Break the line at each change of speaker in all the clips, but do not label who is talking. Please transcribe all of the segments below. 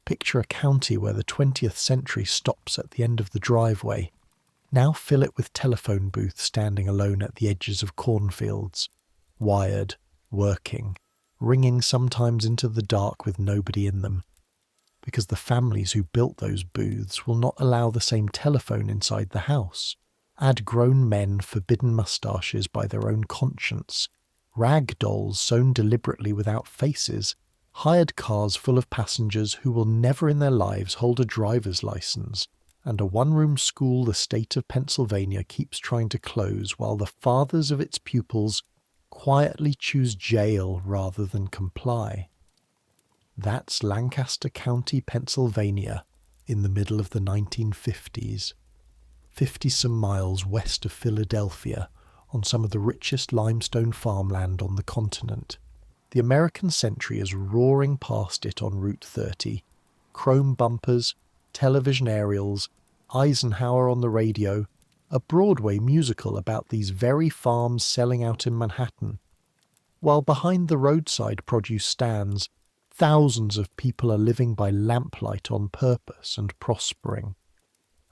Picture a county where the 20th century stops at the end of the driveway. Now fill it with telephone booths standing alone at the edges of cornfields, wired, working, ringing sometimes into the dark with nobody in them, because the families who built those booths will not allow the same telephone inside the house. Add grown men forbidden moustaches by their own conscience, rag dolls sewn deliberately without faces, hired cars full of passengers who will never in their lives hold a driver's license, and a one-room school the state of Pennsylvania keeps trying to close while the fathers of its pupils quietly choose jail rather than comply. That's Lancaster County, Pennsylvania, in the middle of the 1950s. 50-some miles west of Philadelphia, on some of the richest limestone farmland on the continent. The American century is roaring past it on Route 30. Chrome bumpers, television aerials, Eisenhower on the radio, a Broadway musical about these very farms selling out in Manhattan. While behind the roadside produce stands, thousands of people are living by lamplight on purpose and prospering.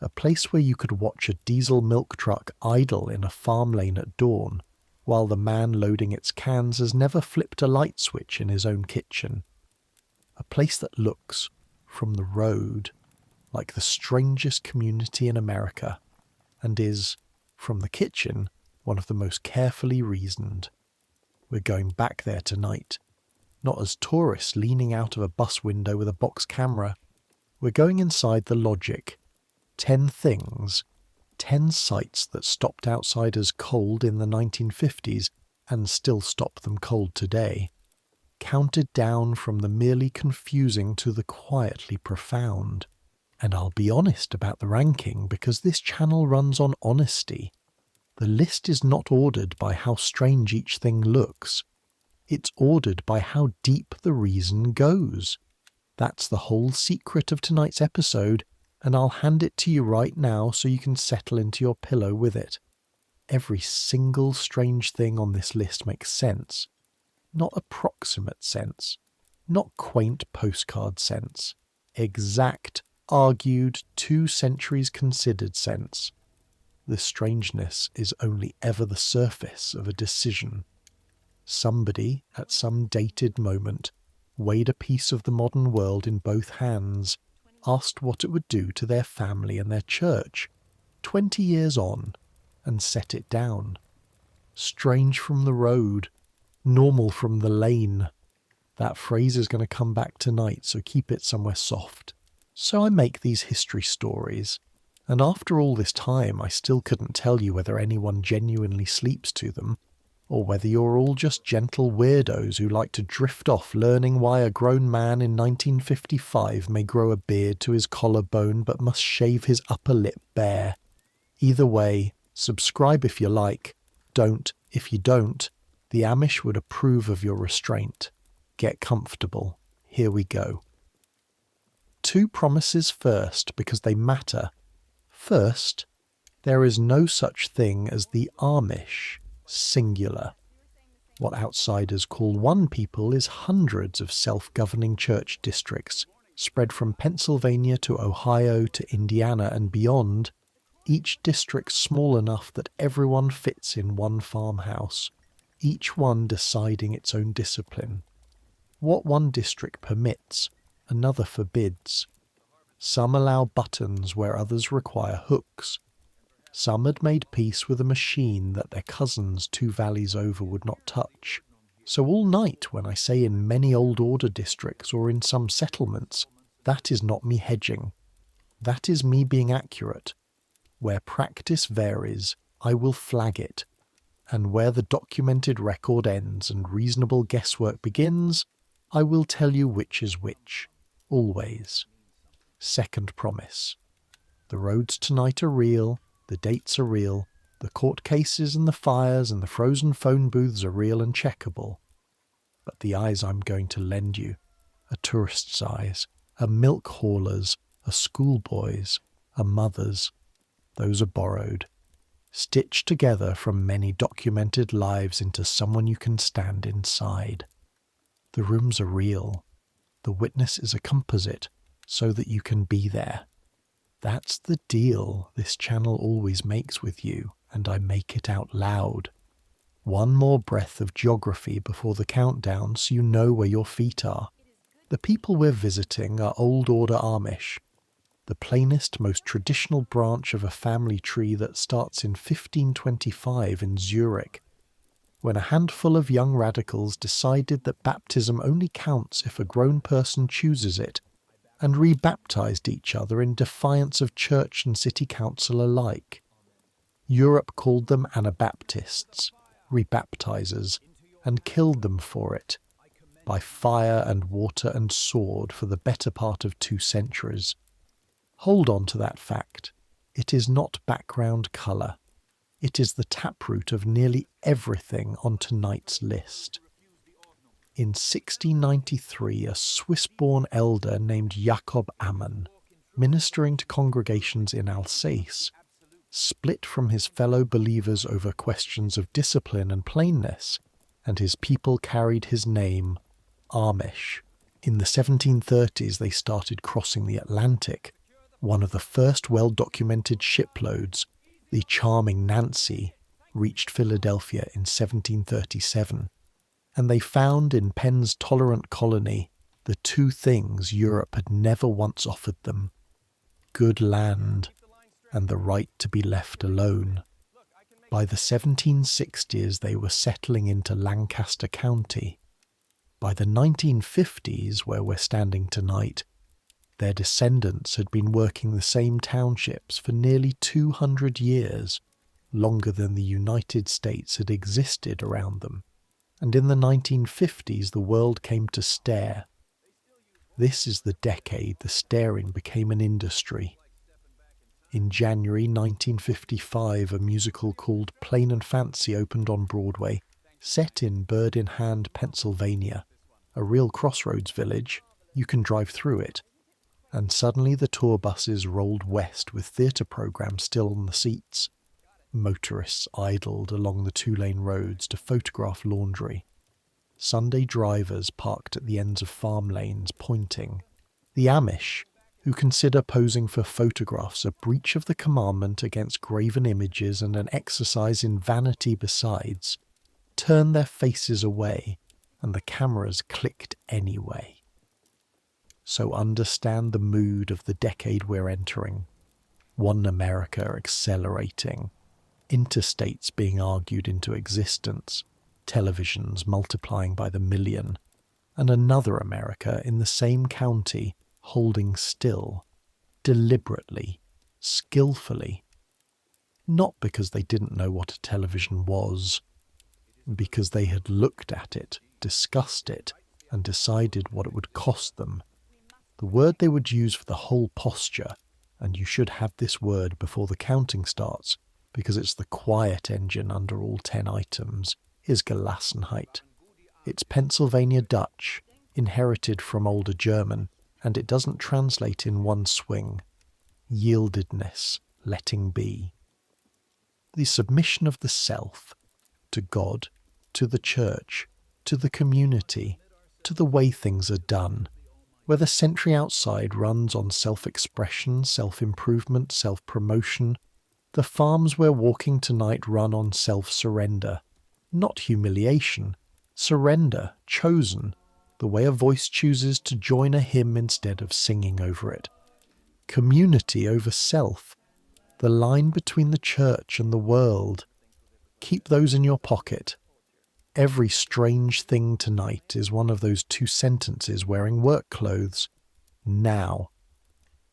A place where you could watch a diesel milk truck idle in a farm lane at dawn, while the man loading its cans has never flipped a light switch in his own kitchen. A place that looks, from the road, like the strangest community in America, and is, from the kitchen, one of the most carefully reasoned. We're going back there tonight, not as tourists leaning out of a bus window with a box camera. We're going inside the logic. 10 things, 10 sights that stopped outsiders cold in the 1950s and still stop them cold today. Counted down from the merely confusing to the quietly profound. And I'll be honest about the ranking because this channel runs on honesty. The list is not ordered by how strange each thing looks. It's ordered by how deep the reason goes. That's the whole secret of tonight's episode, and I'll hand it to you right now so you can settle into your pillow with it. Every single strange thing on this list makes sense. Not approximate sense. Not quaint postcard sense. Exact, argued, 2 centuries considered sense. The strangeness is only ever the surface of a decision. Somebody, at some dated moment, weighed a piece of the modern world in both hands, asked what it would do to their family and their church, 20 years on, and set it down. Strange from the road, normal from the lane. That phrase is going to come back tonight, so keep it somewhere soft. So I make these history stories, and after all this time I still couldn't tell you whether anyone genuinely sleeps to them, or whether you're all just gentle weirdos who like to drift off learning why a grown man in 1955 may grow a beard to his collarbone but must shave his upper lip bare. Either way, subscribe if you like, don't if you don't. The Amish would approve of your restraint. Get comfortable. Here we go. 2 promises first because they matter. First, there is no such thing as the Amish, singular. What outsiders call one people is hundreds of self-governing church districts, spread from Pennsylvania to Ohio to Indiana and beyond, each district small enough that everyone fits in one farmhouse, each one deciding its own discipline. What one district permits, another forbids. Some allow buttons where others require hooks. Some had made peace with a machine that their cousins 2 valleys over would not touch. So all night when I say in many old order districts or in some settlements, that is not me hedging. That is me being accurate. Where practice varies, I will flag it. And where the documented record ends and reasonable guesswork begins, I will tell you which is which. Always. Second promise. The roads tonight are real, the dates are real, the court cases and the fires and the frozen phone booths are real and checkable. But the eyes I'm going to lend you, a tourist's eyes, a milk hauler's, a schoolboy's, a mother's, those are borrowed. Stitched together from many documented lives into someone you can stand inside. The rooms are real. The witness is a composite, so that you can be there. That's the deal this channel always makes with you, and I make it out loud. One more breath of geography before the countdown so you know where your feet are. The people we're visiting are Old Order Amish, the plainest, most traditional branch of a family tree that starts in 1525 in Zurich, when a handful of young radicals decided that baptism only counts if a grown person chooses it, and rebaptized each other in defiance of church and city council alike. Europe called them Anabaptists, rebaptizers, and killed them for it, by fire and water and sword for the better part of 2 centuries. Hold on to that fact. It is not background colour. It is the taproot of nearly everything on tonight's list. In 1693, a Swiss-born elder named Jakob Amann, ministering to congregations in Alsace, split from his fellow believers over questions of discipline and plainness, and his people carried his name, Amish. In the 1730s, they started crossing the Atlantic. One of the first well-documented shiploads, the charming Nancy, reached Philadelphia in 1737, and they found in Penn's tolerant colony the 2 things Europe had never once offered them: good land and the right to be left alone. By the 1760s, they were settling into Lancaster County. By the 1950s, where we're standing tonight, their descendants had been working the same townships for nearly 200 years, longer than the United States had existed around them. And in the 1950s, the world came to stare. This is the decade the staring became an industry. In January 1955, a musical called Plain and Fancy opened on Broadway, set in Bird in Hand, Pennsylvania, a real crossroads village. You can drive through it. And suddenly the tour buses rolled west with theatre programs still on the seats. Motorists idled along the 2-lane roads to photograph laundry. Sunday drivers parked at the ends of farm lanes pointing. The Amish, who consider posing for photographs a breach of the commandment against graven images and an exercise in vanity besides, turned their faces away, and the cameras clicked anyway. So understand the mood of the decade we're entering. One America accelerating, interstates being argued into existence, televisions multiplying by the million, and another America in the same county holding still, deliberately, skillfully, not because they didn't know what a television was, because they had looked at it, discussed it, and decided what it would cost them. The word they would use for the whole posture, and you should have this word before the counting starts, because it's the quiet engine under all 10 items, is Gelassenheit. It's Pennsylvania Dutch, inherited from older German, and it doesn't translate in one swing. Yieldedness, letting be. The submission of the self, to God, to the church, to the community, to the way things are done, where the century outside runs on self-expression, self-improvement, self-promotion, the farms we're walking tonight run on self-surrender, not humiliation, surrender, chosen, the way a voice chooses to join a hymn instead of singing over it. Community over self, the line between the church and the world. Keep those in your pocket. Every strange thing tonight is one of those 2 sentences wearing work clothes. Now.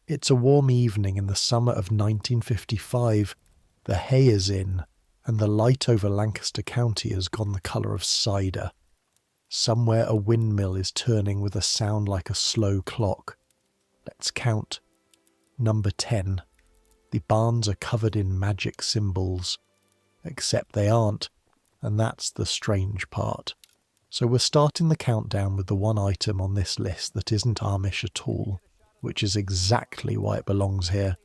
It's a warm evening in the summer of 1955. The hay is in, and the light over Lancaster County has gone the colour of cider. Somewhere a windmill is turning with a sound like a slow clock. Let's count. Number 10. The barns are covered in magic symbols. Except they aren't, and that's the strange part. So we're starting the countdown with the one item on this list that isn't Amish at all, which is exactly why it belongs here.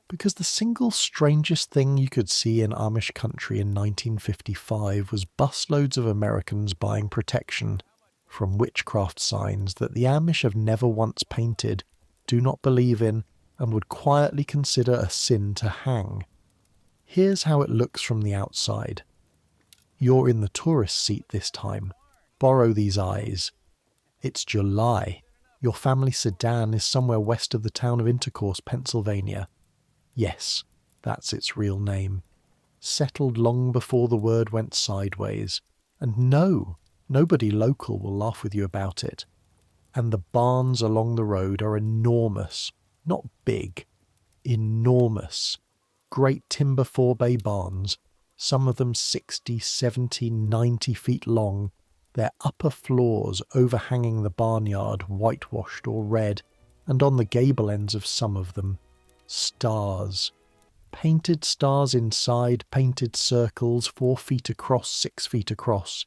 Because the single strangest thing you could see in Amish country in 1955 was busloads of Americans buying protection from witchcraft signs that the Amish have never once painted do not believe in and would quietly consider a sin to hang. Here's how it looks from the outside. You're in the tourist seat this time. Borrow these eyes. It's July. Your family sedan is somewhere west of the town of Intercourse, Pennsylvania. Yes, that's its real name. Settled long before the word went sideways. And no, nobody local will laugh with you about it. And the barns along the road are enormous. Not big. Enormous. Great timber 4-bay barns, some of them 60, 70, 90 feet long, their upper floors overhanging the barnyard, whitewashed or red, and on the gable ends of some of them, stars. Painted stars inside, painted circles 4 feet across, 6 feet across,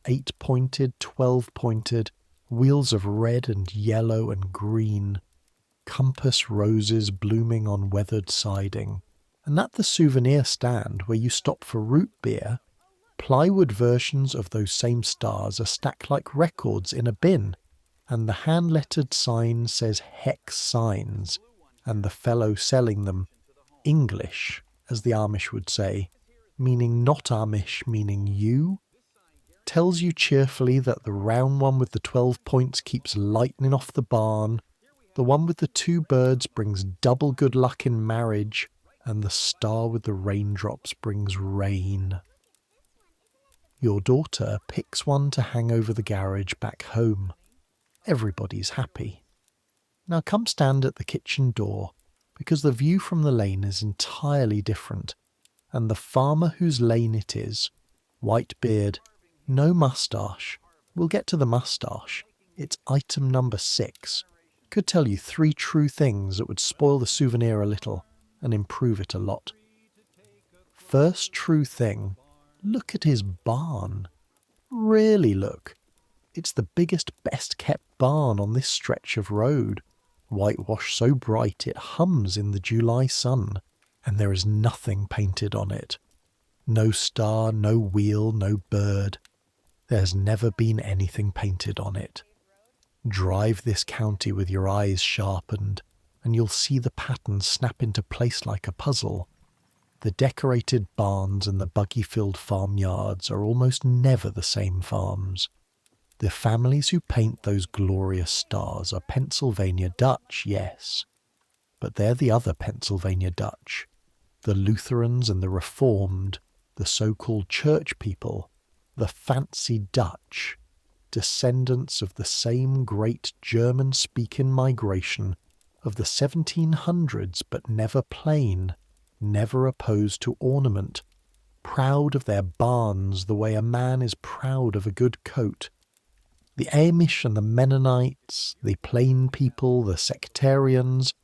8-pointed, 12-pointed, wheels of red and yellow and green, compass roses blooming on weathered siding. And at the souvenir stand where you stop for root beer, plywood versions of those same stars are stacked like records in a bin, and the hand-lettered sign says Hex Signs, and the fellow selling them, English, as the Amish would say, meaning not Amish, meaning you, tells you cheerfully that the round one with the 12 points keeps lightning off the barn, the one with the 2 birds brings double good luck in marriage, and the star with the raindrops brings rain. Your daughter picks one to hang over the garage back home. Everybody's happy. Now come stand at the kitchen door, because the view from the lane is entirely different, and the farmer whose lane it is, white beard, no moustache, we'll get to the moustache, it's item number 6, could tell you 3 true things that would spoil the souvenir a little and improve it a lot. First true thing, look at his barn. Really look. It's the biggest, best kept barn on this stretch of road. Whitewash so bright it hums in the July sun, and there is nothing painted on it. No star, no wheel, no bird. There's never been anything painted on it. Drive this county with your eyes sharpened, and you'll see the pattern snap into place like a puzzle. The decorated barns and the buggy-filled farmyards are almost never the same farms. The families who paint those glorious stars are Pennsylvania Dutch, yes, but they're the other Pennsylvania Dutch, the Lutherans and the Reformed, the so-called church people, the fancy Dutch, descendants of the same great German-speaking migration of the 1700s, but never plain, never opposed to ornament, proud of their barns the way a man is proud of a good coat. The Amish and the Mennonites, the plain people, the sectarians,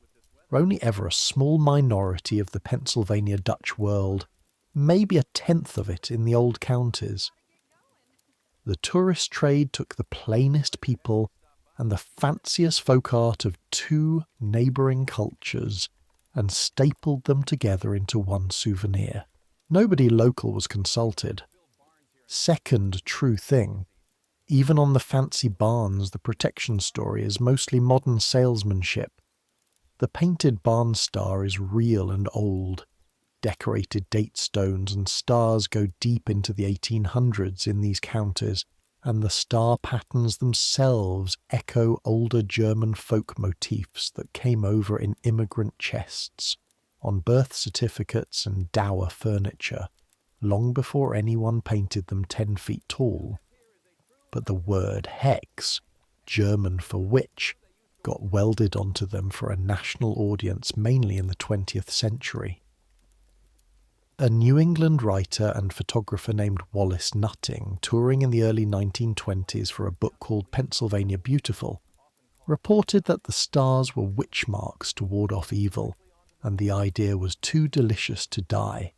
are only ever a small minority of the Pennsylvania Dutch world, maybe 1/10 of it in the old counties. The tourist trade took the plainest people and the fanciest folk art of 2 neighbouring cultures and stapled them together into one souvenir. Nobody local was consulted. Second true thing, even on the fancy barns the protection story is mostly modern salesmanship. The painted barn star is real and old. Decorated date stones and stars go deep into the 1800s in these counties, and the star patterns themselves echo older German folk motifs that came over in immigrant chests, on birth certificates and dower furniture, long before anyone painted them 10 feet tall. But the word hex, German for witch, got welded onto them for a national audience mainly in the 20th century. A New England writer and photographer named Wallace Nutting, touring in the early 1920s for a book called Pennsylvania Beautiful, reported that the stars were witch marks to ward off evil, and the idea was too delicious to die.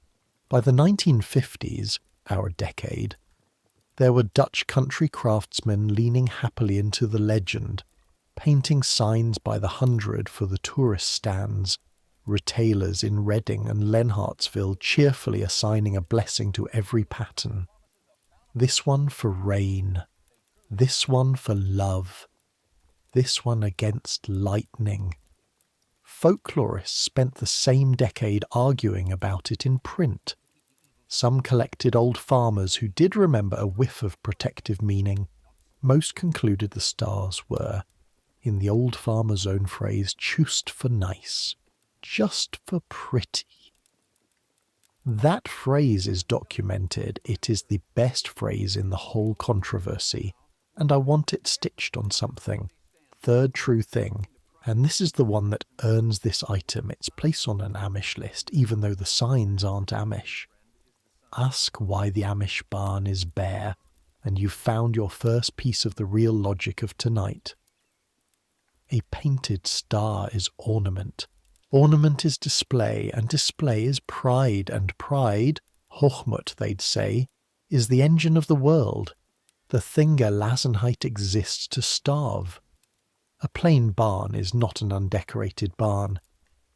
By the 1950s, our decade, there were Dutch country craftsmen leaning happily into the legend, painting signs by the 100 for the tourist stands, retailers in Reading and Lenhartsville cheerfully assigning a blessing to every pattern. This one for rain, this one for love, this one against lightning, folklorists spent the same decade arguing about it in print. Some collected old farmers who did remember a whiff of protective meaning. Most concluded the stars were, in the old farmer's own phrase, "choost for nice," just for pretty. That phrase is documented. It is the best phrase in the whole controversy, and I want it stitched on something. Third true thing, and this is the one that earns this item its place on an Amish list, even though the signs aren't Amish. Ask why the Amish barn is bare, and you've found your first piece of the real logic of tonight. A painted star is ornament. Ornament is display, and display is pride, and pride, Hochmut they'd say, is the engine of the world. The Thinger Lasenheit exists to starve. A plain barn is not an undecorated barn.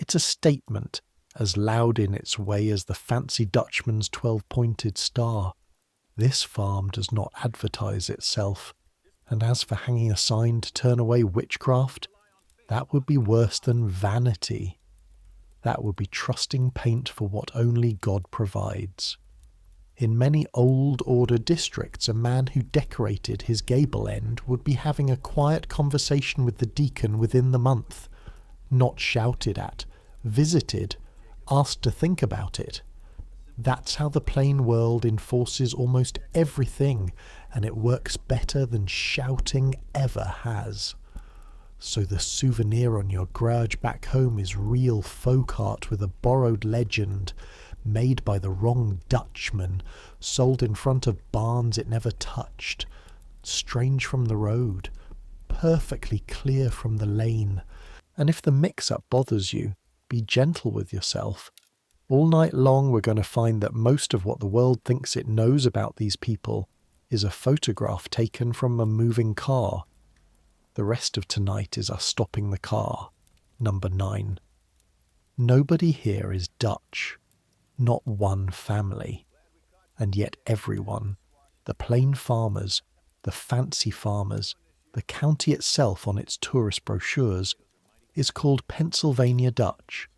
It's a statement, as loud in its way as the fancy Dutchman's 12-pointed star. This farm does not advertise itself, and as for hanging a sign to turn away witchcraft, that would be worse than vanity. That would be trusting paint for what only God provides. In many old order districts, a man who decorated his gable end would be having a quiet conversation with the deacon within the month, not shouted at, visited, asked to think about it. That's how the plain world enforces almost everything, and it works better than shouting ever has. So the souvenir on your garage back home is real folk art with a borrowed legend, made by the wrong Dutchman, sold in front of barns it never touched, strange from the road, perfectly clear from the lane. And if the mix-up bothers you, be gentle with yourself. All night long we're going to find that most of what the world thinks it knows about these people is a photograph taken from a moving car. The rest of tonight is us stopping the car. Number 9. Nobody here is Dutch. Not one family. And yet everyone, the plain farmers, the fancy farmers, the county itself on its tourist brochures, is called Pennsylvania Dutch,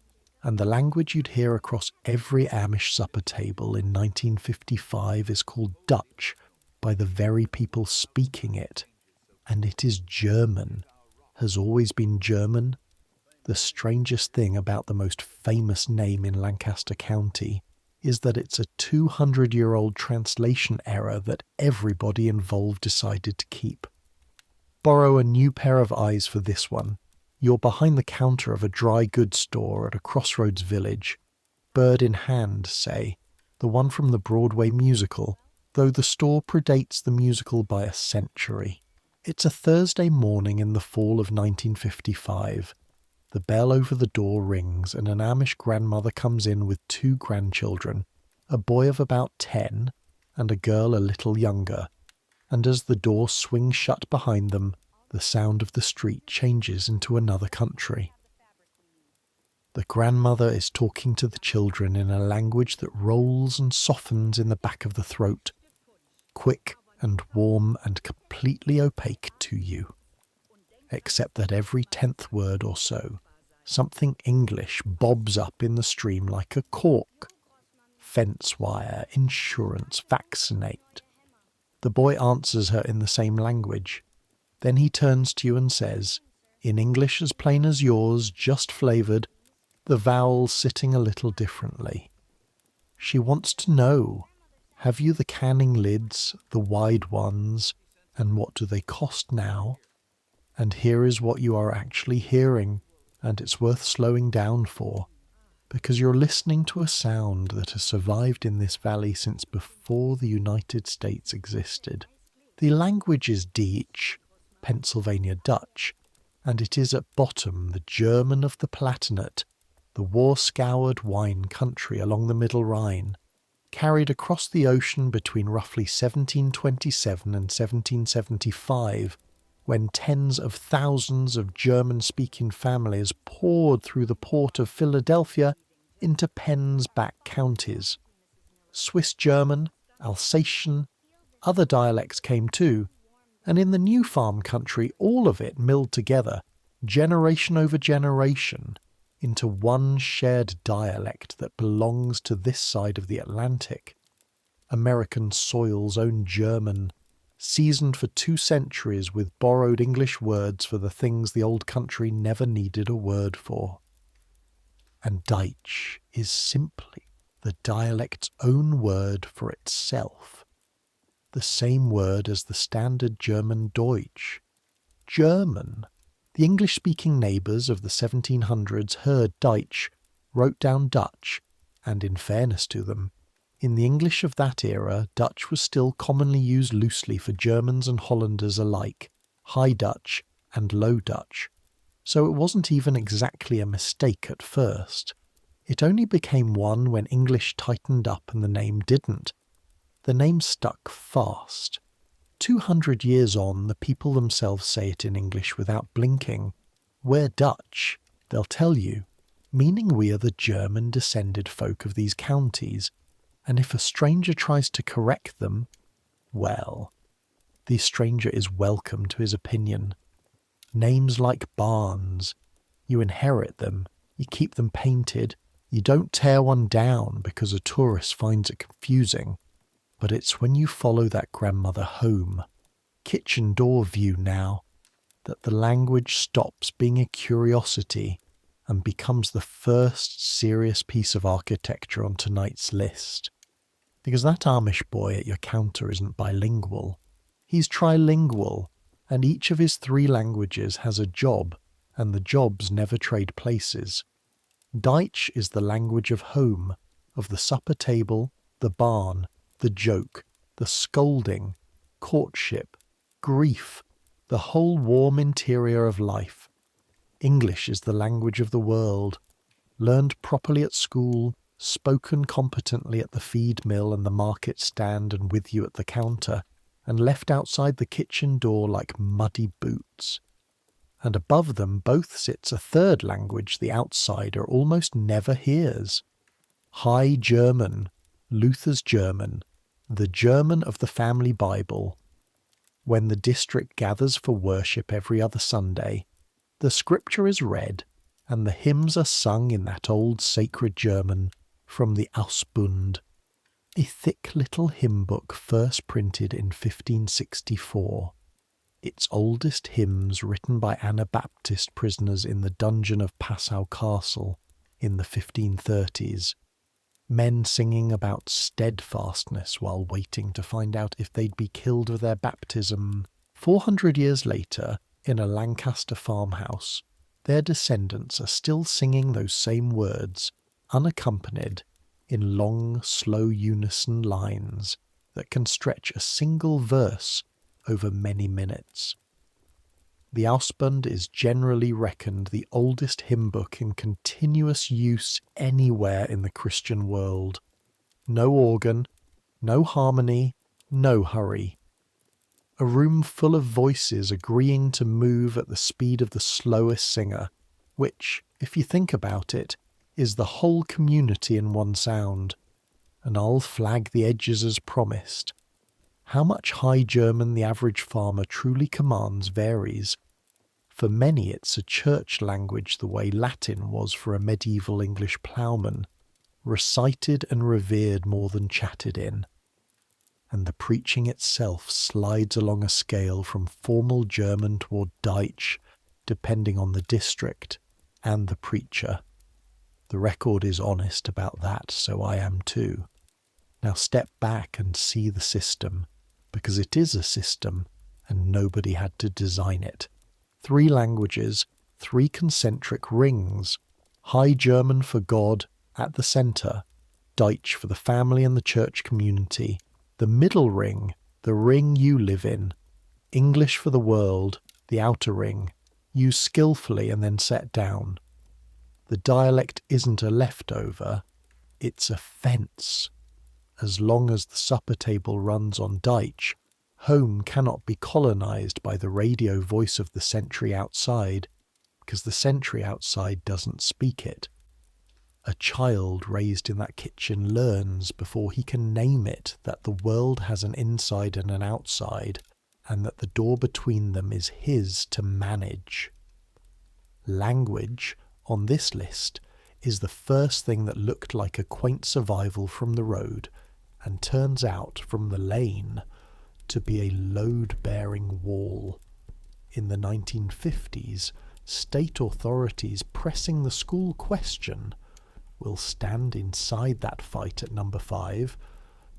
and the language you'd hear across every Amish supper table in 1955 is called Dutch by the very people speaking it. And it is German, has always been German. The strangest thing about the most famous name in Lancaster County is that it's a 200-year-old translation error that everybody involved decided to keep. Borrow a new pair of eyes for this one. You're behind the counter of a dry goods store at a crossroads village, bird in hand, say, the one from the Broadway musical, though the store predates the musical by a century. It's a Thursday morning in the fall of 1955. The bell over the door rings and an Amish grandmother comes in with 2 grandchildren, a boy of about 10 and a girl a little younger, and as the door swings shut behind them, the sound of the street changes into another country. The grandmother is talking to the children in a language that rolls and softens in the back of the throat, quick and warm and completely opaque to you. Except that every 10th word or so, something English bobs up in the stream like a cork. Fence wire, insurance, vaccinate. The boy answers her in the same language. Then he turns to you and says, in English as plain as yours, just flavoured, the vowels sitting a little differently. She wants to know, have you the canning lids, the wide ones, and what do they cost now? And here is what you are actually hearing, and it's worth slowing down for, because you're listening to a sound that has survived in this valley since before the United States existed. The language is Deutsch, Pennsylvania Dutch, and it is at bottom the German of the Palatinate, the war-scoured wine country along the Middle Rhine, carried across the ocean between roughly 1727 and 1775, when tens of thousands of German-speaking families poured through the port of Philadelphia into Penn's back counties. Swiss German, Alsatian, other dialects came too, and in the new farm country all of it milled together, generation over generation, into one shared dialect that belongs to this side of the Atlantic. American soil's own German, seasoned for 2 centuries with borrowed English words for the things the old country never needed a word for. And Deutsch is simply the dialect's own word for itself, the same word as the standard German Deutsch. German. The English-speaking neighbours of the 1700s heard Deutsch, wrote down Dutch, and in fairness to them, in the English of that era, Dutch was still commonly used loosely for Germans and Hollanders alike, High Dutch and Low Dutch. So it wasn't even exactly a mistake at first. It only became one when English tightened up and the name didn't. The name stuck fast. 200 years on, the people themselves say it in English without blinking. We're Dutch, they'll tell you, meaning we are the German-descended folk of these counties, and if a stranger tries to correct them, well, the stranger is welcome to his opinion. Names like barns, you inherit them, you keep them painted, you don't tear one down because a tourist finds it confusing. But it's when you follow that grandmother home, kitchen door view now, that the language stops being a curiosity and becomes the first serious piece of architecture on tonight's list. Because that Amish boy at your counter isn't bilingual. He's trilingual, and each of his 3 languages has a job, and the jobs never trade places. Deutsch is the language of home, of the supper table, the barn, the joke, the scolding, courtship, grief, the whole warm interior of life. English is the language of the world, learned properly at school, spoken competently at the feed mill and the market stand and with you at the counter, and left outside the kitchen door like muddy boots. And above them both sits a 3rd language the outsider almost never hears. High German, Luther's German, the German of the family Bible. When the district gathers for worship every other Sunday, the scripture is read, and the hymns are sung in that old sacred German from the Ausbund, a thick little hymn book first printed in 1564. Its oldest hymns written by Anabaptist prisoners in the dungeon of Passau Castle in the 1530s. Men singing about steadfastness while waiting to find out if they'd be killed with their baptism. 400 years later, in a Lancaster farmhouse, their descendants are still singing those same words, unaccompanied, in long, slow unison lines that can stretch a single verse over many minutes. The Ausbund is generally reckoned the oldest hymn book in continuous use anywhere in the Christian world. No organ, no harmony, no hurry. A room full of voices agreeing to move at the speed of the slowest singer, which, if you think about it, is the whole community in one sound. And I'll flag the edges as promised. How much High German the average farmer truly commands varies. For many it's a church language the way Latin was for a medieval English ploughman, recited and revered more than chatted in. And the preaching itself slides along a scale from formal German toward Deutsch, depending on the district and the preacher. The record is honest about that, so I am too. Now step back and see the system, because it is a system, and nobody had to design it. 3 languages, 3 concentric rings. High German for God at the centre, Deutsch for the family and the church community, the middle ring, the ring you live in, English for the world, the outer ring, used skillfully and then set down. The dialect isn't a leftover, it's a fence. As long as the supper table runs on Deutsch, home cannot be colonised by the radio voice of the sentry outside, because the sentry outside doesn't speak it. A child raised in that kitchen learns before he can name it that the world has an inside and an outside, and that the door between them is his to manage. Language, on this list is the first thing that looked like a quaint survival from the road and turns out from the lane to be a load-bearing wall. In the 1950s, state authorities pressing the school question, will stand inside that fight at number 5,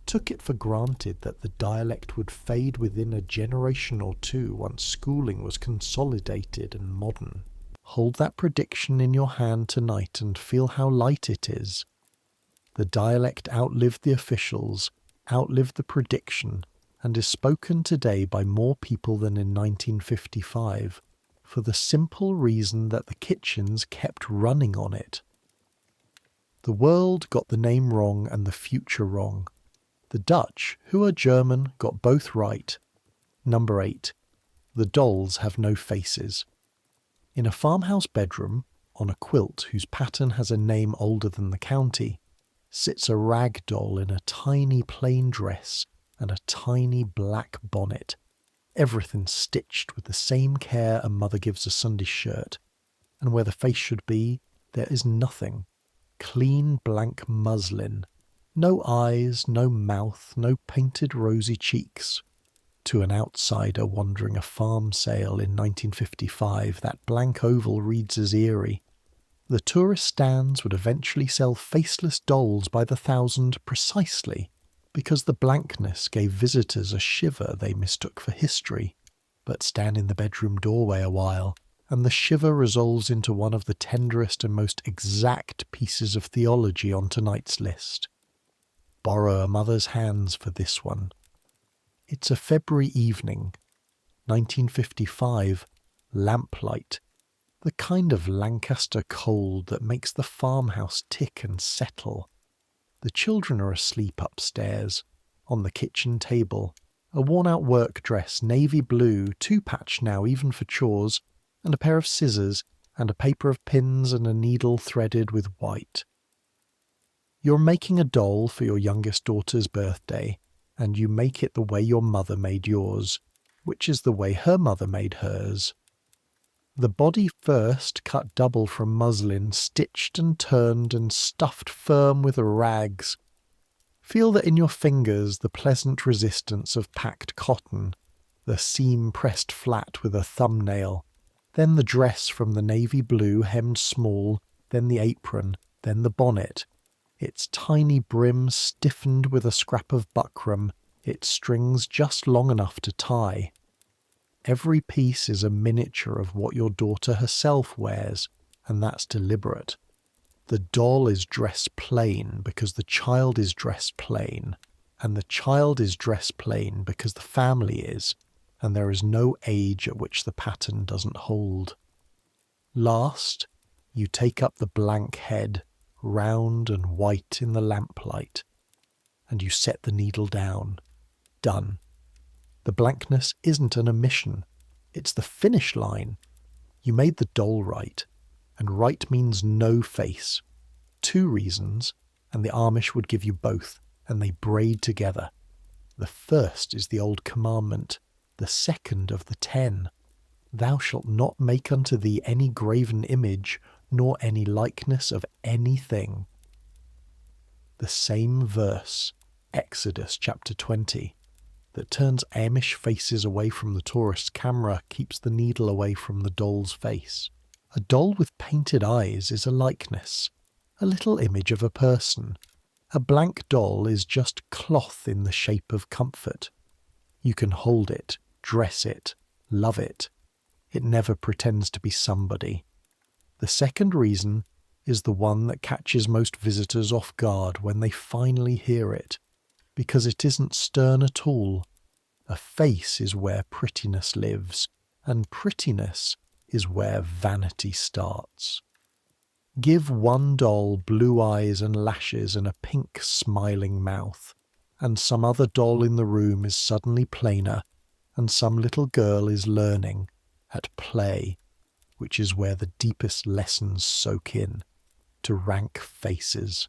took it for granted that the dialect would fade within a generation or two once schooling was consolidated and modern. Hold that prediction in your hand tonight and feel how light it is. The dialect outlived the officials, outlived the prediction, and is spoken today by more people than in 1955, for the simple reason that the kitchens kept running on it. The world got the name wrong and the future wrong. The Dutch, who are German, got both right. Number 8. The dolls have no faces. In a farmhouse bedroom, on a quilt whose pattern has a name older than the county, sits a rag doll in a tiny plain dress and a tiny black bonnet, everything stitched with the same care a mother gives a Sunday shirt, and where the face should be, there is nothing. Clean blank muslin. No eyes, no mouth, no painted rosy cheeks. To an outsider wandering a farm sale in 1955, that blank oval reads as eerie. The tourist stands would eventually sell faceless dolls by the thousand precisely because the blankness gave visitors a shiver they mistook for history. But stand in the bedroom doorway a while, and the shiver resolves into one of the tenderest and most exact pieces of theology on tonight's list. Borrow a mother's hands for this one. It's a February evening, 1955, lamplight, the kind of Lancaster cold that makes the farmhouse tick and settle. The children are asleep upstairs, on the kitchen table, a worn-out work dress, navy blue, two-patch now even for chores, and a pair of scissors, and a paper of pins and a needle threaded with white. You're making a doll for your youngest daughter's birthday, and you make it the way your mother made yours, which is the way her mother made hers. The body first cut double from muslin, stitched and turned and stuffed firm with rags. Feel that in your fingers the pleasant resistance of packed cotton, the seam pressed flat with a thumbnail, then the dress from the navy blue hemmed small, then the apron, then the bonnet, its tiny brim stiffened with a scrap of buckram, its strings just long enough to tie. Every piece is a miniature of what your daughter herself wears, and that's deliberate. The doll is dressed plain because the child is dressed plain, and the child is dressed plain because the family is, and there is no age at which the pattern doesn't hold. Last, you take up the blank head, round and white in the lamplight, and you set the needle down. Done. The blankness isn't an omission, it's the finish line. You made the doll right, and right means no face. 2 reasons, and the Amish would give you both, and they braid together. The first is the old commandment, the second of the 10. Thou shalt not make unto thee any graven image, nor any likeness of anything. The same verse, Exodus chapter 20, that turns Amish faces away from the tourist's camera keeps the needle away from the doll's face. A doll with painted eyes is a likeness, a little image of a person. A blank doll is just cloth in the shape of comfort. You can hold it, dress it, love it. It never pretends to be somebody. The second reason is the one that catches most visitors off guard when they finally hear it, because it isn't stern at all. A face is where prettiness lives, and prettiness is where vanity starts. Give one doll blue eyes and lashes and a pink smiling mouth, and some other doll in the room is suddenly plainer, and some little girl is learning, at play, which is where the deepest lessons soak in, to rank faces.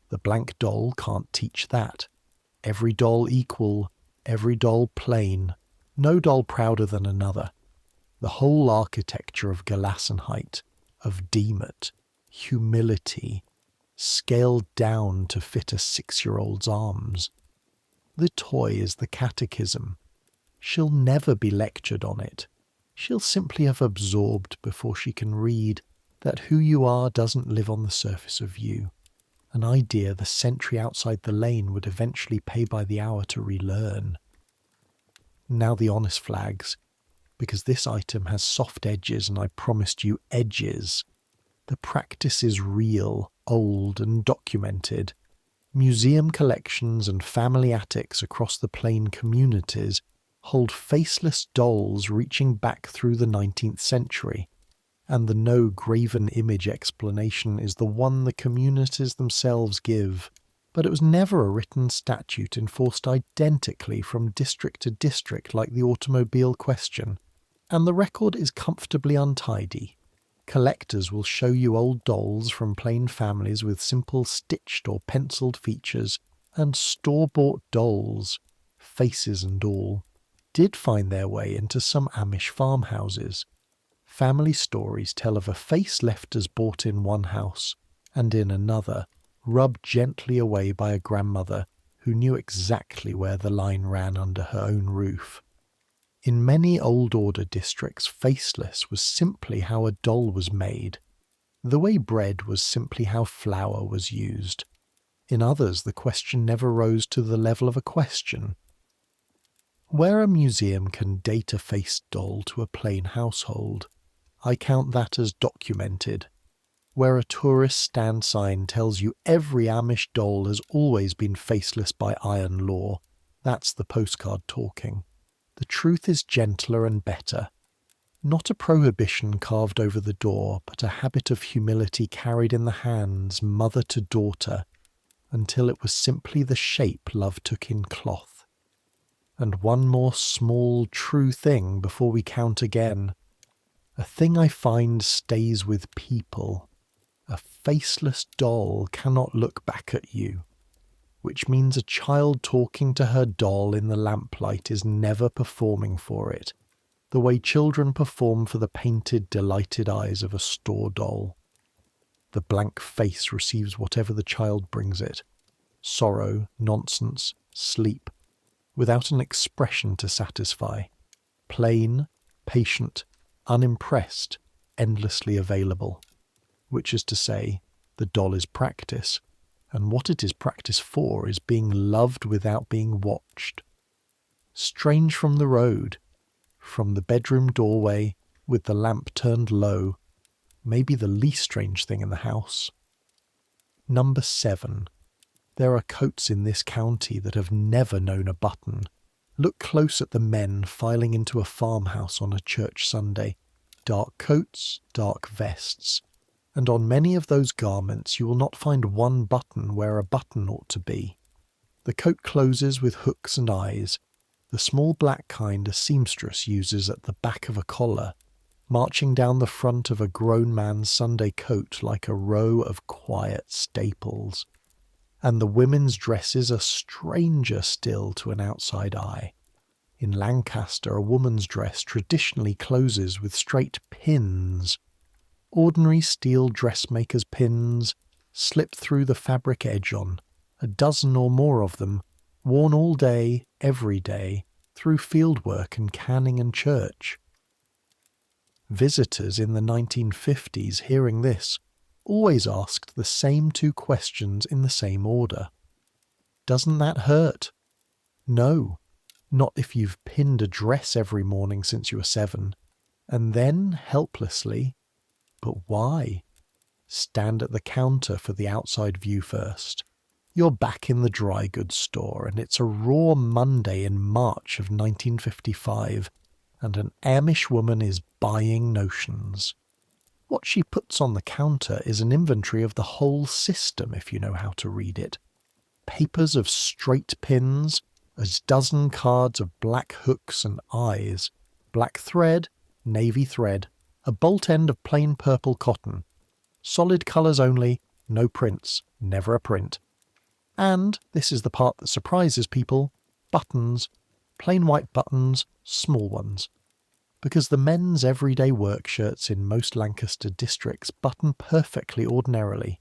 The blank doll can't teach that. Every doll equal, every doll plain, no doll prouder than another. The whole architecture of Gelassenheit, of demot, humility, scaled down to fit a 6-year-old's arms. The toy is the catechism. She'll never be lectured on it. She'll simply have absorbed before she can read that who you are doesn't live on the surface of you, an idea the sentry outside the lane would eventually pay by the hour to relearn. Now the honest flags, because this item has soft edges and I promised you edges. The practice is real, old and documented. Museum collections and family attics across the plain communities hold faceless dolls reaching back through the 19th century, and the no graven image explanation is the one the communities themselves give. But it was never a written statute enforced identically from district to district like the automobile question, and the record is comfortably untidy. Collectors will show you old dolls from plain families with simple stitched or penciled features, and store-bought dolls, faces and all, did find their way into some Amish farmhouses. Family stories tell of a face left as bought in one house, and in another, rubbed gently away by a grandmother who knew exactly where the line ran under her own roof. In many old order districts, faceless was simply how a doll was made. The way bread was simply how flour was used. In others, the question never rose to the level of a question. Where a museum can date a faced doll to a plain household, I count that as documented. Where a tourist stand sign tells you every Amish doll has always been faceless by iron law, that's the postcard talking. The truth is gentler and better. Not a prohibition carved over the door, but a habit of humility carried in the hands, mother to daughter, until it was simply the shape love took in cloth. And one more small, true thing before we count again. A thing I find stays with people. A faceless doll cannot look back at you, which means a child talking to her doll in the lamplight is never performing for it, the way children perform for the painted, delighted eyes of a store doll. The blank face receives whatever the child brings it. Sorrow, nonsense, sleep, without an expression to satisfy. Plain, patient, unimpressed, endlessly available. Which is to say, the doll is practice, and what it is practice for is being loved without being watched. Strange from the road, from the bedroom doorway, with the lamp turned low, maybe the least strange thing in the house. Number 7. There are coats in this county that have never known a button. Look close at the men filing into a farmhouse on a church Sunday. Dark coats, dark vests. And on many of those garments you will not find one button where a button ought to be. The coat closes with hooks and eyes, the small black kind a seamstress uses at the back of a collar, marching down the front of a grown man's Sunday coat like a row of quiet staples. And the women's dresses are stranger still to an outside eye. In Lancaster, a woman's dress traditionally closes with straight pins. Ordinary steel dressmaker's pins, slipped through the fabric edge-on, a dozen or more of them, worn all day, every day, through fieldwork and canning and church. Visitors in the 1950s hearing this always asked the same 2 questions in the same order. Doesn't that hurt? No, not if you've pinned a dress every morning since you were 7. And then, helplessly, but why? Stand at the counter for the outside view first. You're back in the dry goods store, and it's a raw Monday in March of 1955, and an Amish woman is buying notions. What she puts on the counter is an inventory of the whole system, if you know how to read it. Papers of straight pins, a dozen cards of black hooks and eyes, black thread, navy thread, a bolt end of plain purple cotton. Solid colours only, no prints, never a print. And, this is the part that surprises people, buttons, plain white buttons, small ones. because the men's everyday work shirts in most Lancaster districts button perfectly ordinarily.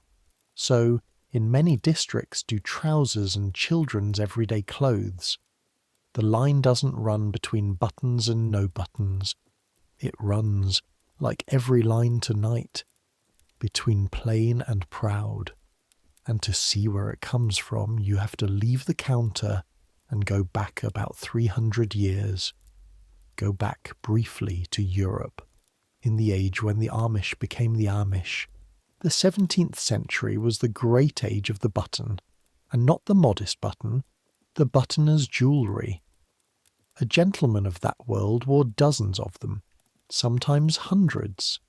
So, in many districts do trousers and children's everyday clothes. The line doesn't run between buttons and no buttons. It runs, like every line tonight, between plain and proud. And to see where it comes from, you have to leave the counter and go back about 300 years. Go back briefly to Europe, in the age when the Amish became the Amish. The 17th century was the great age of the button, and not the modest button, the buttoner's jewellery. A gentleman of that world wore dozens of them, sometimes hundreds.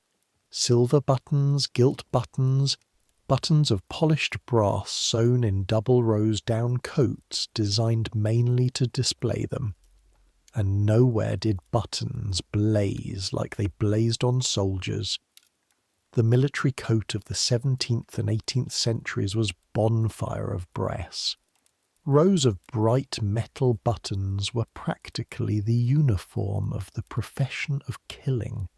Silver buttons, gilt buttons, buttons of polished brass sewn in double rows down coats designed mainly to display them. And nowhere did buttons blaze like they blazed on soldiers. The military coat of the 17th and 18th centuries was bonfire of brass. Rows of bright metal buttons were practically the uniform of the profession of killing.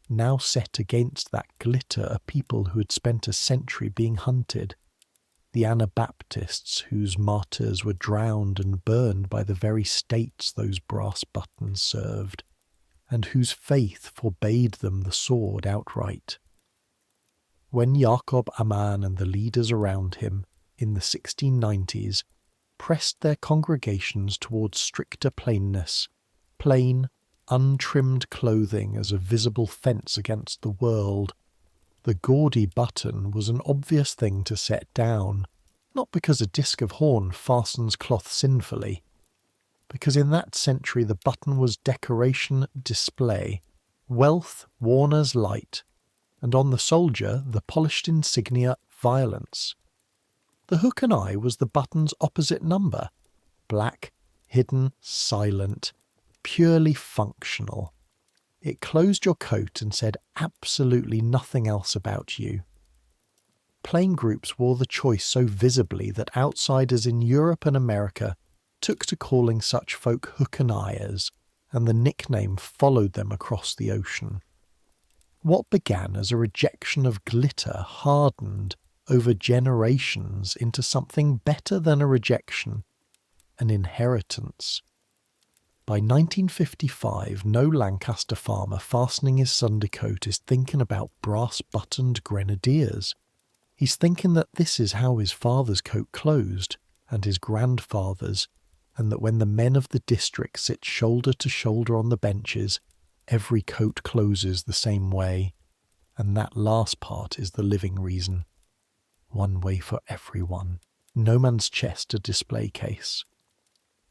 Now set against that glitter are people who had spent a century being hunted. The Anabaptists whose martyrs were drowned and burned by the very states those brass buttons served, and whose faith forbade them the sword outright. When Jacob Amann and the leaders around him, in the 1690s, pressed their congregations towards stricter plainness, plain, untrimmed clothing as a visible fence against the world, the gaudy button was an obvious thing to set down, not because a disc of horn fastens cloth sinfully, because in that century the button was decoration, display, wealth worn as light, and on the soldier the polished insignia, violence. The hook and eye was the button's opposite number, black, hidden, silent, purely functional. It closed your coat and said absolutely nothing else about you. Plain groups wore the choice so visibly that outsiders in Europe and America took to calling such folk hook and eyers, and the nickname followed them across the ocean. What began as a rejection of glitter hardened over generations into something better than a rejection, an inheritance. By 1955, no Lancaster farmer fastening his Sunday coat is thinking about brass-buttoned grenadiers. He's thinking that this is how his father's coat closed, and his grandfather's, and that when the men of the district sit shoulder to shoulder on the benches, every coat closes the same way, and that last part is the living reason. One way for everyone. No man's chest a display case.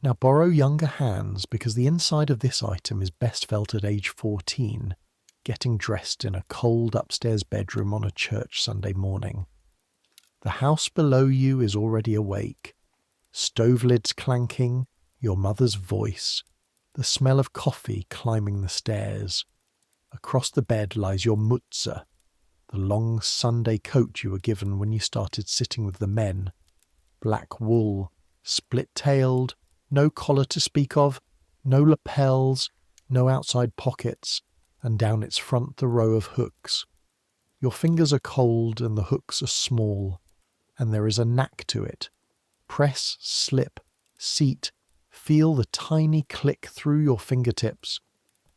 Now borrow younger hands, because the inside of this item is best felt at age 14, getting dressed in a cold upstairs bedroom on a church Sunday morning. The house below you is already awake. Stove lids clanking, your mother's voice, the smell of coffee climbing the stairs. Across the bed lies your mutzer, the long Sunday coat you were given when you started sitting with the men. Black wool, split-tailed, no collar to speak of, no lapels, no outside pockets, and down its front the row of hooks. Your fingers are cold and the hooks are small, and there is a knack to it. Press, slip, seat, feel the tiny click through your fingertips,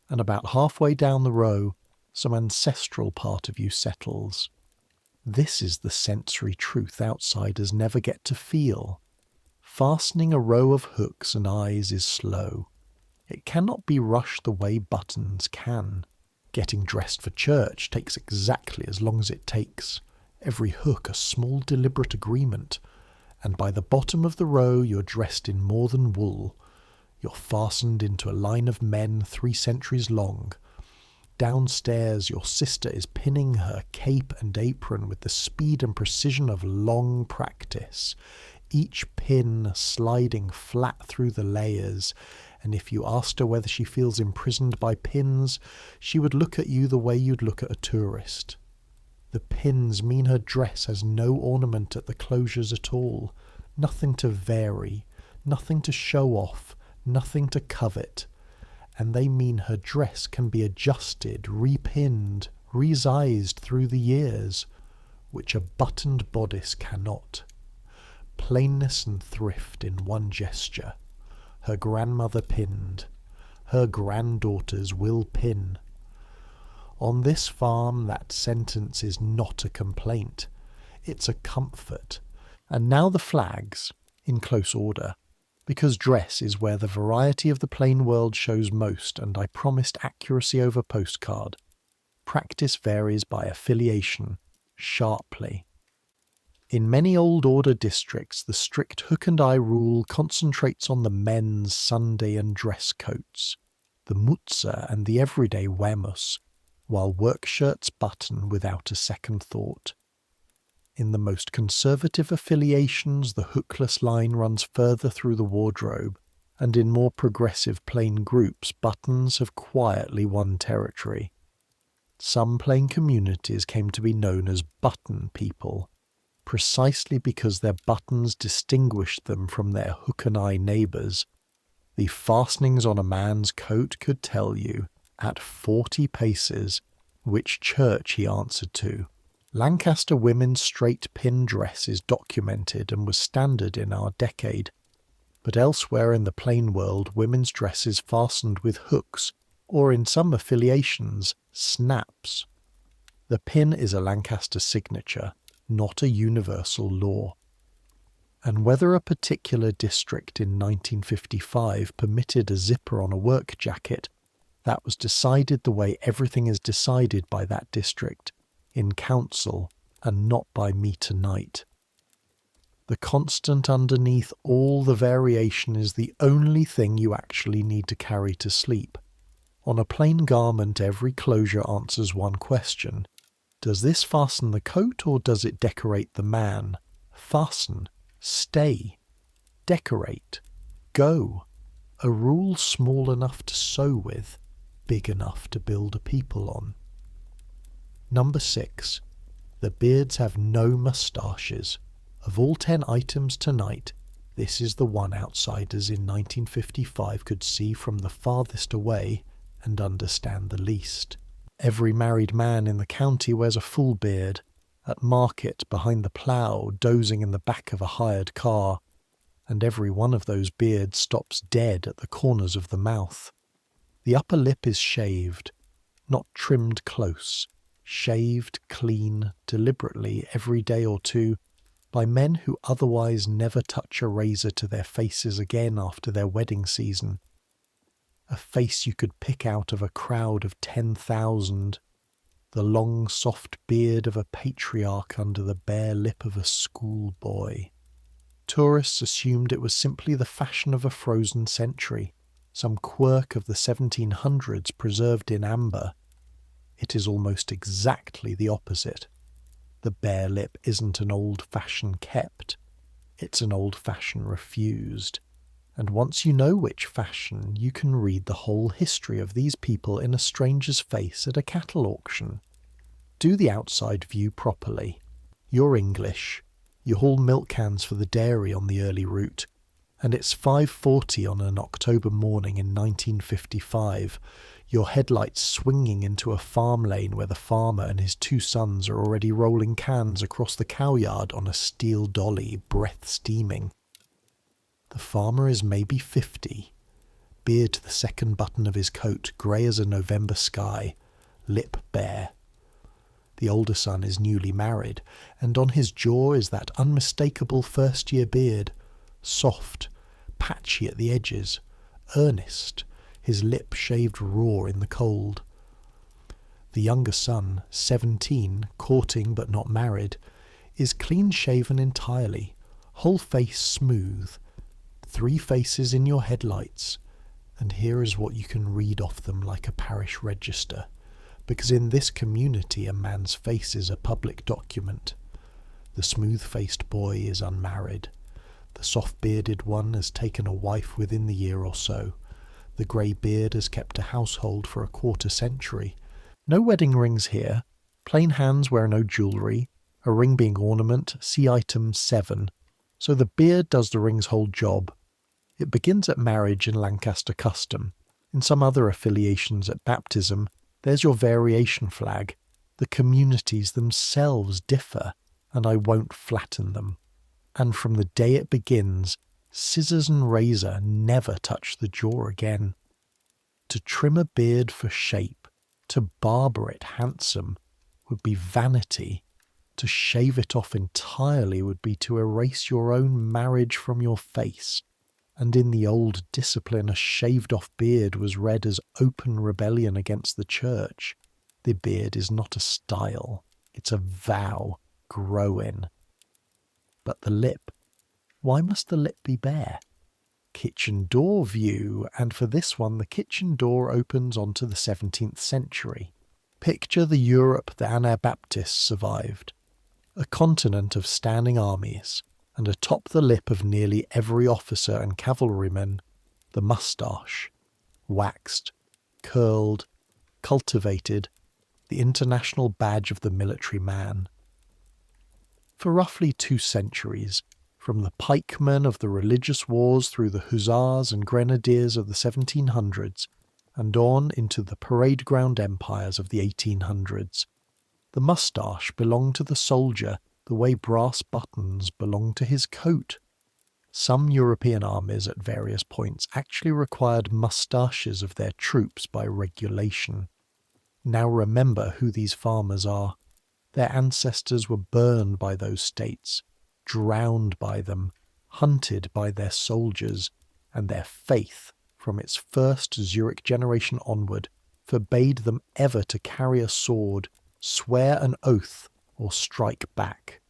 and about halfway down the row, some ancestral part of you settles. This is the sensory truth outsiders never get to feel. Fastening a row of hooks and eyes is slow. It cannot be rushed the way buttons can. Getting dressed for church takes exactly as long as it takes. Every hook a small deliberate agreement, and by the bottom of the row you're dressed in more than wool. You're fastened into a line of men 3 centuries long. Downstairs your sister is pinning her cape and apron with the speed and precision of long practice, each pin sliding flat through the layers, and if you asked her whether she feels imprisoned by pins, she would look at you the way you'd look at a tourist. The pins mean her dress has no ornament at the closures at all, nothing to vary, nothing to show off, nothing to covet, and they mean her dress can be adjusted, repinned, resized through the years, which a buttoned bodice cannot. Plainness and thrift in one gesture. Her grandmother pinned. Her granddaughters will pin. On this farm that sentence is not a complaint. It's a comfort. And now the flags, in close order, because dress is where the variety of the plain world shows most, and I promised accuracy over postcard. Practice varies by affiliation, sharply. In many old order districts, the strict hook-and-eye rule concentrates on the men's Sunday and dress coats, the mutzer and the everyday wamus, while work shirts button without a second thought. In the most conservative affiliations, the hookless line runs further through the wardrobe, and in more progressive plain groups, buttons have quietly won territory. Some plain communities came to be known as button people, precisely because their buttons distinguished them from their hook-and-eye neighbours. The fastenings on a man's coat could tell you, at 40 paces, which church he answered to. Lancaster women's straight pin dress is documented and was standard in our decade, but elsewhere in the plain world women's dress is fastened with hooks, or in some affiliations, snaps. The pin is a Lancaster signature, not a universal law. And whether a particular district in 1955 permitted a zipper on a work jacket, that was decided the way everything is decided by that district, in council, and not by me tonight. The constant underneath all the variation is the only thing you actually need to carry to sleep. On a plain garment, every closure answers one question. Does this fasten the coat, or does it decorate the man? Fasten. Stay. Decorate. Go. A rule small enough to sew with, big enough to build a people on. Number 6. The beards have no moustaches. Of all 10 items tonight, this is the one outsiders in 1955 could see from the farthest away and understand the least. Every married man in the county wears a full beard, at market, behind the plough, dozing in the back of a hired car, and every one of those beards stops dead at the corners of the mouth. The upper lip is shaved, not trimmed close, shaved clean, deliberately, every day or two, by men who otherwise never touch a razor to their faces again after their wedding season. A face you could pick out of a crowd of 10,000, the long soft beard of a patriarch under the bare lip of a schoolboy. Tourists assumed it was simply the fashion of a frozen century, some quirk of the 1700s preserved in amber. It is almost exactly the opposite. The bare lip isn't an old fashion kept, it's an old fashion refused. And once you know which fashion, you can read the whole history of these people in a stranger's face at a cattle auction. Do the outside view properly. You're English. You haul milk cans for the dairy on the early route, and it's 5:40 on an October morning in 1955, your headlights swinging into a farm lane where the farmer and his 2 sons are already rolling cans across the cowyard on a steel dolly, breath steaming. The farmer is maybe 50, beard to the second button of his coat, grey as a November sky, lip bare. The older son is newly married, and on his jaw is that unmistakable first-year beard, soft, patchy at the edges, earnest, his lip shaved raw in the cold. The younger son, 17, courting but not married, is clean-shaven entirely, whole face smooth, 3 faces in your headlights, and here is what you can read off them like a parish register, because in this community a man's face is a public document. The smooth-faced boy is unmarried. The soft-bearded one has taken a wife within the year or so. The grey beard has kept a household for a quarter century. No wedding rings here. Plain hands wear no jewellery. A ring being ornament, see item 7. So the beard does the ring's whole job. It begins at marriage in Lancaster custom. In some other affiliations at baptism, there's your variation flag. The communities themselves differ, and I won't flatten them. And from the day it begins, scissors and razor never touch the jaw again. To trim a beard for shape, to barber it handsome, would be vanity. To shave it off entirely would be to erase your own marriage from your face. And in the old discipline, a shaved-off beard was read as open rebellion against the church. The beard is not a style, it's a vow, growing. But the lip, why must the lip be bare? Kitchen door view, and for this one the kitchen door opens onto the 17th century. Picture the Europe the Anabaptists survived. A continent of standing armies, and atop the lip of nearly every officer and cavalryman, the moustache, waxed, curled, cultivated, the international badge of the military man. For roughly 2 centuries, from the pikemen of the religious wars through the hussars and grenadiers of the 1700s, and on into the parade ground empires of the 1800s, the moustache belonged to the soldier the way brass buttons belong to his coat. Some European armies at various points actually required moustaches of their troops by regulation. Now remember who these farmers are. Their ancestors were burned by those states, drowned by them, hunted by their soldiers, and their faith, from its first Zurich generation onward, forbade them ever to carry a sword, swear an oath, or strike back.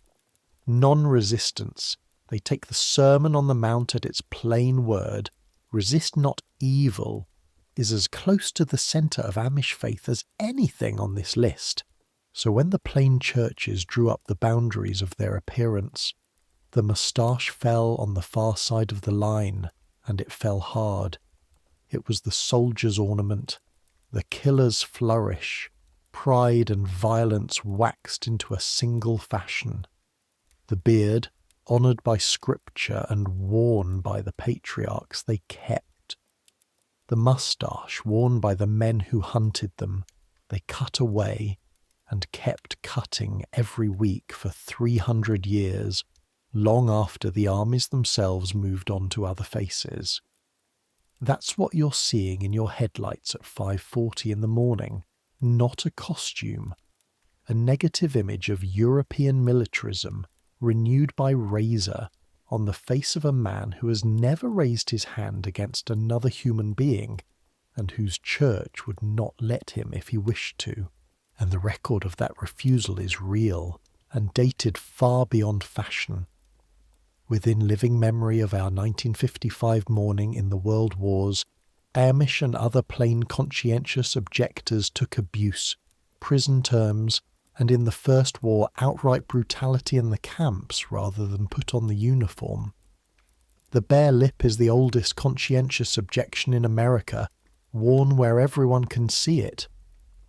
Non-resistance, they take the Sermon on the Mount at its plain word, resist not evil, is as close to the centre of Amish faith as anything on this list. So when the plain churches drew up the boundaries of their appearance, the moustache fell on the far side of the line, and it fell hard. It was the soldier's ornament, the killer's flourish. Pride and violence waxed into a single fashion. The beard, honoured by scripture and worn by the patriarchs, they kept. The moustache, worn by the men who hunted them, they cut away, and kept cutting every week for 300 years, long after the armies themselves moved on to other faces. That's what you're seeing in your headlights at 5:40 in the morning. Not a costume, a negative image of European militarism renewed by razor on the face of a man who has never raised his hand against another human being, and whose church would not let him if he wished to. And the record of that refusal is real, and dated far beyond fashion. Within living memory of our 1955 morning in the World Wars, Amish and other plain conscientious objectors took abuse, prison terms, and in the First War outright brutality in the camps rather than put on the uniform. The bare lip is the oldest conscientious objection in America, worn where everyone can see it.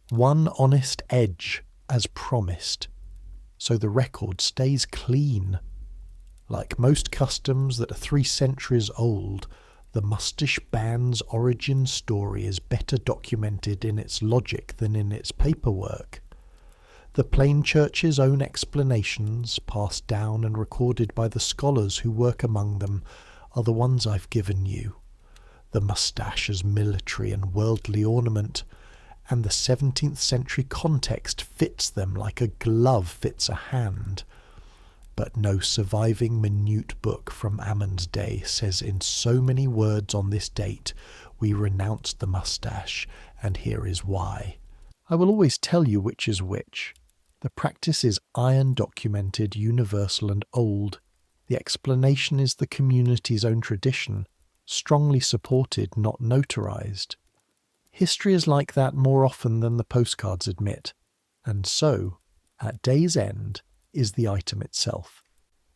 One honest edge, as promised, so the record stays clean. Like most customs that are 3 centuries old, the moustache band's origin story is better documented in its logic than in its paperwork. The plain church's own explanations, passed down and recorded by the scholars who work among them, are the ones I've given you. The moustache as military and worldly ornament, and the 17th century context fits them like a glove fits a hand. But no surviving minute book from Ammon's day says in so many words on this date, we renounced the moustache, and here is why. I will always tell you which is which. The practice is iron documented, universal and old. The explanation is the community's own tradition, strongly supported, not notarized. History is like that more often than the postcards admit, and so, at day's end, is the item itself.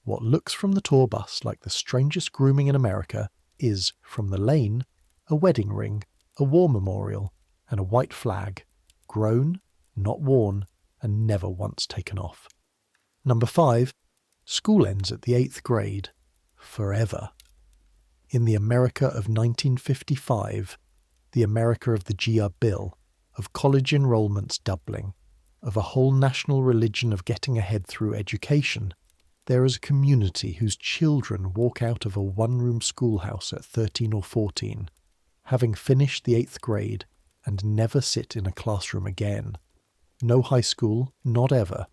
What looks from the tour bus like the strangest grooming in America is, from the lane, a wedding ring, a war memorial, and a white flag, grown, not worn, and never once taken off. Number 5, school ends at the 8th grade. Forever. In the America of 1955, the America of the GR Bill, of college enrollments doubling, of a whole national religion of getting ahead through education, there is a community whose children walk out of a one-room schoolhouse at 13 or 14, having finished the 8th grade, and never sit in a classroom again. No high school, not ever.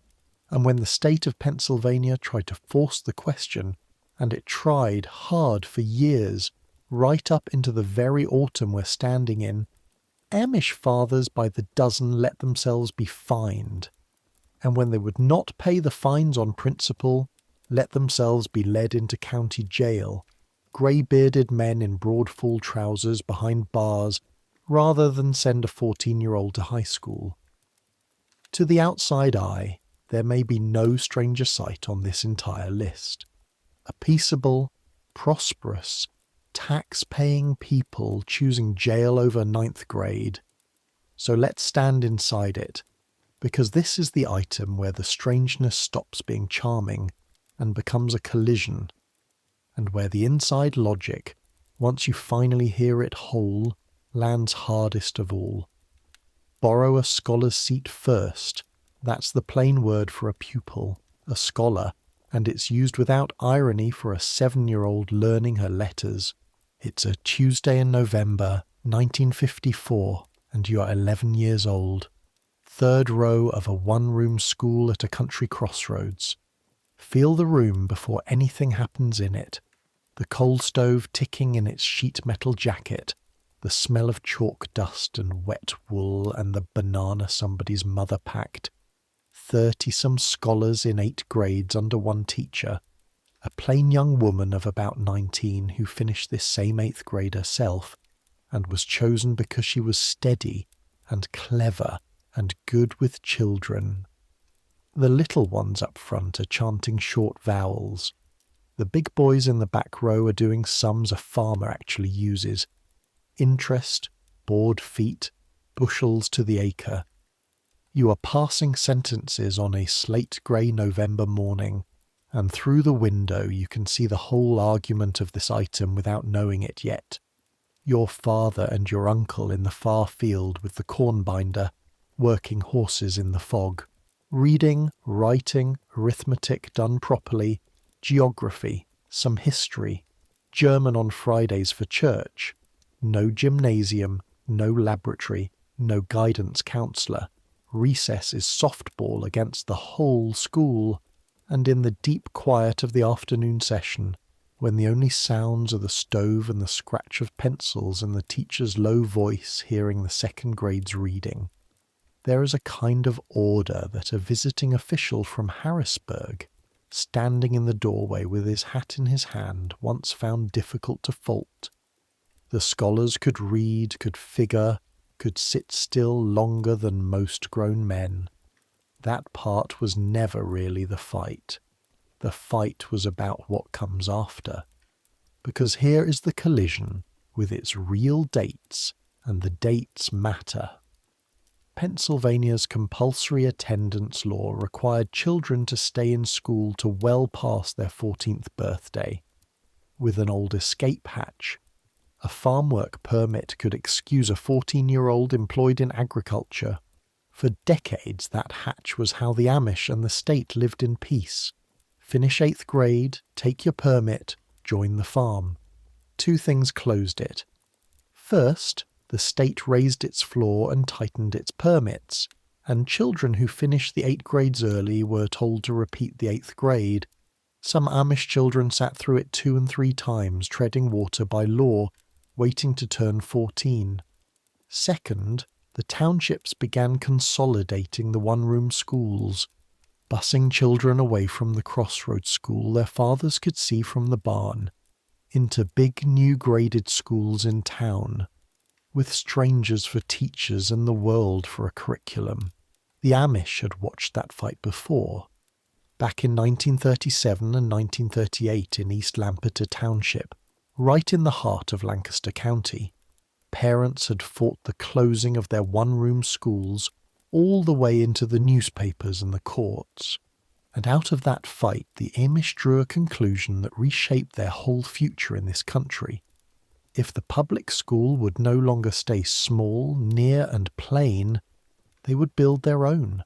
And when the state of Pennsylvania tried to force the question, and it tried hard for years, right up into the very autumn we're standing in, Amish fathers by the dozen let themselves be fined. And when they would not pay the fines on principle, let themselves be led into county jail, grey-bearded men in broad-fall trousers behind bars, rather than send a 14-year-old to high school. To the outside eye, there may be no stranger sight on this entire list. A peaceable, prosperous, tax-paying people choosing jail over 9th grade. So let's stand inside it, because this is the item where the strangeness stops being charming and becomes a collision, and where the inside logic, once you finally hear it whole, lands hardest of all. Borrow a scholar's seat first. That's the plain word for a pupil, a scholar, and it's used without irony for a 7-year-old learning her letters. It's a Tuesday in November, 1954, and you are 11 years old. 3rd row of a one-room school at a country crossroads. Feel the room before anything happens in it. The coal stove ticking in its sheet metal jacket, the smell of chalk dust and wet wool and the banana somebody's mother packed. 30-some scholars in 8 grades under one teacher. A plain young woman of about 19 who finished this same 8th grade herself and was chosen because she was steady and clever and good with children. The little ones up front are chanting short vowels. The big boys in the back row are doing sums a farmer actually uses. Interest, board feet, bushels to the acre. You are passing sentences on a slate-grey November morning, and through the window you can see the whole argument of this item without knowing it yet. Your father and your uncle in the far field with the corn binder, working horses in the fog. Reading, writing, arithmetic done properly, geography, some history, German on Fridays for church. No gymnasium, no laboratory, no guidance counsellor. Recess is softball against the whole school, and in the deep quiet of the afternoon session, when the only sounds are the stove and the scratch of pencils and the teacher's low voice hearing the 2nd grade's reading, there is a kind of order that a visiting official from Harrisburg, standing in the doorway with his hat in his hand, once found difficult to fault. The scholars could read, could figure, could sit still longer than most grown men. That part was never really the fight. The fight was about what comes after. Because here is the collision with its real dates, and the dates matter. Pennsylvania's compulsory attendance law required children to stay in school to well past their 14th birthday. With an old escape hatch, a farm work permit could excuse a 14-year-old employed in agriculture. For decades that hatch was how the Amish and the state lived in peace. Finish 8th grade, take your permit, join the farm. 2 things closed it. First, the state raised its floor and tightened its permits, and children who finished the 8 grades early were told to repeat the 8th grade. Some Amish children sat through it 2 and 3 times, treading water by law, waiting to turn 14. Second, the townships began consolidating the one-room schools, busing children away from the crossroads school their fathers could see from the barn, into big new graded schools in town, with strangers for teachers and the world for a curriculum. The Amish had watched that fight before. Back in 1937 and 1938 in East Lampeter Township, right in the heart of Lancaster County, parents had fought the closing of their one-room schools all the way into the newspapers and the courts. And out of that fight, the Amish drew a conclusion that reshaped their whole future in this country. if the public school would no longer stay small, near and plain, they would build their own.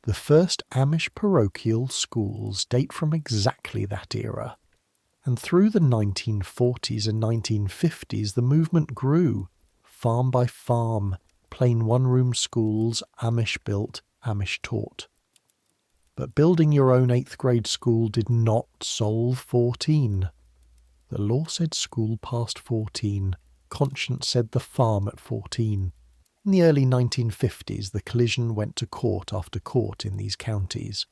The first Amish parochial schools date from exactly that era. And through the 1940s and 1950s, the movement grew, farm by farm, plain one-room schools, Amish built, Amish taught. But building your own 8th grade school did not solve 14. The law said school past 14. Conscience said the farm at 14. In the early 1950s, the collision went to court after court in these counties.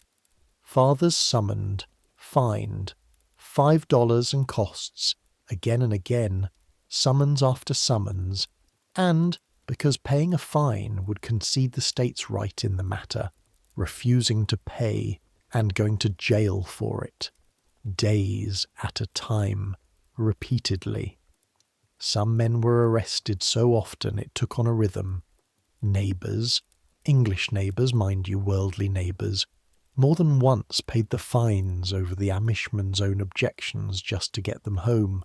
Fathers summoned, fined, $5 and costs, again and again, summons after summons, and, because paying a fine would concede the state's right in the matter, refusing to pay and going to jail for it, days at a time, repeatedly. Some men were arrested so often it took on a rhythm. Neighbours, English neighbours, mind you, worldly neighbours, more than once paid the fines over the Amishman's own objections just to get them home.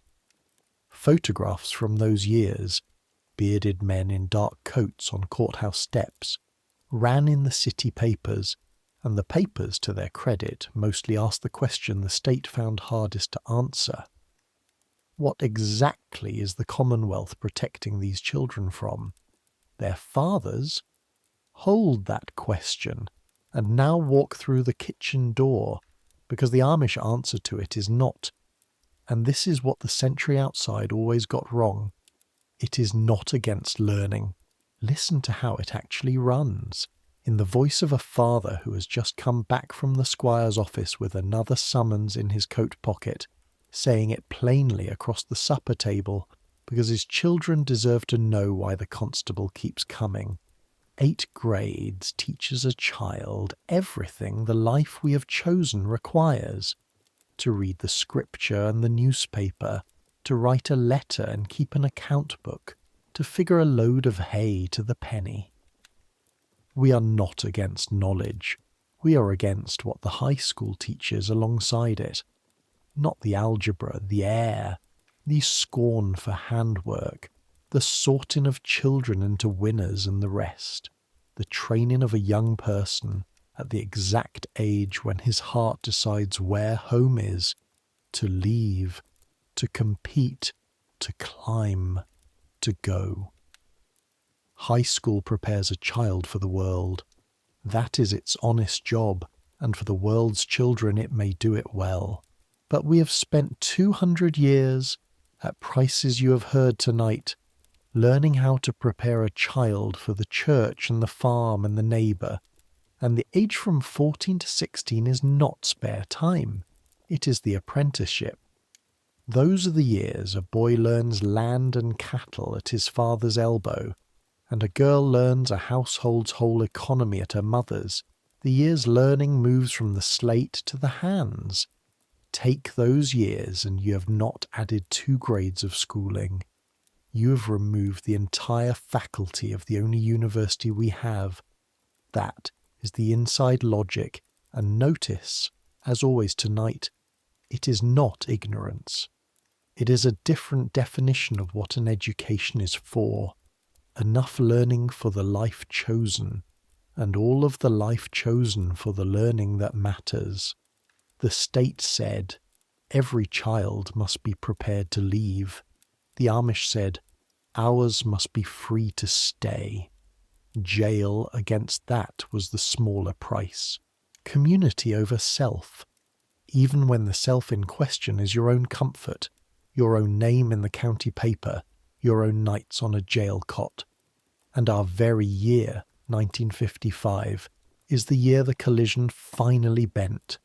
Photographs from those years, bearded men in dark coats on courthouse steps, ran in the city papers, and the papers, to their credit, mostly asked the question the state found hardest to answer. What exactly is the Commonwealth protecting these children from? Their fathers? Hold that question, and now walk through the kitchen door, because the Amish answer to it is not. And this is what the century outside always got wrong. It is not against learning. Listen to how it actually runs, in the voice of a father who has just come back from the squire's office with another summons in his coat pocket, saying it plainly across the supper table, because his children deserve to know why the constable keeps coming. 8 grades teaches a child everything the life we have chosen requires. To read the scripture and the newspaper, to write a letter and keep an account book, to figure a load of hay to the penny. We are not against knowledge. We are against what the high school teaches alongside it. Not the algebra, the air, the scorn for handwork, the sorting of children into winners and the rest, the training of a young person at the exact age when his heart decides where home is, to leave, to compete, to climb, to go. High school prepares a child for the world. That is its honest job, and for the world's children it may do it well. But we have spent 200 years, at prices you have heard tonight, learning how to prepare a child for the church and the farm and the neighbour, and the age from 14 to 16 is not spare time. It is the apprenticeship. Those are the years a boy learns land and cattle at his father's elbow, and a girl learns a household's whole economy at her mother's. The years learning moves from the slate to the hands. Take those years and you have not added 2 grades of schooling. You have removed the entire faculty of the only university we have. That is the inside logic, and notice, as always tonight, it is not ignorance. It is a different definition of what an education is for. Enough learning for the life chosen, and all of the life chosen for the learning that matters. The state said, every child must be prepared to leave. The Amish said, ours must be free to stay. Jail against that was the smaller price. Community over self, even when the self in question is your own comfort, your own name in the county paper, your own nights on a jail cot. And our very year, 1955, is the year the collision finally bent,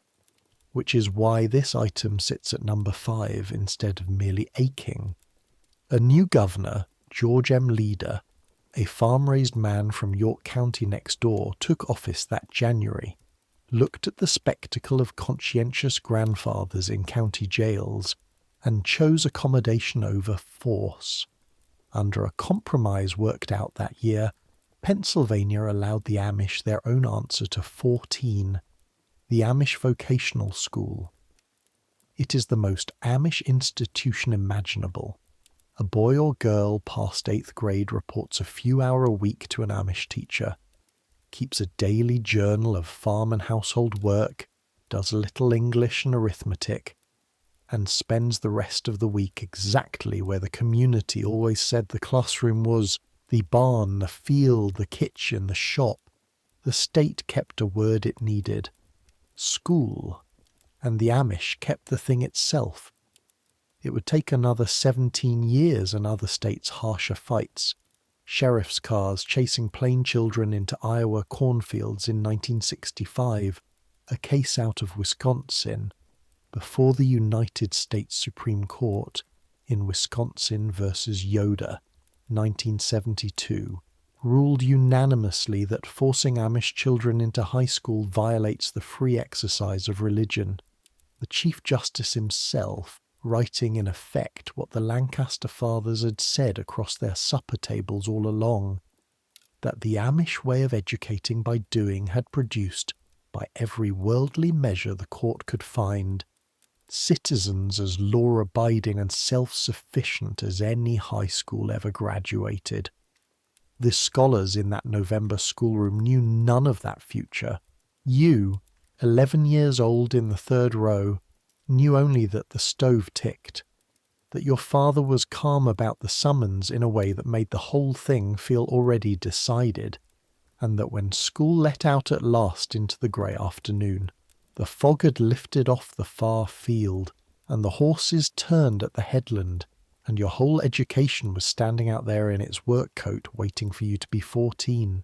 which is why this item sits at number 5 instead of merely aching. A new governor, George M. Leader, a farm-raised man from York County next door, took office that January, looked at the spectacle of conscientious grandfathers in county jails, and chose accommodation over force. Under a compromise worked out that year, Pennsylvania allowed the Amish their own answer to 14, the Amish Vocational School. It is the most Amish institution imaginable. A boy or girl past 8th grade reports a few hours a week to an Amish teacher, keeps a daily journal of farm and household work, does a little English and arithmetic, and spends the rest of the week exactly where the community always said the classroom was: the barn, the field, the kitchen, the shop. The state kept a word it needed: school, and the Amish kept the thing itself. It would take another 17 years and other states' harsher fights. Sheriff's cars chasing plain children into Iowa cornfields in 1965, a case out of Wisconsin, before the United States Supreme Court in Wisconsin versus Yoder, 1972, ruled unanimously that forcing Amish children into high school violates the free exercise of religion. The Chief Justice himself writing in effect what the Lancaster fathers had said across their supper tables all along, that the Amish way of educating by doing had produced, by every worldly measure the court could find, citizens as law-abiding and self-sufficient as any high school ever graduated. The scholars in that November schoolroom knew none of that future. You, 11 years old in the third row, knew only that the stove ticked, that your father was calm about the summons in a way that made the whole thing feel already decided, and that when school let out at last into the grey afternoon, the fog had lifted off the far field, and the horses turned at the headland, and your whole education was standing out there in its work coat waiting for you to be 14.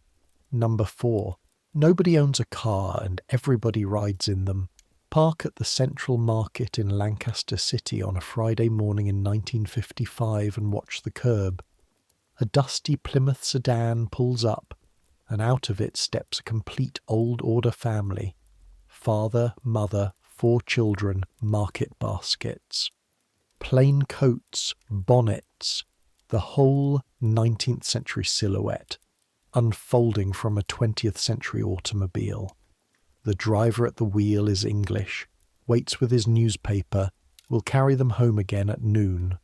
Number 4. Nobody owns a car and everybody rides in them. Park at the Central Market in Lancaster City on a Friday morning in 1955 and watch the curb. A dusty Plymouth sedan pulls up, and out of it steps a complete old-order family. Father, mother, 4 children, market baskets. Plain coats, bonnets, the whole 19th century silhouette, unfolding from a 20th century automobile. The driver at the wheel is English, waits with his newspaper, will carry them home again at noon.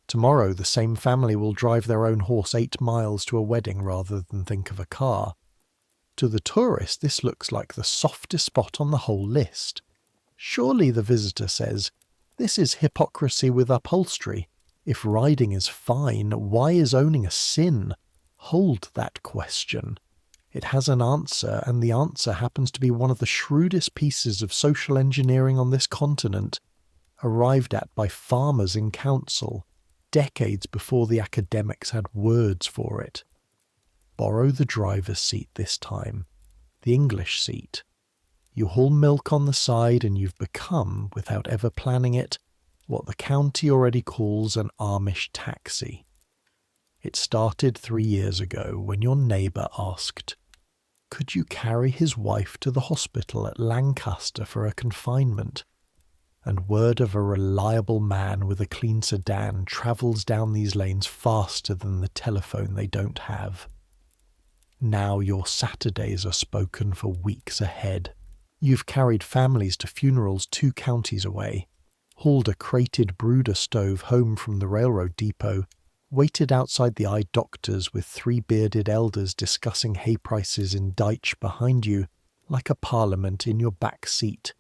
Tomorrow the same family will drive their own horse 8 miles to a wedding rather than think of a car. To the tourist this looks like the softest spot on the whole list. Surely, the visitor says, this is hypocrisy with upholstery. If riding is fine, why is owning a sin? Hold that question. It has an answer, and the answer happens to be one of the shrewdest pieces of social engineering on this continent, arrived at by farmers in council, decades before the academics had words for it. Borrow the driver's seat this time, the English seat. You haul milk on the side and you've become, without ever planning it, what the county already calls an Amish taxi. It started 3 years ago when your neighbour asked, could you carry his wife to the hospital at Lancaster for a confinement? And word of a reliable man with a clean sedan travels down these lanes faster than the telephone they don't have. Now your Saturdays are spoken for weeks ahead. You've carried families to funerals 2 counties away, hauled a crated brooder stove home from the railroad depot, waited outside the eye doctor's with 3 bearded elders discussing hay prices in Deitch behind you, like a parliament in your back seat.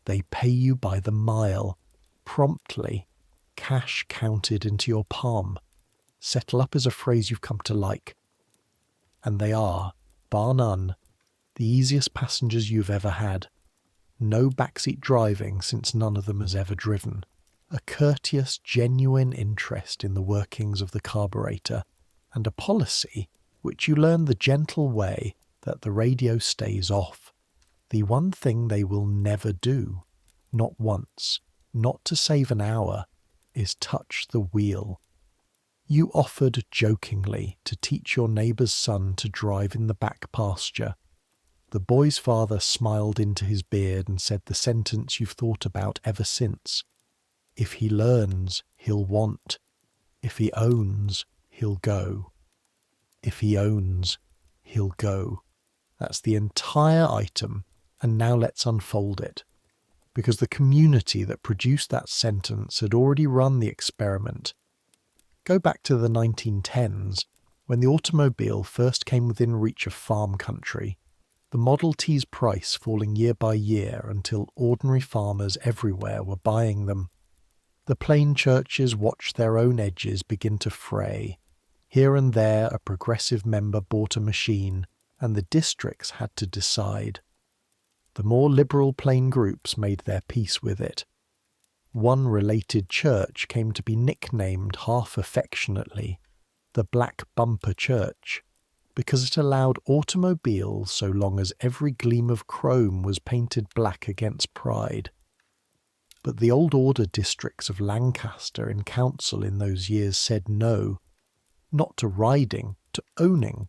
They pay you by the mile, promptly, cash counted into your palm. Settle up is a phrase you've come to like. And they are, bar none, the easiest passengers you've ever had. No backseat driving since none of them has ever driven. A courteous, genuine interest in the workings of the carburetor, and a policy which you learn the gentle way that the radio stays off. The one thing they will never do, not once, not to save an hour, is touch the wheel. You offered jokingly to teach your neighbour's son to drive in the back pasture. The boy's father smiled into his beard and said the sentence you've thought about ever since. If he learns, he'll want. If he owns, he'll go. If he owns, he'll go. That's the entire item, and now let's unfold it. Because the community that produced that sentence had already run the experiment. Go back to the 1910s, when the automobile first came within reach of farm country, the Model T's price falling year by year until ordinary farmers everywhere were buying them. The plain churches watched their own edges begin to fray. Here and there a progressive member bought a machine, and the districts had to decide. The more liberal plain groups made their peace with it. One related church came to be nicknamed half affectionately the Black Bumper Church, because it allowed automobiles so long as every gleam of chrome was painted black against pride. But the old order districts of Lancaster in council in those years said no, not to riding, to owning,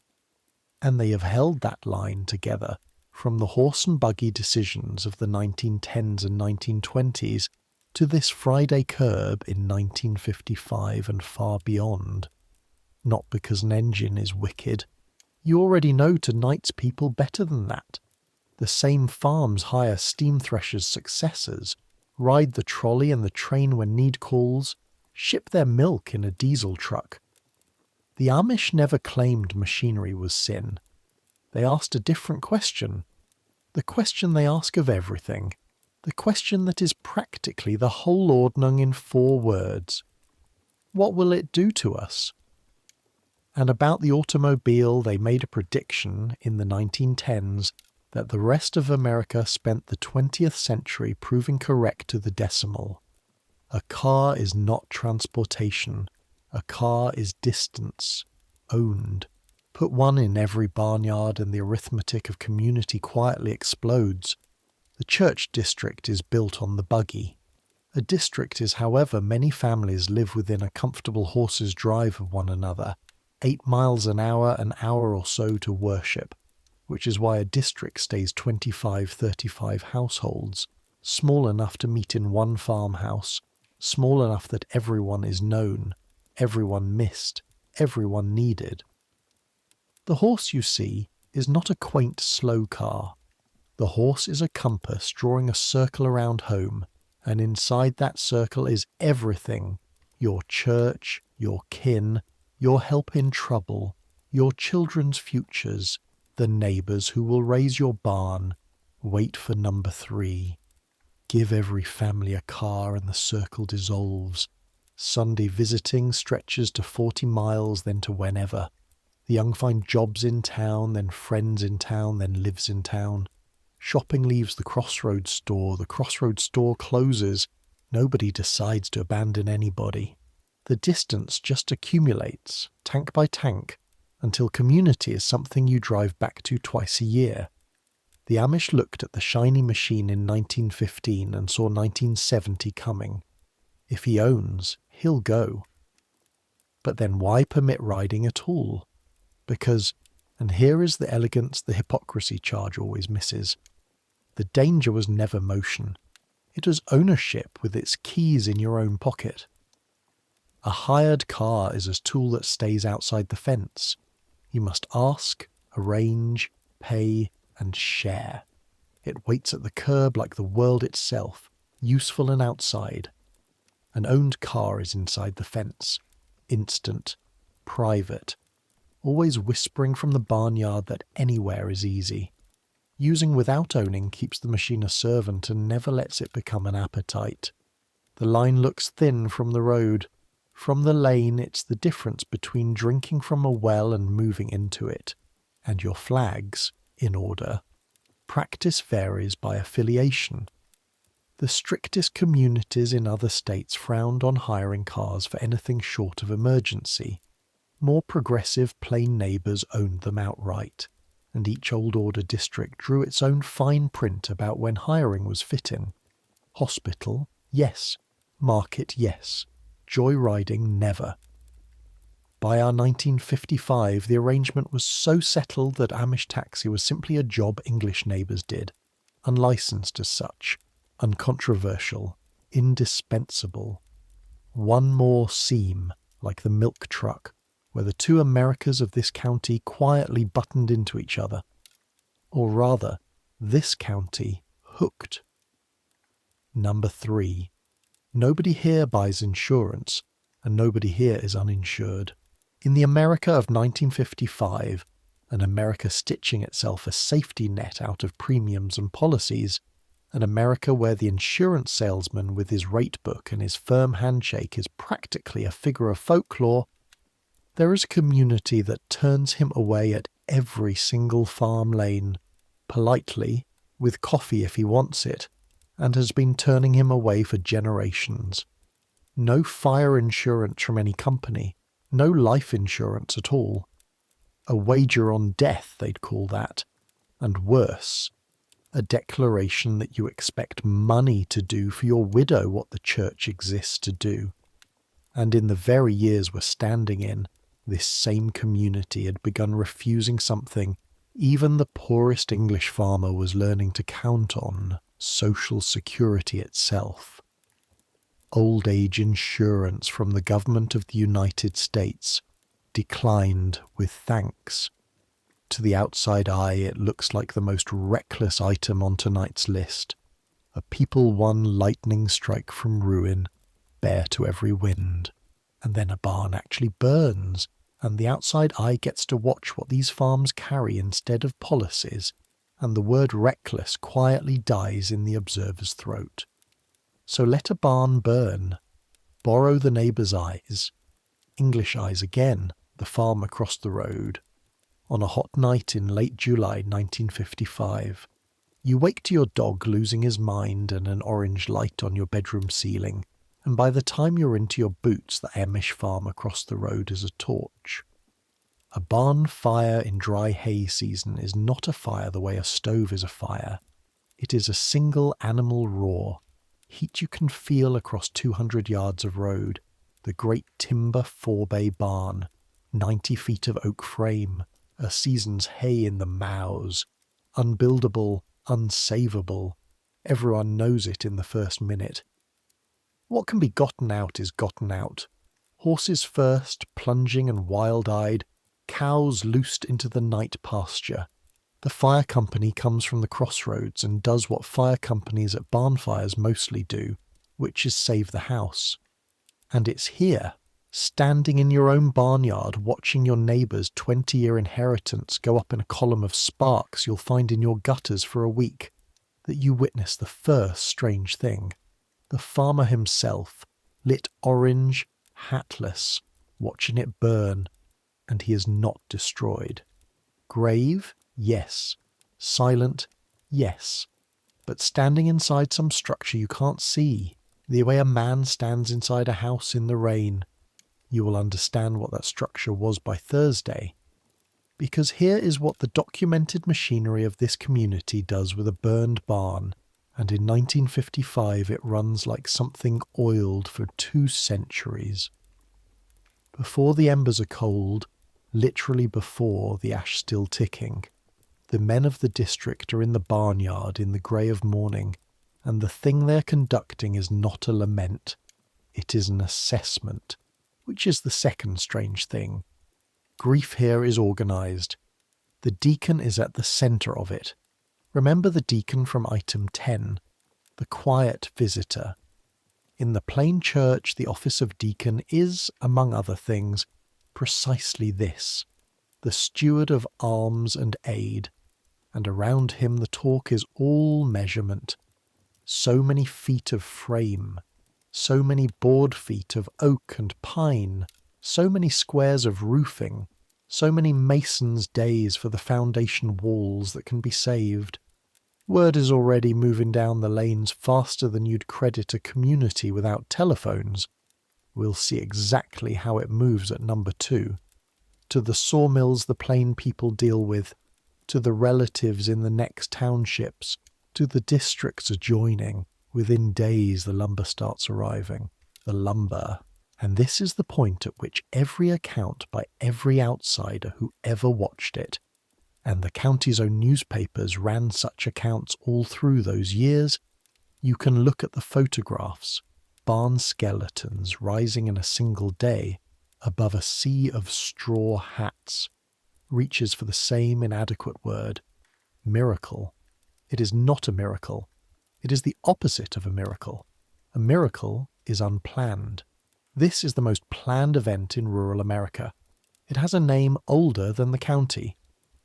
and they have held that line together from the horse and buggy decisions of the 1910s and 1920s to this Friday curb in 1955 and far beyond. Not because an engine is wicked. You already know tonight's people better than that. The same farms hire steam threshers' successors, ride the trolley and the train when need calls, ship their milk in a diesel truck. The Amish never claimed machinery was sin. They asked a different question. The question they ask of everything. The question that is practically the whole ordnung in 4 words. What will it do to us? And about the automobile they made a prediction in the 1910s that the rest of America spent the 20th century proving correct to the decimal. A car is not transportation. A car is distance. Owned. Put one in every barnyard and the arithmetic of community quietly explodes. The church district is built on the buggy. A district is however many families live within a comfortable horse's drive of one another, 8 miles an hour or so to worship, which is why a district stays 25-35 households, small enough to meet in one farmhouse, small enough that everyone is known, everyone missed, everyone needed. The horse, you see, is not a quaint slow car. The horse is a compass drawing a circle around home, and inside that circle is everything: your church, your kin, your help in trouble, your children's futures, the neighbours who will raise your barn. Wait for number 3. Give every family a car and the circle dissolves. Sunday visiting stretches to 40 miles, then to whenever. The young find jobs in town, then friends in town, then lives in town. Shopping leaves the crossroads store closes. Nobody decides to abandon anybody. The distance just accumulates, tank by tank, until community is something you drive back to twice a year. The Amish looked at the shiny machine in 1915 and saw 1970 coming. If he owns, he'll go. But then why permit riding at all? Because, and here is the elegance the hypocrisy charge always misses, the danger was never motion. It was ownership with its keys in your own pocket. A hired car is a tool that stays outside the fence. You must ask, arrange, pay, and share. It waits at the curb like the world itself, useful and outside. An owned car is inside the fence, instant, private, always whispering from the barnyard that anywhere is easy. Using without owning keeps the machine a servant and never lets it become an appetite. The line looks thin from the road. From the lane, it's the difference between drinking from a well and moving into it. And your flags, in order. Practice varies by affiliation. The strictest communities in other states frowned on hiring cars for anything short of emergency. More progressive plain neighbours owned them outright, and each old order district drew its own fine print about when hiring was fitting. Hospital, yes. Market, yes. Joyriding, never. By our 1955, the arrangement was so settled that Amish taxi was simply a job English neighbours did, unlicensed as such, uncontroversial, indispensable. One more seam, like the milk truck, where the 2 Americas of this county quietly buttoned into each other. Or rather, this county hooked. Number 3. Nobody here buys insurance, and nobody here is uninsured. In the America of 1955, an America stitching itself a safety net out of premiums and policies, an America where the insurance salesman with his rate book and his firm handshake is practically a figure of folklore, there is a community that turns him away at every single farm lane, politely, with coffee if he wants it, and has been turning him away for generations. No fire insurance from any company, no life insurance at all. A wager on death, they'd call that. And worse, a declaration that you expect money to do for your widow what the church exists to do. And in the very years we're standing in, this same community had begun refusing something even the poorest English farmer was learning to count on: social security itself. Old age insurance from the government of the United States declined with thanks. To the outside eye, it looks like the most reckless item on tonight's list. A people one lightning strike from ruin, bare to every wind. And then a barn actually burns, and the outside eye gets to watch what these farms carry instead of policies, and the word reckless quietly dies in the observer's throat. So let a barn burn. Borrow the neighbour's eyes. English eyes again, the farm across the road. On a hot night in late July 1955, you wake to your dog losing his mind and an orange light on your bedroom ceiling, and by the time you're into your boots, the Amish farm across the road is a torch. A barn fire in dry hay season is not a fire the way a stove is a fire. It is a single animal roar, heat you can feel across 200 yards of road, the great timber 4-bay barn, 90 feet of oak frame, a season's hay in the mouths, unbuildable, unsavable. Everyone knows it in the first minute. What can be gotten out is gotten out. Horses first, plunging and wild-eyed, cows loosed into the night pasture. The fire company comes from the crossroads and does what fire companies at barn fires mostly do, which is save the house. And it's here, standing in your own barnyard watching your neighbour's 20-year inheritance go up in a column of sparks you'll find in your gutters for a week, that you witness the first strange thing. The farmer himself, lit orange, hatless, watching it burn, and he is not destroyed. Grave? Yes. Silent? Yes. But standing inside some structure you can't see, the way a man stands inside a house in the rain, you will understand what that structure was by Thursday. Because here is what the documented machinery of this community does with a burned barn, and in 1955 it runs like something oiled for 2 centuries. Before the embers are cold, literally before the ash still ticking, the men of the district are in the barnyard in the grey of morning, and the thing they're conducting is not a lament, it is an assessment, which is the second strange thing. Grief here is organised. The deacon is at the centre of it. Remember the deacon from item 10, the quiet visitor. In the plain church, the office of deacon is, among other things, precisely this, the steward of alms and aid, and around him the talk is all measurement. So many feet of frame, so many board feet of oak and pine, so many squares of roofing, so many masons' days for the foundation walls that can be saved. Word is already moving down the lanes faster than you'd credit a community without telephones. We'll see exactly how it moves at number 2. To the sawmills the plain people deal with, to the relatives in the next townships, to the districts adjoining. Within days the lumber starts arriving. The lumber. And this is the point at which every account by every outsider who ever watched it, and the county's own newspapers ran such accounts all through those years, you can look at the photographs, barn skeletons rising in a single day above a sea of straw hats, reaches for the same inadequate word, miracle. It is not a miracle. It is the opposite of a miracle. A miracle is unplanned. This is the most planned event in rural America. It has a name older than the county.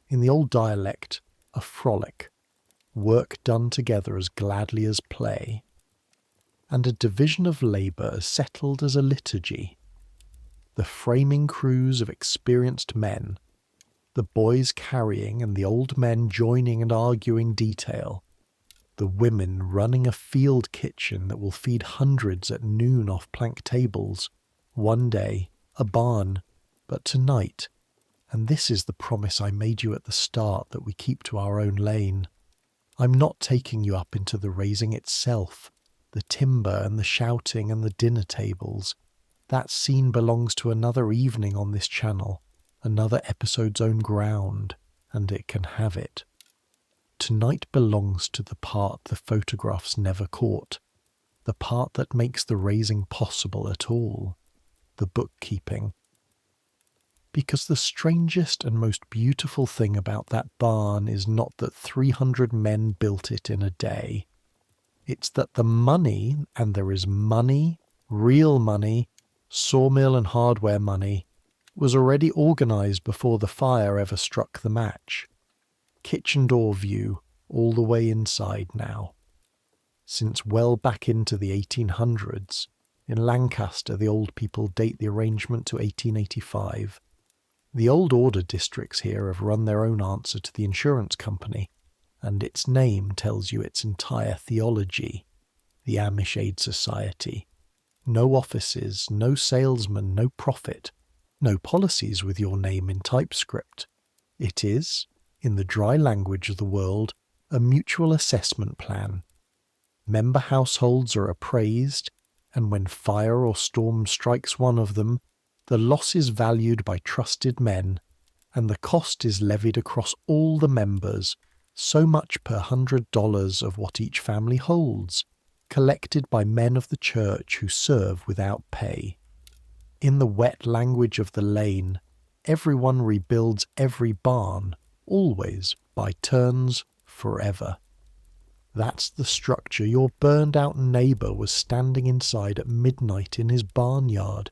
In the old dialect, a frolic. Work done together as gladly as play. And a division of labour as settled as a liturgy. The framing crews of experienced men, the boys carrying and the old men joining and arguing detail, the women running a field kitchen that will feed hundreds at noon off plank tables, one day a barn, but tonight, and this is the promise I made you at the start that we keep to our own lane. I'm not taking you up into the raising itself, the timber and the shouting and the dinner tables. That scene belongs to another evening on this channel, another episode's own ground, and it can have it. Tonight belongs to the part the photographs never caught, the part that makes the raising possible at all, the bookkeeping. Because the strangest and most beautiful thing about that barn is not that 300 men built it in a day. It's that the money, and there is money, real money, sawmill and hardware money, was already organised before the fire ever struck the match. Kitchen door view all the way inside now. Since well back into the 1800s, in Lancaster the old people date the arrangement to 1885. The old order districts here have run their own answer to the insurance company, and its name tells you its entire theology, the Amish Aid Society. No offices, no salesman, no profit, no policies with your name in typescript. It is, in the dry language of the world, a mutual assessment plan. Member households are appraised, and when fire or storm strikes one of them, the loss is valued by trusted men, and the cost is levied across all the members, so much per $100 of what each family holds, collected by men of the church who serve without pay. In the wet language of the lane, everyone rebuilds every barn, always, by turns, forever. That's the structure your burned-out neighbour was standing inside at midnight in his barnyard.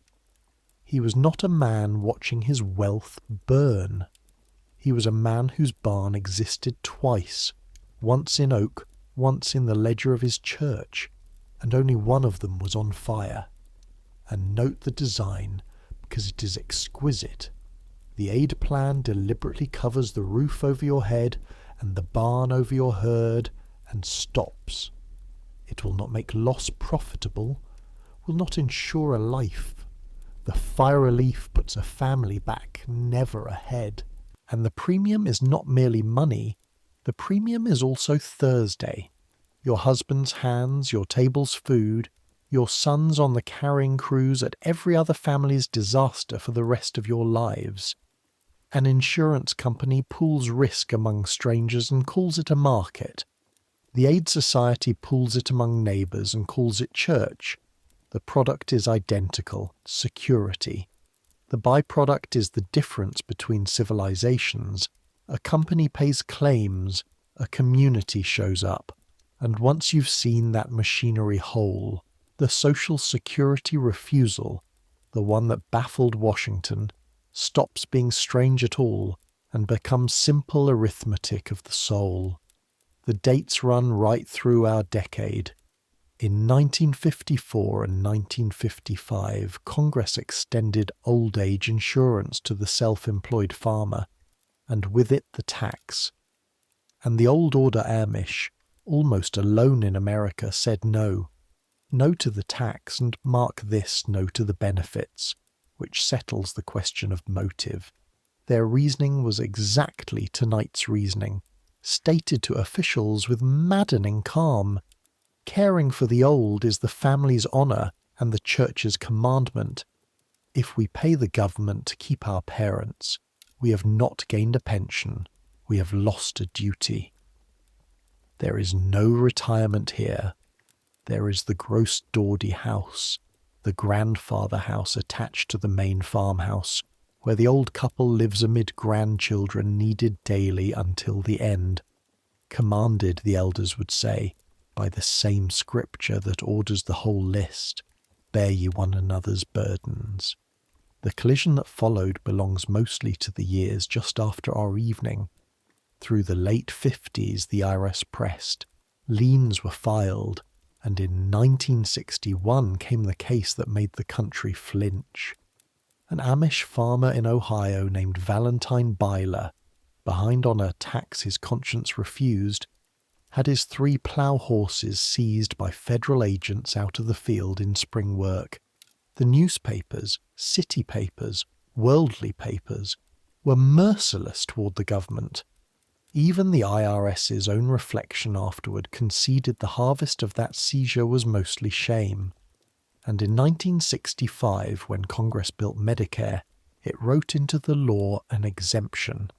He was not a man watching his wealth burn. He was a man whose barn existed twice, once in oak, once in the ledger of his church, and only one of them was on fire. And note the design, because it is exquisite. The aid plan deliberately covers the roof over your head and the barn over your herd, and stops. It will not make loss profitable, will not insure a life. The fire relief puts a family back, never ahead. And the premium is not merely money, the premium is also Thursday. Your husband's hands, your table's food, your sons on the carrying crews at every other family's disaster for the rest of your lives. An insurance company pools risk among strangers and calls it a market. The Aid Society pools it among neighbours and calls it church. The product is identical, security. The byproduct is the difference between civilizations. A company pays claims, a community shows up. And once you've seen that machinery whole, the Social Security refusal, the one that baffled Washington, stops being strange at all and becomes simple arithmetic of the soul. The dates run right through our decade. In 1954 and 1955, Congress extended old age insurance to the self-employed farmer, and with it the tax. And the old order Amish, almost alone in America, said no. No to the tax, and mark this, no to the benefits, which settles the question of motive. Their reasoning was exactly tonight's reasoning, stated to officials with maddening calm. Caring for the old is the family's honour and the church's commandment. If we pay the government to keep our parents, we have not gained a pension, we have lost a duty. There is no retirement here. There is the gross Dawdy house, the grandfather house attached to the main farmhouse, where the old couple lives amid grandchildren needed daily until the end. Commanded, the elders would say, by the same scripture that orders the whole list. bear ye one another's burdens. The collision that followed belongs mostly to the years just after our evening. Through the late 50s, the IRS pressed, liens were filed, and in 1961 came the case that made the country flinch. An Amish farmer in Ohio named Valentine Byler, behind on a tax his conscience refused, had his 3 plough horses seized by federal agents out of the field in spring work. The newspapers, city papers, worldly papers, were merciless toward the government. Even the IRS's own reflection afterward conceded the harvest of that seizure was mostly shame. And in 1965, when Congress built Medicare, it wrote into the law an exemption.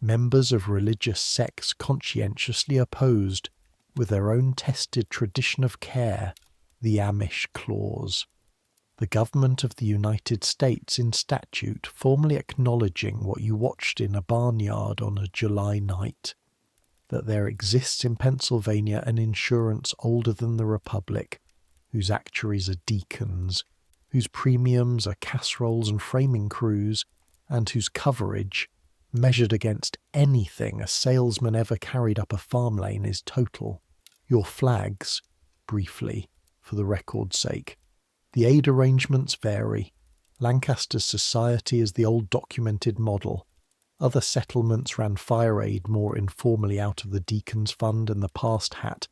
Members of religious sects conscientiously opposed, with their own tested tradition of care, the Amish clause. The government of the United States in statute formally acknowledging what you watched in a barnyard on a July night, that there exists in Pennsylvania an insurance older than the Republic, whose actuaries are deacons, whose premiums are casseroles and framing crews, and whose coverage, measured against anything a salesman ever carried up a farm lane, is total. Your flags, briefly, for the record's sake. The aid arrangements vary. Lancaster's society is the old documented model. Other settlements ran fire aid more informally out of the Deacon's Fund and the past hat,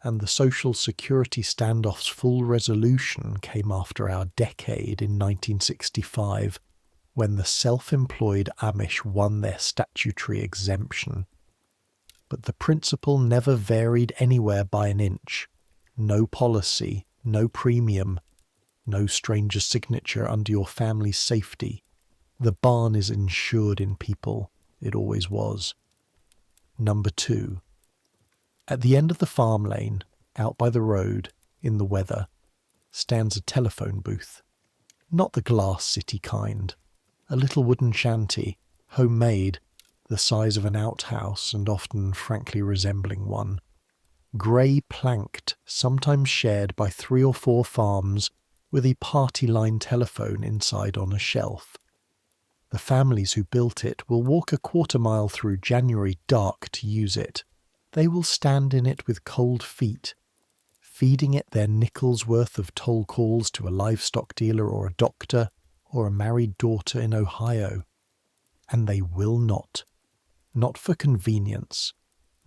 and the Social Security standoff's full resolution came after our decade in 1965, when the self-employed Amish won their statutory exemption. But the principle never varied anywhere by an inch. No policy, no premium, no stranger's signature under your family's safety. The barn is insured in people. It always was. Number 2. At the end of the farm lane, out by the road, in the weather, stands a telephone booth. Not the glass city kind. A little wooden shanty, homemade, the size of an outhouse and often frankly resembling one. Grey planked, sometimes shared by 3 or 4 farms, with a party line telephone inside on a shelf. The families who built it will walk a quarter-mile through January dark to use it. They will stand in it with cold feet, feeding it their nickels' worth of toll calls to a livestock dealer or a doctor or a married daughter in Ohio. And they will not. Not for convenience,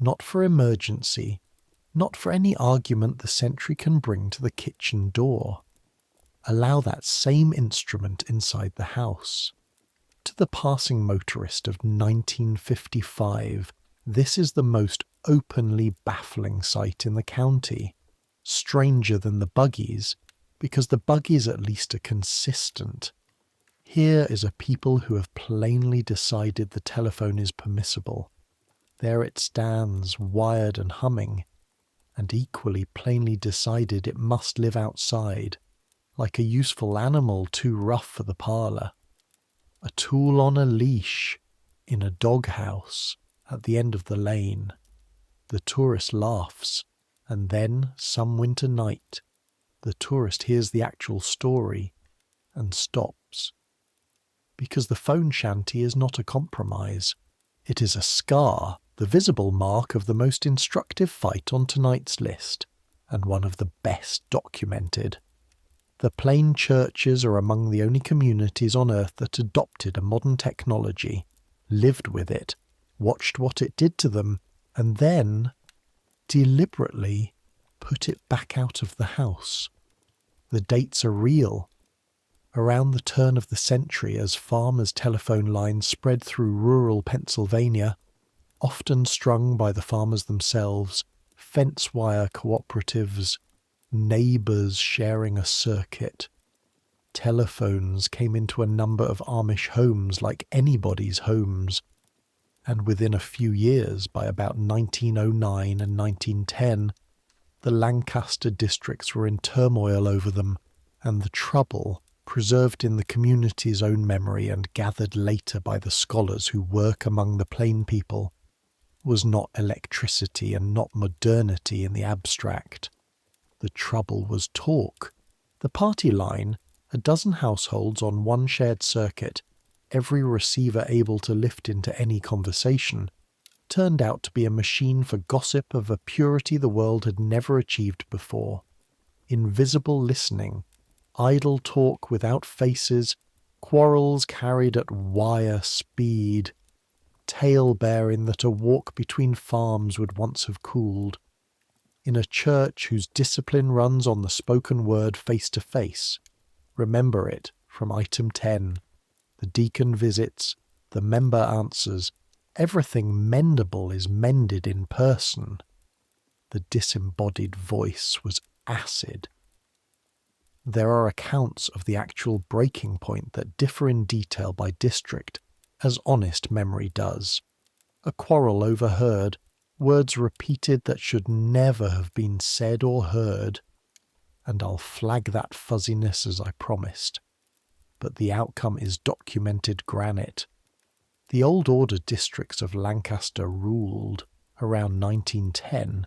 not for emergency, not for any argument the sentry can bring to the kitchen door. Allow that same instrument inside the house. To the passing motorist of 1955, this is the most openly baffling sight in the county. Stranger than the buggies, because the buggies at least are consistent. Here is a people who have plainly decided the telephone is permissible. There it stands, wired and humming, and equally plainly decided it must live outside, like a useful animal too rough for the parlour. A tool on a leash, in a doghouse, at the end of the lane. The tourist laughs, and then, some winter night, the tourist hears the actual story and stops. Because the phone shanty is not a compromise. It is a scar, the visible mark of the most instructive fight on tonight's list, and one of the best documented. The plain churches are among the only communities on earth that adopted a modern technology, lived with it, watched what it did to them, and then, deliberately, put it back out of the house. The dates are real. Around the turn of the century, as farmers' telephone lines spread through rural Pennsylvania, often strung by the farmers themselves, fence wire cooperatives, neighbours sharing a circuit. Telephones came into a number of Amish homes like anybody's homes, and within a few years, by about 1909 and 1910, the Lancaster districts were in turmoil over them, and the trouble, preserved in the community's own memory and gathered later by the scholars who work among the plain people, was not electricity and not modernity in the abstract. The trouble was talk, The party line, a dozen households on one shared circuit, every receiver able to lift into any conversation, turned out to be a machine for gossip of a purity the world had never achieved before. Invisible listening, idle talk without faces, quarrels carried at wire speed, tale-bearing that a walk between farms would once have cooled. In a church whose discipline runs on the spoken word face to face, remember it from item 10. The deacon visits, the member answers, everything mendable is mended in person. The disembodied voice was acid. There are accounts of the actual breaking point that differ in detail by district, as honest memory does. A quarrel overheard, words repeated that should never have been said or heard, and I'll flag that fuzziness as I promised. But the outcome is documented granite. The old order districts of Lancaster ruled, around 1910,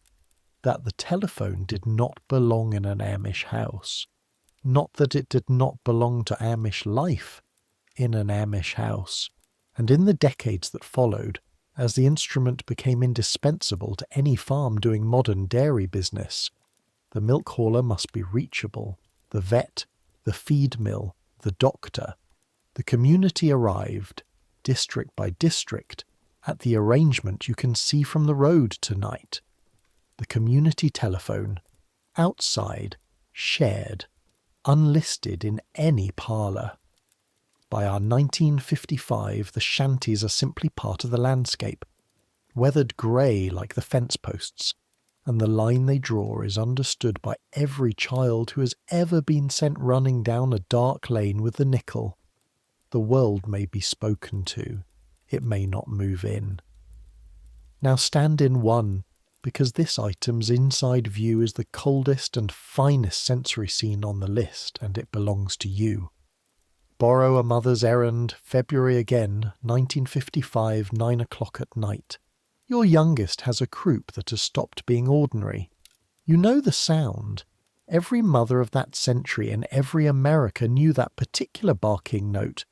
that the telephone did not belong in an Amish house. Not that it did not belong to Amish life in an Amish house. And in the decades that followed, as the instrument became indispensable to any farm doing modern dairy business, the milk hauler must be reachable, the vet, the feed mill, the doctor. The community arrived, district by district, at the arrangement you can see from the road tonight. The community telephone, outside, shared, unlisted in any parlour. By our 1955, the shanties are simply part of the landscape, weathered grey like the fence posts, and the line they draw is understood by every child who has ever been sent running down a dark lane with the nickel. The world may be spoken to, it may not move in. Now stand in one, because this item's inside view is the coldest and finest sensory scene on the list, and it belongs to you. Borrow a mother's errand, February again, 1955, 9 o'clock at night. Your youngest has a croup that has stopped being ordinary. You know the sound. Every mother of that century in every America knew that particular barking note.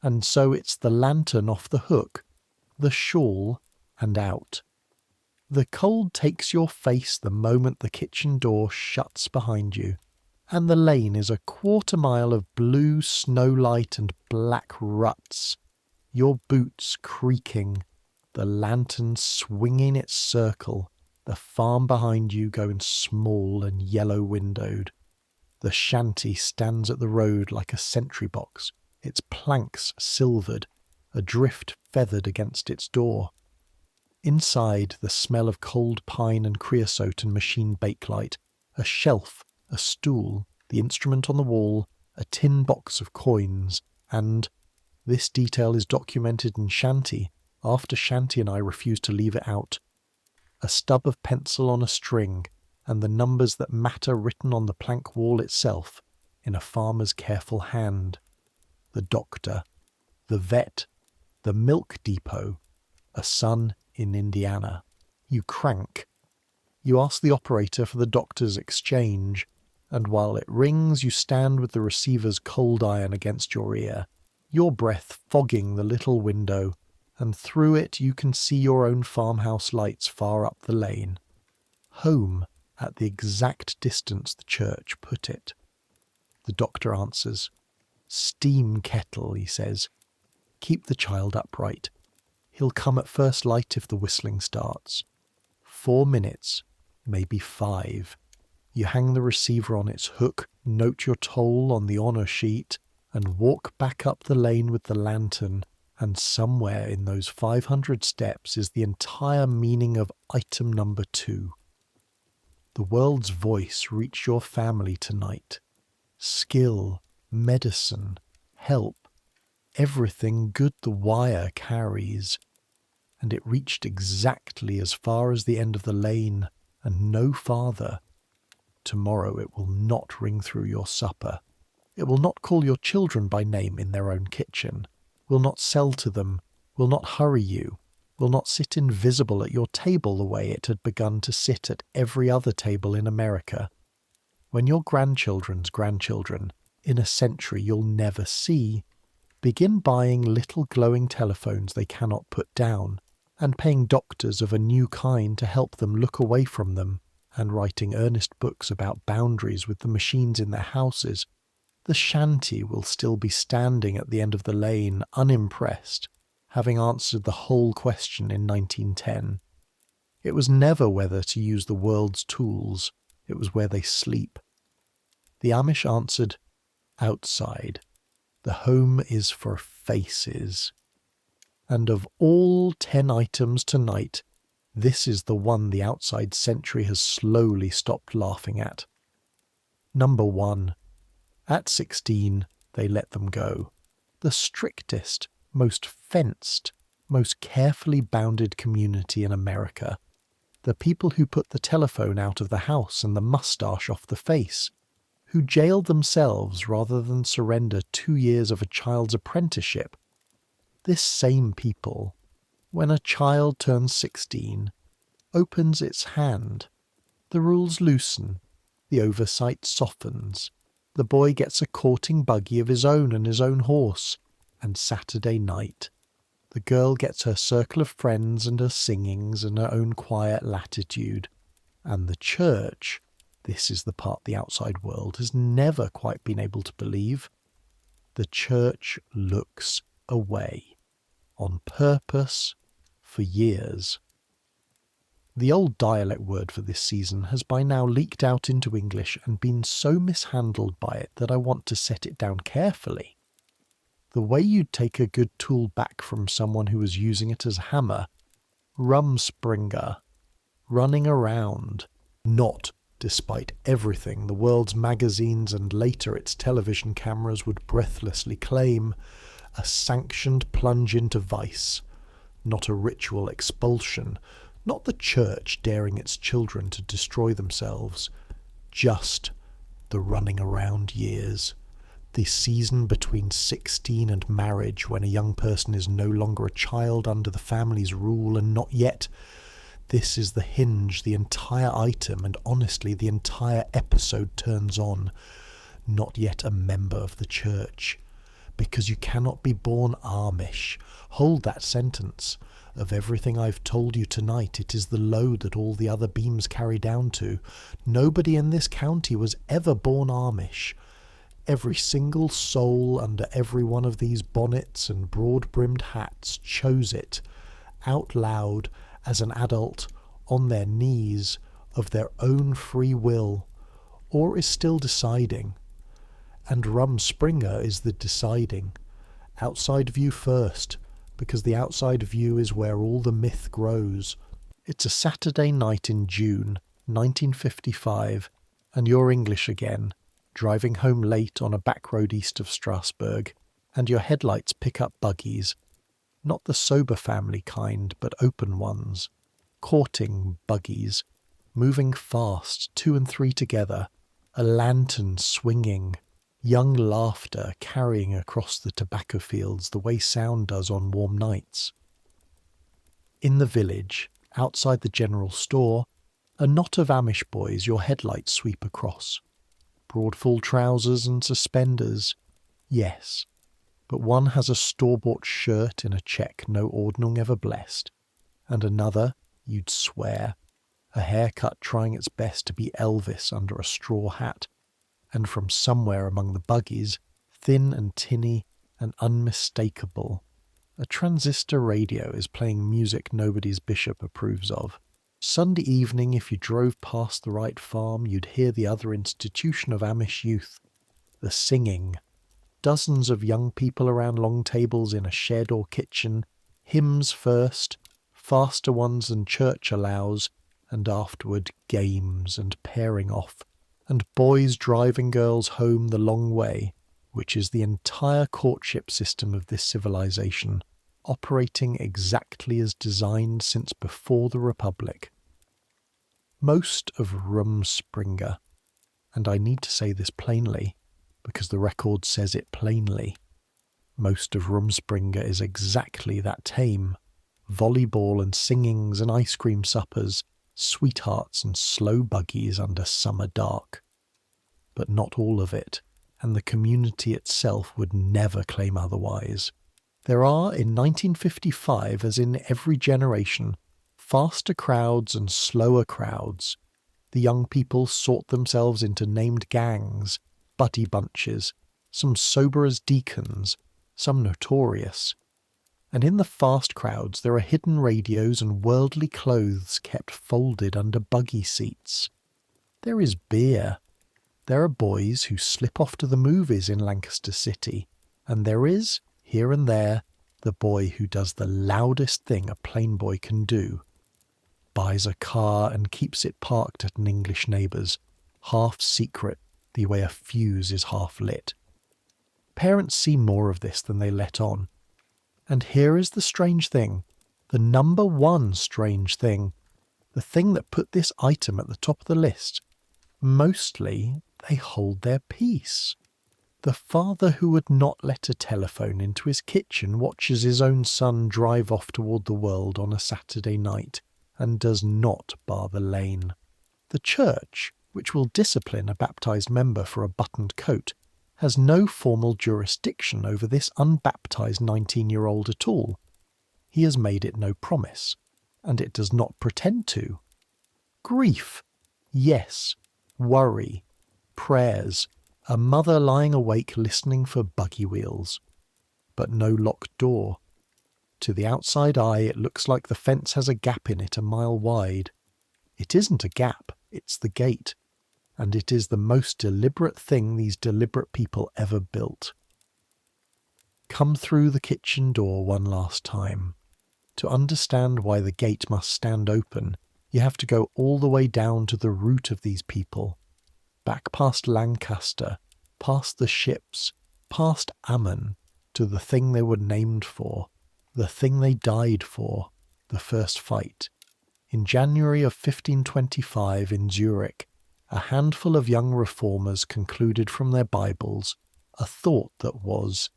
And so it's the lantern off the hook, the shawl, and out. The cold takes your face the moment the kitchen door shuts behind you, and the lane is a quarter-mile of blue snowlight and black ruts, your boots creaking, the lantern swinging its circle, the farm behind you going small and yellow-windowed. The shanty stands at the road like a sentry box, its planks silvered, a drift feathered against its door. Inside, the smell of cold pine and creosote and machine bakelight, a shelf, a stool, the instrument on the wall, a tin box of coins, and, this detail is documented in Shanty, after Shanty and I refused to leave it out, a stub of pencil on a string, and the numbers that matter written on the plank wall itself, in a farmer's careful hand. The doctor, the vet, the milk depot, a son in Indiana. You crank. You ask the operator for the doctor's exchange, and while it rings you stand with the receiver's cold iron against your ear, your breath fogging the little window, and through it you can see your own farmhouse lights far up the lane. Home at the exact distance the church put it. The doctor answers. Steam kettle, he says. Keep the child upright. He'll come at first light if the whistling starts. 4 minutes, maybe 5. You hang the receiver on its hook, note your toll on the honour sheet, and walk back up the lane with the lantern, and somewhere in those 500 steps is the entire meaning of item number 2. The world's voice reached your family tonight. Skill, medicine, help, everything good the wire carries. And it reached exactly as far as the end of the lane, and no farther. Tomorrow it will not ring through your supper. It will not call your children by name in their own kitchen, will not sell to them, will not hurry you, will not sit invisible at your table the way it had begun to sit at every other table in America. when your grandchildren's grandchildren, in a century you'll never see, begin buying little glowing telephones they cannot put down, and paying doctors of a new kind to help them look away from them, and writing earnest books about boundaries with the machines in their houses, the shanty will still be standing at the end of the lane, unimpressed, having answered the whole question in 1910. It was never whether to use the world's tools, it was where they sleep. The Amish answered, outside. The home is for faces. And of all 10 items tonight, this is the one the outside century has slowly stopped laughing at. Number 1. At 16, they let them go. The strictest, most fenced, most carefully bounded community in America. The people who put the telephone out of the house and the moustache off the face, who jailed themselves rather than surrender 2 years of a child's apprenticeship. This same people, when a child turns 16, opens its hand. The rules loosen, the oversight softens. The boy gets a courting buggy of his own and his own horse, and Saturday night. The girl gets her circle of friends and her singings and her own quiet latitude. And the church, this is the part the outside world has never quite been able to believe, the church looks away, on purpose, for years. The old dialect word for this season has by now leaked out into English and been so mishandled by it that I want to set it down carefully. The way you'd take a good tool back from someone who was using it as a hammer, rumspringer, running around, not, despite everything the world's magazines and later its television cameras would breathlessly claim, a sanctioned plunge into vice, not a ritual expulsion, not the church daring its children to destroy themselves, just the running around years, the season between 16 and marriage when a young person is no longer a child under the family's rule and not yet. This is the hinge the entire item and honestly the entire episode turns on, not yet a member of the church. Because you cannot be born Amish. Hold that sentence. Of everything I've told you tonight, it is the load that all the other beams carry down to. Nobody in this county was ever born Amish. Every single soul under every one of these bonnets and broad-brimmed hats chose it, out loud, as an adult, on their knees, of their own free will, or is still deciding. And Rumspringa is the deciding. Outside view first, because the outside view is where all the myth grows. It's a Saturday night in June, 1955, and you're English again, driving home late on a back road east of Strasbourg, and your headlights pick up buggies. Not the sober family kind, but open ones. Courting buggies, moving fast, 2 and 3 together, a lantern swinging, young laughter carrying across the tobacco fields the way sound does on warm nights. In the village, outside the general store, a knot of Amish boys your headlights sweep across. Broad full trousers and suspenders, yes, but one has a store-bought shirt in a check no ordnung ever blessed, and another, you'd swear, a haircut trying its best to be Elvis under a straw hat, and from somewhere among the buggies, thin and tinny and unmistakable, a transistor radio is playing music nobody's bishop approves of. Sunday evening, if you drove past the right farm, you'd hear the other institution of Amish youth, the singing. Dozens of young people around long tables in a shed or kitchen, hymns first, faster ones than church allows, and afterward games and pairing off, and boys driving girls home the long way, which is the entire courtship system of this civilization, operating exactly as designed since before the Republic. Most of Rumspringa, and I need to say this plainly, because the record says it plainly, most of Rumspringa is exactly that tame. Volleyball and singings and ice cream suppers, sweethearts and slow buggies under summer dark. but not all of it, and the community itself would never claim otherwise. There are, in 1955, as in every generation, faster crowds and slower crowds. The young people sort themselves into named gangs, buddy bunches, some sober as deacons, some notorious. And in the fast crowds there are hidden radios and worldly clothes kept folded under buggy seats. There is beer. There are boys who slip off to the movies in Lancaster City, and there is, here and there, the boy who does the loudest thing a plain boy can do. Buys a car and keeps it parked at an English neighbour's, half secret, the way a fuse is half lit. Parents see more of this than they let on. And here is the strange thing, the number one strange thing, the thing that put this item at the top of the list. Mostly, they hold their peace. The father who would not let a telephone into his kitchen watches his own son drive off toward the world on a Saturday night and does not bar the lane. The church, which will discipline a baptized member for a buttoned coat, has no formal jurisdiction over this unbaptized 19-year-old at all. He has made it no promise, and it does not pretend to. Grief, yes. Worry, prayers, a mother lying awake listening for buggy wheels. But no locked door. To the outside eye it looks like the fence has a gap in it a mile wide. It isn't a gap, it's the gate. And it is the most deliberate thing these deliberate people ever built. Come through the kitchen door one last time. To understand why the gate must stand open, you have to go all the way down to the root of these people. Back past Lancaster, past the ships, past Ammon, to the thing they were named for, the thing they died for, the first fight. In January of 1525 in Zurich, a handful of young reformers concluded from their Bibles a thought that was,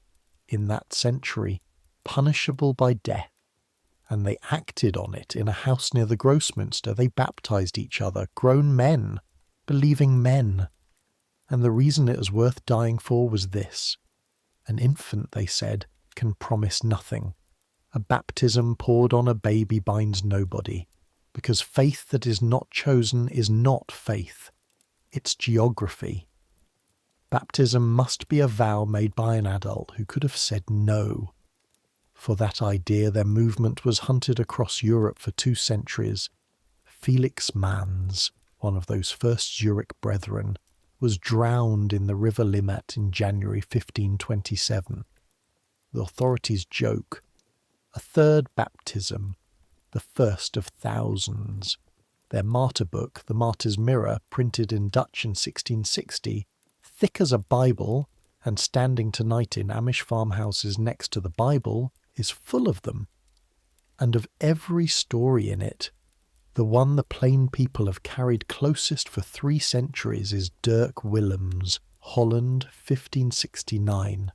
in that century, punishable by death. And they acted on it in a house near the Grossminster. They baptized each other, grown men, believing men. And the reason it was worth dying for was this. An infant, they said, can promise nothing. A baptism poured on a baby binds nobody, because faith that is not chosen is not faith. It's geography. Baptism must be a vow made by an adult who could have said no. For that idea their movement was hunted across Europe for 2 centuries. Felix Manz, one of those first Zurich brethren, was drowned in the River Limmat in January 1527. The authorities joke. A third baptism, the first of thousands. Their martyr book, The Martyr's Mirror, printed in Dutch in 1660, thick as a Bible, and standing tonight in Amish farmhouses next to the Bible, is full of them. And of every story in it, the one the plain people have carried closest for 3 centuries is Dirk Willems, Holland, 1569.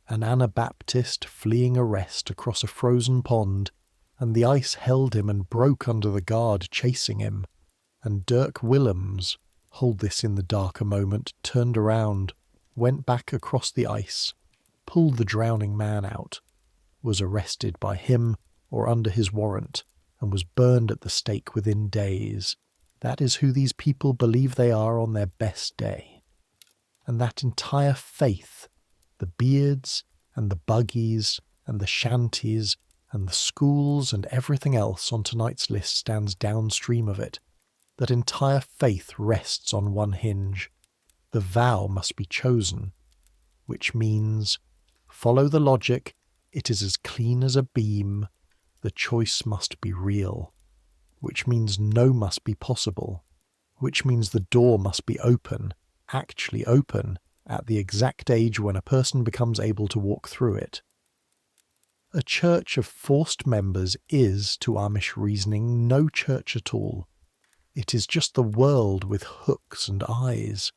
An Anabaptist fleeing arrest across a frozen pond, and the ice held him and broke under the guard chasing him. And Dirk Willems, hold this in the dark a moment, turned around, went back across the ice, pulled the drowning man out, was arrested by him or under his warrant, and was burned at the stake within days. That is who these people believe they are on their best day. And that entire faith, the beards and the buggies and the shanties and the schools and everything else on tonight's list stands downstream of it. That entire faith rests on one hinge. The vow must be chosen, which means, follow the logic, it is as clean as a beam. The choice must be real, which means no must be possible, which means the door must be open, actually open, at the exact age when a person becomes able to walk through it. A church of forced members is, to Amish reasoning, no church at all. It is just the world with hooks and eyes.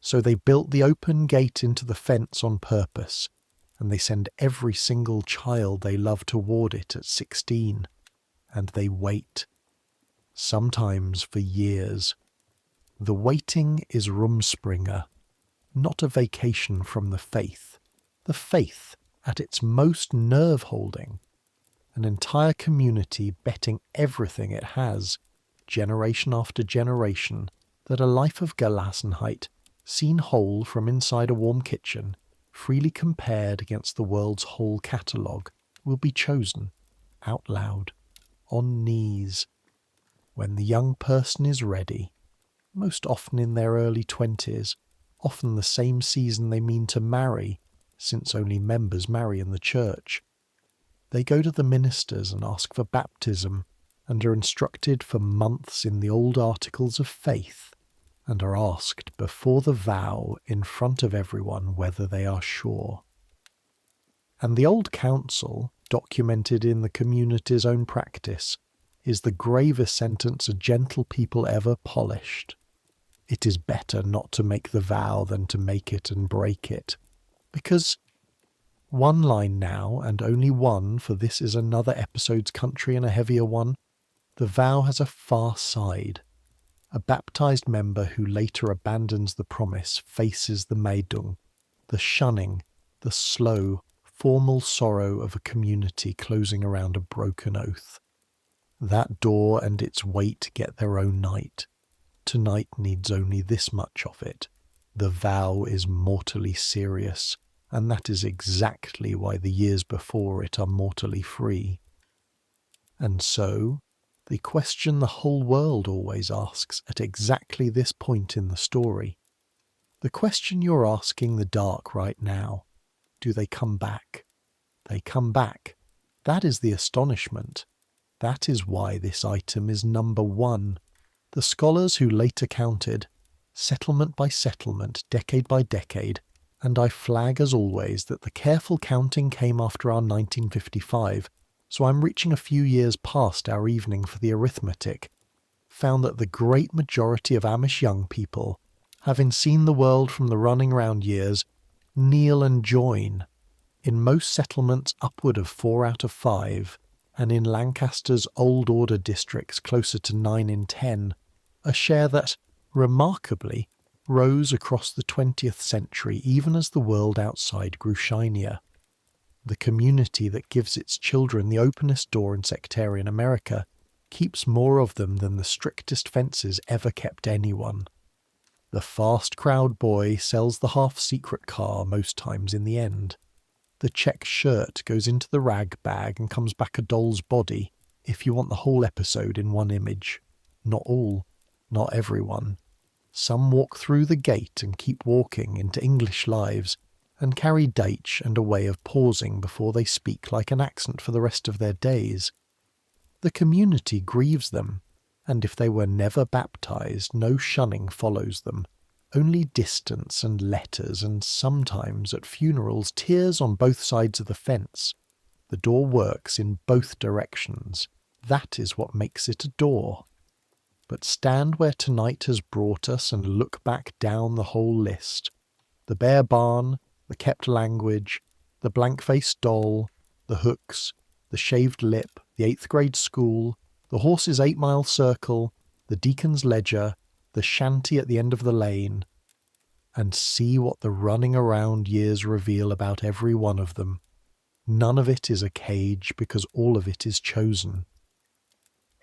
So they built the open gate into the fence on purpose, and they send every single child they love toward it at 16, and they wait, sometimes for years. The waiting is Rumspringa, not a vacation from the faith. The faith at its most nerve-holding. An entire community betting everything it has, generation after generation, that a life of Gelassenheit, seen whole from inside a warm kitchen, freely compared against the world's whole catalogue, will be chosen, out loud, on knees, when the young person is ready, most often in their early 20s, often the same season they mean to marry, since only members marry in the church. They go to the ministers and ask for baptism, and are instructed for months in the old articles of faith, and are asked before the vow in front of everyone whether they are sure. And the old counsel, documented in the community's own practice, is the gravest sentence a gentle people ever polished. It is better not to make the vow than to make it and break it, because one line now, and only one, for this is another episode's country and a heavier one, the vow has a far side. A baptized member who later abandons the promise faces the Meidung, the shunning, the slow, formal sorrow of a community closing around a broken oath. That door and its weight get their own night. Tonight needs only this much of it. The vow is mortally serious, and that is exactly why the years before it are mortally free. And so, the question the whole world always asks at exactly this point in the story, the question you're asking the dark right now, do they come back? They come back. That is the astonishment. That is why this item is number 1. The scholars who later counted, settlement by settlement, decade by decade, and I flag as always that the careful counting came after our 1955, so I'm reaching a few years past our evening for the arithmetic, found that the great majority of Amish young people, having seen the world from the running round years, kneel and join. In most settlements upward of 4 out of 5, and in Lancaster's old order districts closer to 9 in 10, a share that, remarkably, rose across the 20th century even as the world outside grew shinier. The community that gives its children the openest door in sectarian America keeps more of them than the strictest fences ever kept anyone. The fast crowd boy sells the half-secret car most times in the end. The check shirt goes into the rag bag and comes back a doll's body, if you want the whole episode in one image. Not all, not everyone. Some walk through the gate and keep walking into English lives, and carry Dutch and a way of pausing before they speak like an accent for the rest of their days. The community grieves them, and if they were never baptized, no shunning follows them. Only distance and letters, and sometimes at funerals tears on both sides of the fence. The door works in both directions. That is what makes it a door. But stand where tonight has brought us and look back down the whole list. The bare barn, the kept language, the blank-faced doll, the hooks, the shaved lip, the 8th grade school, the horse's 8-mile circle, the deacon's ledger, the shanty at the end of the lane, and see what the running around years reveal about every one of them. None of it is a cage because all of it is chosen.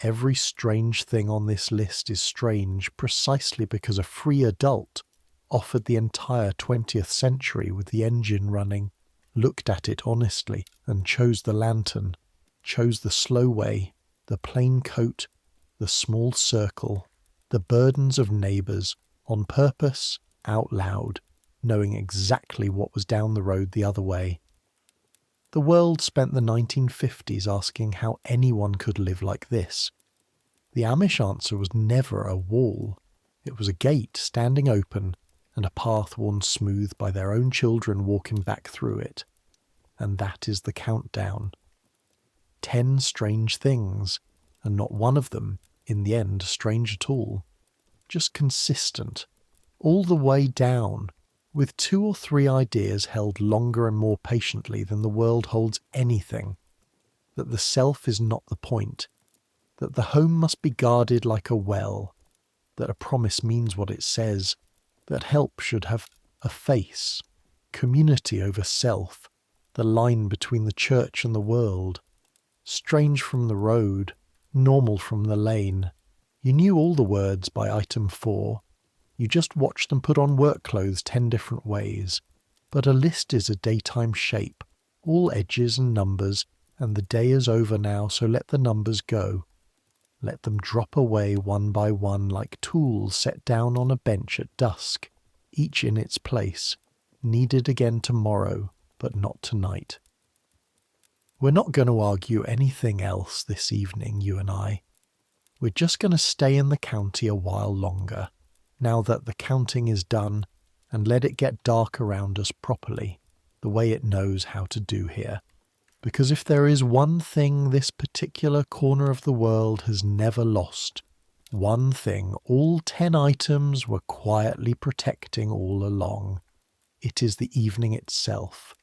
Every strange thing on this list is strange precisely because a free adult offered the entire 20th century with the engine running, looked at it honestly and chose the lantern, chose the slow way, the plain coat, the small circle, the burdens of neighbours, on purpose, out loud, knowing exactly what was down the road the other way. The world spent the 1950s asking how anyone could live like this. The Amish answer was never a wall. It was a gate standing open and a path worn smooth by their own children walking back through it. And that is the countdown. 10 strange things, and not one of them, in the end, strange at all. Just consistent, all the way down, with 2 or 3 ideas held longer and more patiently than the world holds anything. That the self is not the point. That the home must be guarded like a well. that a promise means what it says, that help should have a face, community over self, the line between the church and the world, strange from the road, normal from the lane. You knew all the words by item 4. You just watched them put on work clothes 10 different ways. But a list is a daytime shape, all edges and numbers, and the day is over now, so let the numbers go. Let them drop away one by one like tools set down on a bench at dusk, each in its place, needed again tomorrow, but not tonight. We're not going to argue anything else this evening, you and I. We're just going to stay in the county a while longer, now that the counting is done, and let it get dark around us properly, the way it knows how to do here. Because if there is one thing this particular corner of the world has never lost, one thing all 10 items were quietly protecting all along, it is the evening itself,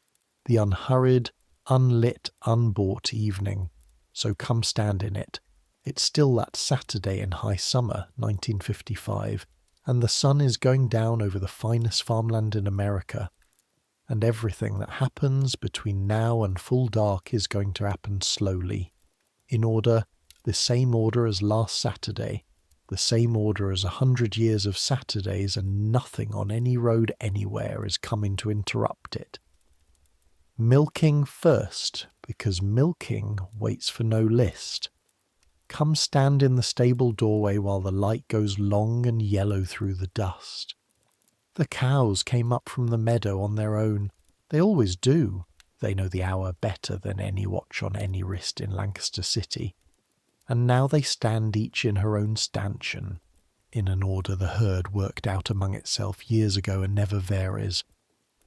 the unhurried, unlit, unbought evening. So come stand in it. It's still that Saturday in high summer, 1955, and the sun is going down over the finest farmland in America. And everything that happens between now and full dark is going to happen slowly, in order, the same order as last Saturday, the same order as 100 years of Saturdays, and nothing on any road anywhere is coming to interrupt it. Milking first, because milking waits for no list. Come stand in the stable doorway while the light goes long and yellow through the dust. The cows came up from the meadow on their own. They always do. They know the hour better than any watch on any wrist in Lancaster City. And now they stand each in her own stanchion, in an order the herd worked out among itself years ago and never varies,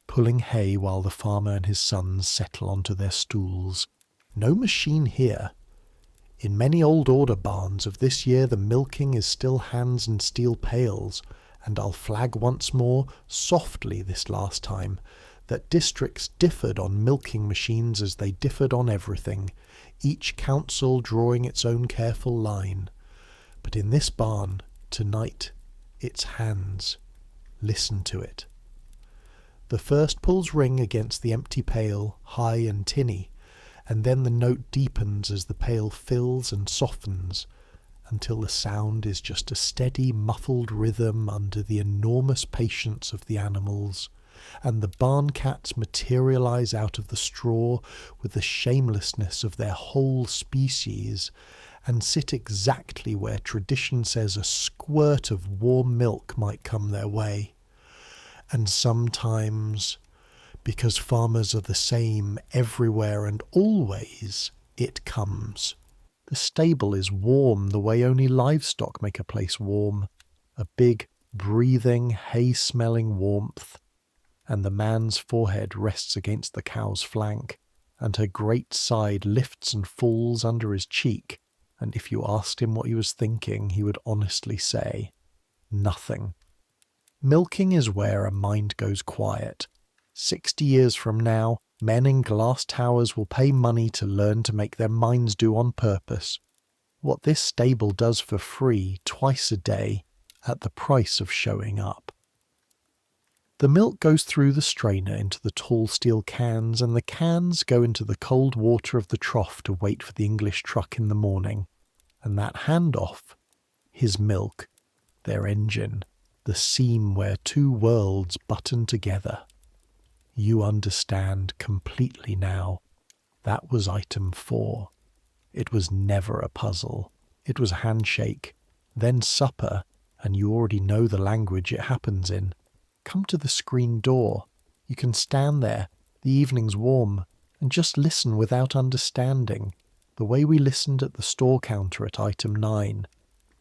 pulling hay while the farmer and his sons settle onto their stools. No machine here. In many old order barns of this year the milking is still hands and steel pails, and I'll flag once more, softly this last time, that districts differed on milking machines as they differed on everything, each council drawing its own careful line. But in this barn, tonight, it's hands. Listen to it. The first pulls ring against the empty pail, high and tinny, and then the note deepens as the pail fills and softens, until the sound is just a steady, muffled rhythm under the enormous patience of the animals, and the barn cats materialize out of the straw with the shamelessness of their whole species, and sit exactly where tradition says a squirt of warm milk might come their way. And sometimes, because farmers are the same everywhere and always, it comes. The stable is warm the way only livestock make a place warm, a big, breathing, hay-smelling warmth, and the man's forehead rests against the cow's flank, and her great side lifts and falls under his cheek, and if you asked him what he was thinking, he would honestly say, nothing. Milking is where a mind goes quiet. 60 years from now, men in glass towers will pay money to learn to make their minds do on purpose what this stable does for free twice a day at the price of showing up. The milk goes through the strainer into the tall steel cans, and the cans go into the cold water of the trough to wait for the English truck in the morning. And that handoff, his milk, their engine, the seam where two worlds button together. You understand completely now. That was item 4. It was never a puzzle. It was a handshake, then supper, and you already know the language it happens in. Come to the screen door. You can stand there, the evening's warm, and just listen without understanding, the way we listened at the store counter at item 9.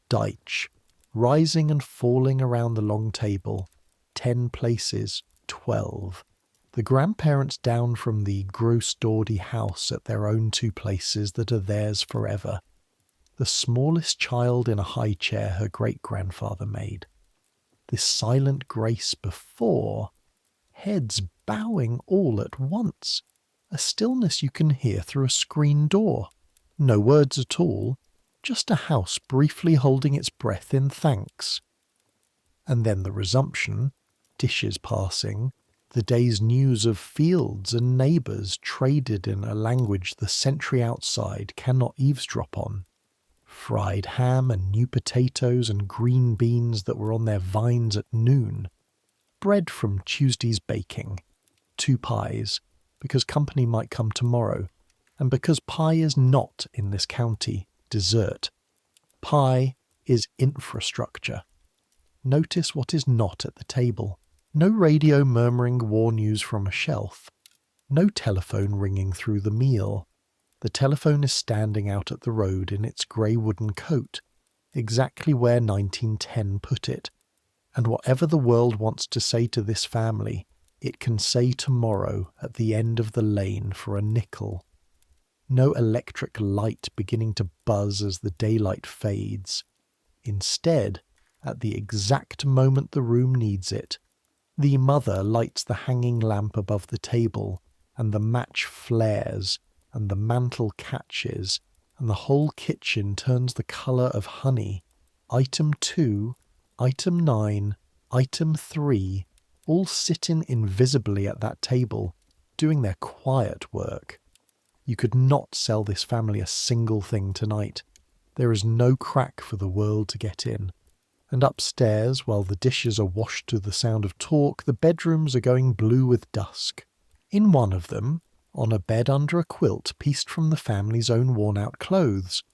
Deitch, rising and falling around the long table. 10 places, 12. The grandparents down from the gross Dawdy house at their own 2 places that are theirs forever. The smallest child in a high chair her great-grandfather made. This silent grace before, heads bowing all at once, a stillness you can hear through a screen door. No words at all, just a house briefly holding its breath in thanks, And then the resumption, dishes passing, the day's news of fields and neighbours traded in a language the sentry outside cannot eavesdrop on. Fried ham and new potatoes and green beans that were on their vines at noon. Bread from Tuesday's baking. 2 pies, because company might come tomorrow, and because pie is not, in this county, dessert. Pie is infrastructure. Notice what is not at the table. No radio murmuring war news from a shelf. No telephone ringing through the meal. The telephone is standing out at the road in its grey wooden coat, exactly where 1910 put it. And whatever the world wants to say to this family, it can say tomorrow at the end of the lane for a nickel. No electric light beginning to buzz as the daylight fades. Instead, at the exact moment the room needs it, the mother lights the hanging lamp above the table, and the match flares, and the mantle catches, and the whole kitchen turns the colour of honey. Item 2, Item 9, Item 3, all sitting invisibly at that table, doing their quiet work. You could not sell this family a single thing tonight. There is no crack for the world to get in. And upstairs, while the dishes are washed to the sound of talk, the bedrooms are going blue with dusk. In one of them, on a bed under a quilt pieced from the family's own worn-out clothes,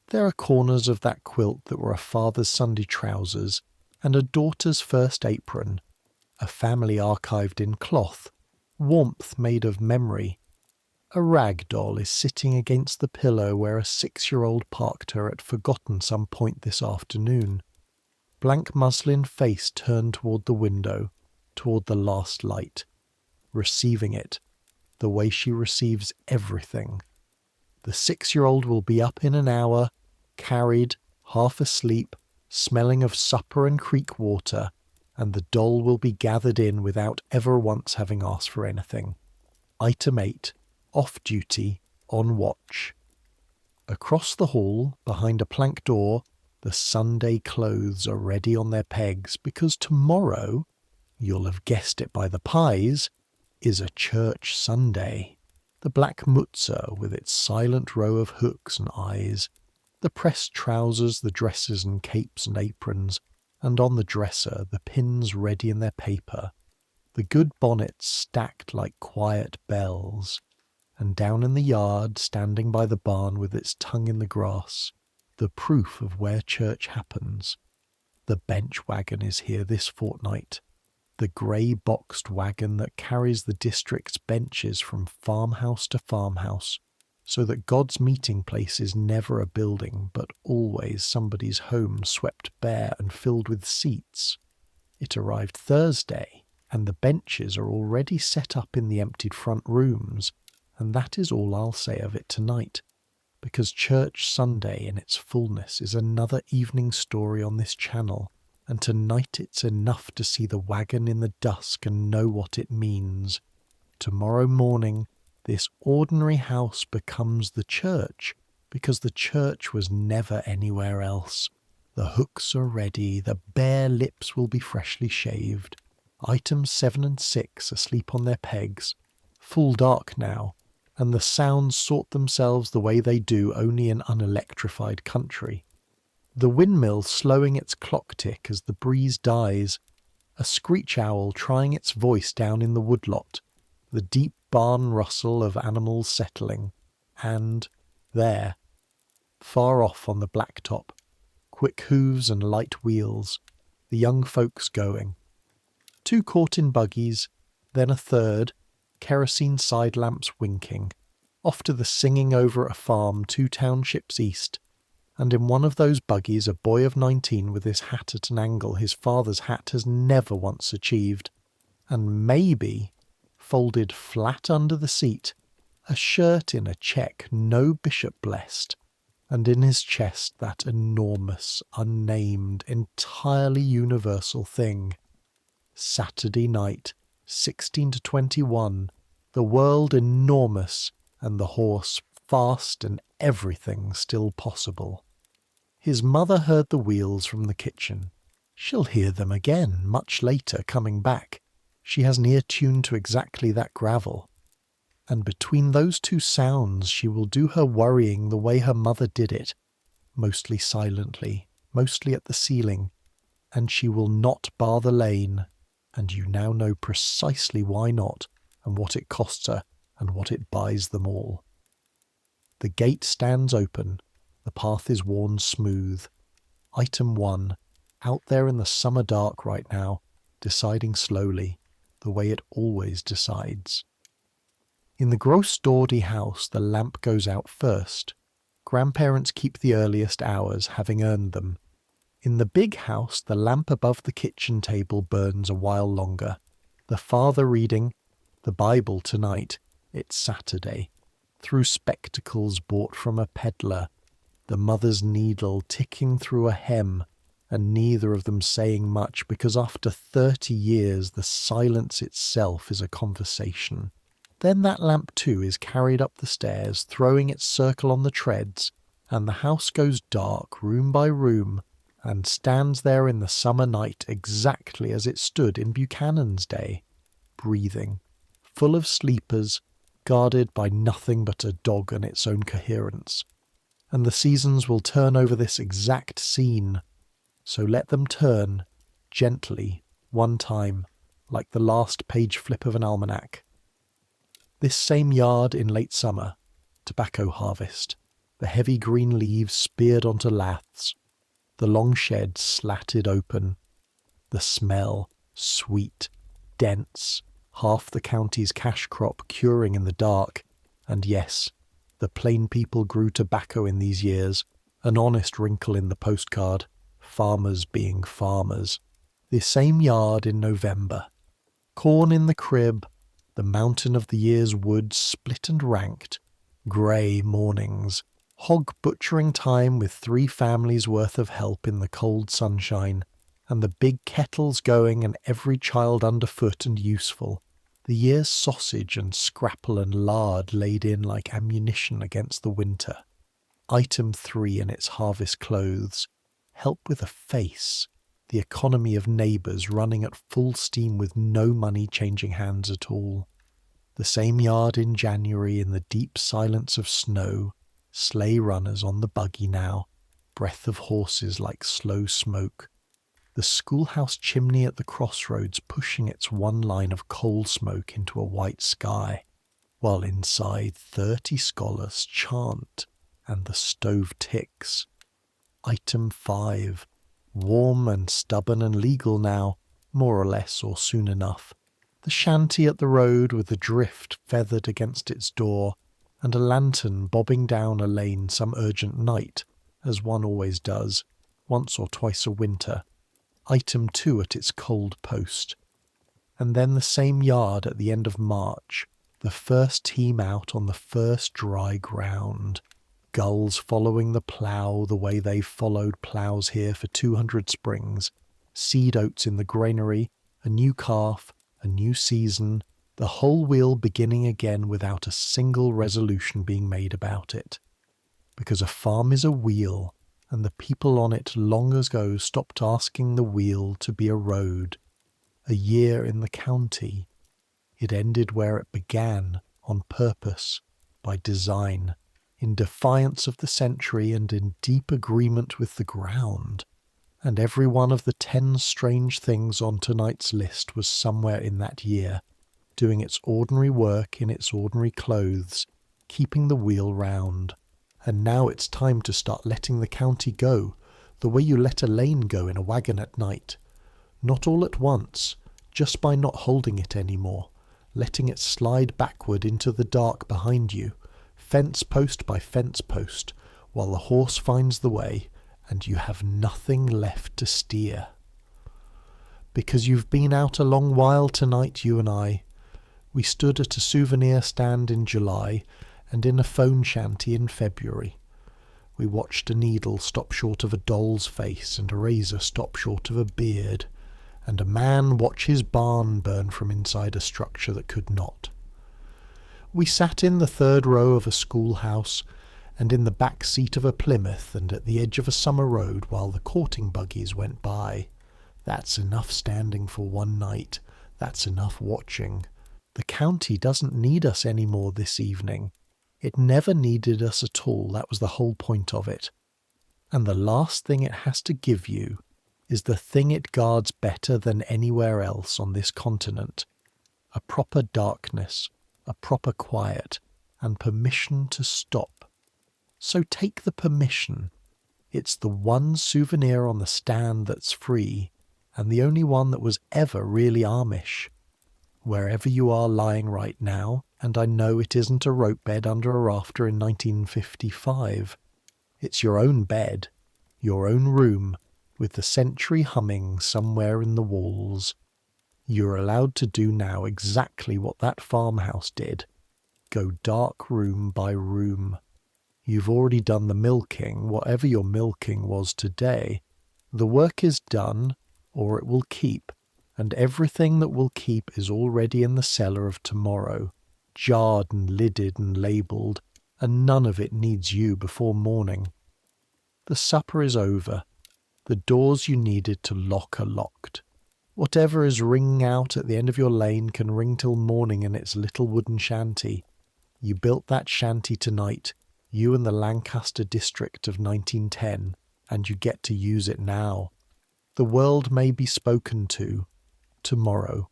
there are corners of that quilt that were a father's Sunday trousers and a daughter's first apron, a family archived in cloth, warmth made of memory. A rag doll is sitting against the pillow where a 6-year-old parked her at forgotten some point this afternoon. Blank muslin face turned toward the window, toward the last light, receiving it, the way she receives everything. The 6-year-old will be up in an hour, carried, half asleep, smelling of supper and creek water, and the doll will be gathered in without ever once having asked for anything. Item 8, off duty, on watch. Across the hall, behind a plank door, the Sunday clothes are ready on their pegs because tomorrow, you'll have guessed it by the pies, is a church Sunday. The black mutzer with its silent row of hooks and eyes, the pressed trousers, the dresses and capes and aprons, and on the dresser the pins ready in their paper, the good bonnets stacked like quiet bells, and down in the yard, standing by the barn with its tongue in the grass, the proof of where church happens. The bench wagon is here this fortnight, the grey boxed wagon that carries the district's benches from farmhouse to farmhouse, so that God's meeting place is never a building, but always somebody's home swept bare and filled with seats. It arrived Thursday, and the benches are already set up in the emptied front rooms, and that is all I'll say of it tonight, because Church Sunday in its fullness is another evening story on this channel, and tonight it's enough to see the wagon in the dusk and know what it means. Tomorrow morning, this ordinary house becomes the church, because the church was never anywhere else. The hooks are ready, the bare lips will be freshly shaved. Items 7 and 6 asleep on their pegs, full dark now, and the sounds sort themselves the way they do only in unelectrified country. The windmill slowing its clock tick as the breeze dies, a screech owl trying its voice down in the woodlot, the deep barn rustle of animals settling, and there, far off on the blacktop, quick hooves and light wheels, the young folks going. 2 caught in buggies, then a third, kerosene side lamps winking, off to the singing over a farm 2 townships east, and in one of those buggies a boy of 19 with his hat at an angle his father's hat has never once achieved, and maybe, folded flat under the seat, a shirt in a check no bishop blessed, and in his chest that enormous, unnamed, entirely universal thing. Saturday night, 16 to 21, the world enormous, and the horse fast and everything still possible. His mother heard the wheels from the kitchen. She'll hear them again, much later, coming back. She has an ear tuned to exactly that gravel. And between those two sounds she will do her worrying the way her mother did it, mostly silently, mostly at the ceiling, and she will not bar the lane, and you now know precisely why not, and what it costs her, and what it buys them all. The gate stands open, the path is worn smooth. Item 1, out there in the summer dark right now, deciding slowly, the way it always decides. In the gross Dawdy house, the lamp goes out first. Grandparents keep the earliest hours, having earned them. In the big house, the lamp above the kitchen table burns a while longer. The father reading the Bible tonight, it's Saturday, through spectacles bought from a peddler, the mother's needle ticking through a hem, and neither of them saying much because after 30 years the silence itself is a conversation. Then that lamp too is carried up the stairs, throwing its circle on the treads, and the house goes dark room by room, and stands there in the summer night exactly as it stood in Buchanan's day, breathing, full of sleepers, guarded by nothing but a dog and its own coherence. And the seasons will turn over this exact scene, so let them turn, gently, one time, like the last page flip of an almanac. This same yard in late summer, tobacco harvest, the heavy green leaves speared onto laths, the long shed slatted open, the smell, sweet, dense, half the county's cash crop curing in the dark, and yes, the plain people grew tobacco in these years, an honest wrinkle in the postcard, farmers being farmers. This same yard in November, corn in the crib, the mountain of the year's woods split and ranked, grey mornings, hog butchering time with 3 families' worth of help in the cold sunshine, and the big kettles going and every child underfoot and useful, the year's sausage and scrapple and lard laid in like ammunition against the winter. Item 3 in its harvest clothes, help with a face, the economy of neighbours running at full steam with no money changing hands at all. The same yard in January in the deep silence of snow, sleigh runners on the buggy now, breath of horses like slow smoke. The schoolhouse chimney at the crossroads pushing its one line of coal smoke into a white sky, while inside 30 scholars chant and the stove ticks. Item 5, warm and stubborn and legal now, more or less or soon enough. The shanty at the road with a drift feathered against its door, and a lantern bobbing down a lane some urgent night, as one always does, once or twice a winter. Item 2 at its cold post. And then the same yard at the end of March, the first team out on the first dry ground. Gulls following the plough the way they've followed ploughs here for 200 springs, seed oats in the granary, a new calf, a new season, the whole wheel beginning again without a single resolution being made about it. Because a farm is a wheel, and the people on it long ago stopped asking the wheel to be a road. A year in the county. It ended where it began, on purpose, by design, in defiance of the century and in deep agreement with the ground. And every one of the 10 strange things on tonight's list was somewhere in that year, doing its ordinary work in its ordinary clothes, keeping the wheel round. And now it's time to start letting the county go, the way you let a lane go in a wagon at night. Not all at once, just by not holding it anymore, letting it slide backward into the dark behind you, fence post by fence post, while the horse finds the way, and you have nothing left to steer. Because you've been out a long while tonight, you and I. We stood at a souvenir stand in July, and in a phone shanty in February. We watched a needle stop short of a doll's face, and a razor stop short of a beard, and a man watch his barn burn from inside a structure that could not. We sat in the 3rd row of a schoolhouse, and in the back seat of a Plymouth, and at the edge of a summer road while the courting buggies went by. That's enough standing for one night. That's enough watching. The county doesn't need us anymore this evening. It never needed us at all. That was the whole point of it. And the last thing it has to give you is the thing it guards better than anywhere else on this continent. A proper darkness, a proper quiet, and permission to stop. So take the permission. It's the one souvenir on the stand that's free, and the only one that was ever really Amish. Wherever you are lying right now, and I know it isn't a rope bed under a rafter in 1955, it's your own bed, your own room, with the century humming somewhere in the walls. You're allowed to do now exactly what that farmhouse did. Go dark room by room. You've already done the milking, whatever your milking was today. The work is done, or it will keep, and everything that will keep is already in the cellar of tomorrow, jarred and lidded and labelled, and none of it needs you before morning. The supper is over. The doors you needed to lock are locked. Whatever is ringing out at the end of your lane can ring till morning in its little wooden shanty. You built that shanty tonight, you and the Lancaster district of 1910, and you get to use it now. The world may be spoken to. Tomorrow.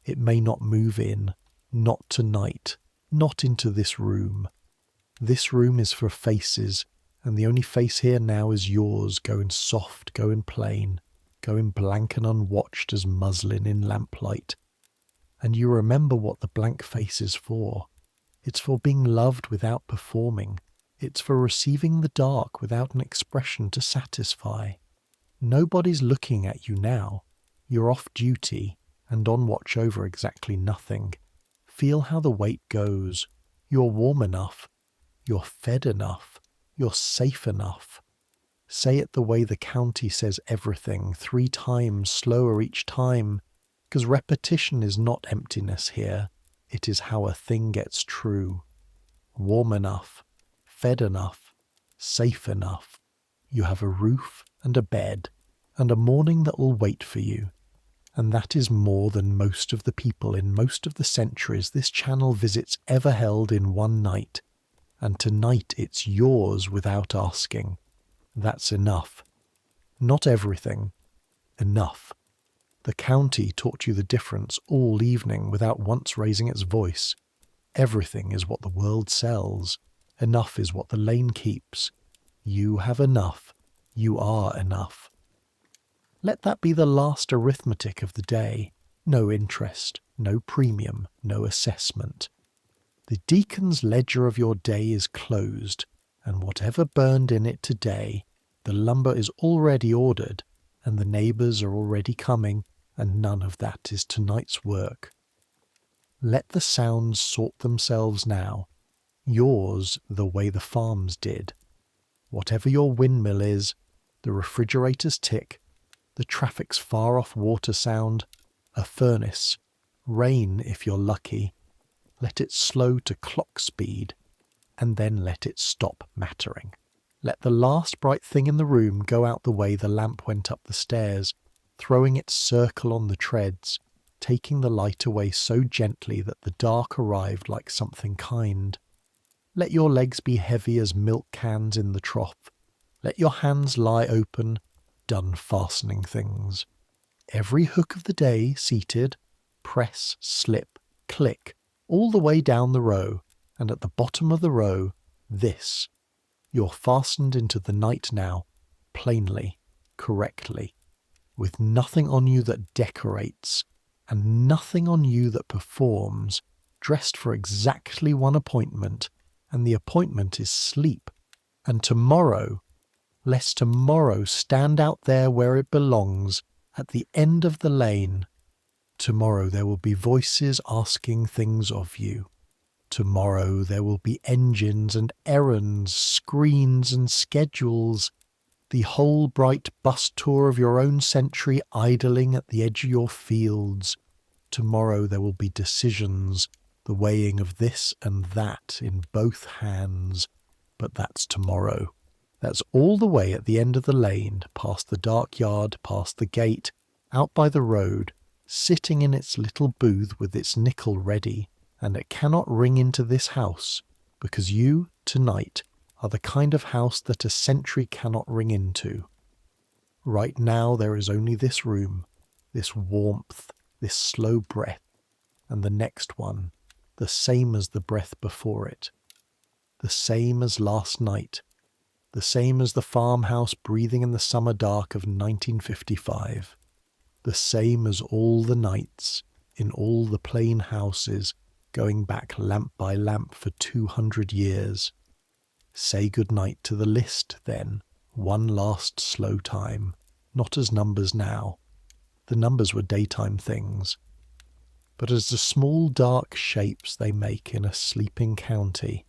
It may not move in. Not tonight. Not into this room. This room is for faces, and the only face here now is yours, going soft, going plain, going blank and unwatched as muslin in lamplight. And you remember what the blank face is for. It's for being loved without performing. It's for receiving the dark without an expression to satisfy. Nobody's looking at you now. You're off duty and on watch over exactly nothing. Feel how the weight goes. You're warm enough. You're fed enough. You're safe enough. Say it the way the county says everything, 3 times, slower each time, because repetition is not emptiness here. It is how a thing gets true. Warm enough. Fed enough. Safe enough. You have a roof and a bed and a morning that will wait for you. And that is more than most of the people in most of the centuries this channel visits ever held in one night. And tonight it's yours without asking. That's enough. Not everything. Enough. The county taught you the difference all evening without once raising its voice. Everything is what the world sells. Enough is what the lane keeps. You have enough. You are enough. Let that be the last arithmetic of the day. No interest, no premium, no assessment. The deacon's ledger of your day is closed, and whatever burned in it today, the lumber is already ordered, and the neighbours are already coming, and none of that is tonight's work. Let the sounds sort themselves now. Yours the way the farms did. Whatever your windmill is, the refrigerators tick, the traffic's far-off water sound, a furnace, rain if you're lucky. Let it slow to clock speed, and then let it stop mattering. Let the last bright thing in the room go out the way the lamp went up the stairs, throwing its circle on the treads, taking the light away so gently that the dark arrived like something kind. Let your legs be heavy as milk cans in the trough. Let your hands lie open, done fastening things. Every hook of the day seated, press, slip, click, all the way down the row, and at the bottom of the row, this. You're fastened into the night now, plainly, correctly, with nothing on you that decorates, and nothing on you that performs, dressed for exactly one appointment, and the appointment is sleep. And tomorrow, lest tomorrow stand out there where it belongs, at the end of the lane. Tomorrow there will be voices asking things of you. Tomorrow there will be engines and errands, screens and schedules, the whole bright bus tour of your own century idling at the edge of your fields. Tomorrow there will be decisions, the weighing of this and that in both hands. But that's tomorrow. That's all the way at the end of the lane, past the dark yard, past the gate, out by the road, sitting in its little booth with its nickel ready, and it cannot ring into this house, because you, tonight, are the kind of house that a sentry cannot ring into. Right now there is only this room, this warmth, this slow breath, and the next one, the same as the breath before it, the same as last night, the same as the farmhouse breathing in the summer dark of 1955, the same as all the nights in all the plain houses going back lamp by lamp for 200 years. Say good night to the list, then, one last slow time, not as numbers now. The numbers were daytime things, but as the small dark shapes they make in a sleeping county,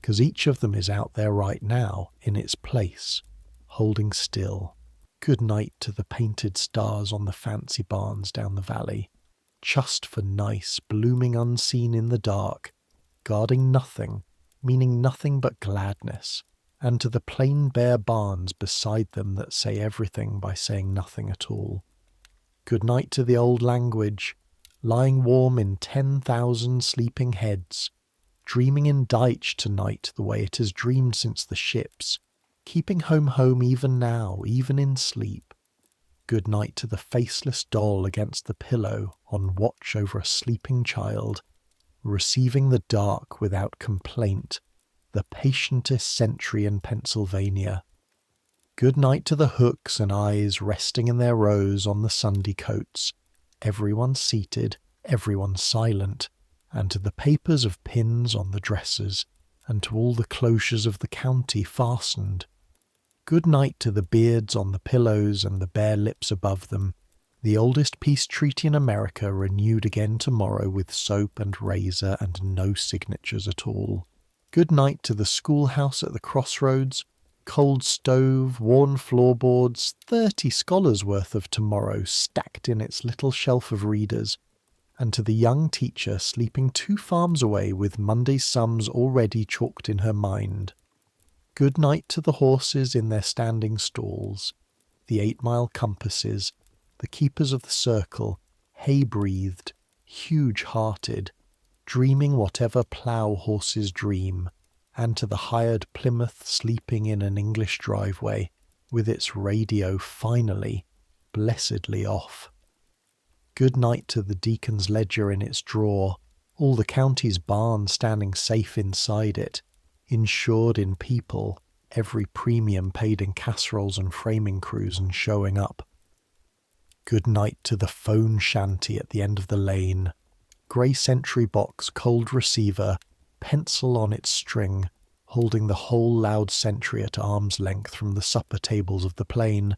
'cause each of them is out there right now, in its place, holding still. Good night to the painted stars on the fancy barns down the valley, just for nice, blooming unseen in the dark, guarding nothing, meaning nothing but gladness, and to the plain bare barns beside them that say everything by saying nothing at all. Good night to the old language, lying warm in 10,000 sleeping heads, dreaming in Deitch tonight the way it has dreamed since the ships, keeping home even now, even in sleep. Good night to the faceless doll against the pillow on watch over a sleeping child, receiving the dark without complaint, the patientest sentry in Pennsylvania. Good night to the hooks and eyes resting in their rows on the Sunday coats, everyone seated, everyone silent, and to the papers of pins on the dressers, and to all the closures of the county fastened. Good night to the beards on the pillows and the bare lips above them, the oldest peace treaty in America renewed again tomorrow with soap and razor and no signatures at all. Good night to the schoolhouse at the crossroads, cold stove, worn floorboards, 30 scholars' worth of tomorrow stacked in its little shelf of readers, and to the young teacher sleeping 2 farms away with Monday's sums already chalked in her mind. Good night to the horses in their standing stalls, the 8-mile compasses, the keepers of the circle, hay-breathed, huge-hearted, dreaming whatever plough horses dream, and to the hired Plymouth sleeping in an English driveway, with its radio finally, blessedly off. Good night to the deacon's ledger in its drawer, all the county's barn standing safe inside it, insured in people, every premium paid in casseroles and framing crews and showing up. Good night to the phone shanty at the end of the lane, grey sentry box, cold receiver, pencil on its string, holding the whole loud sentry at arm's length from the supper tables of the plain,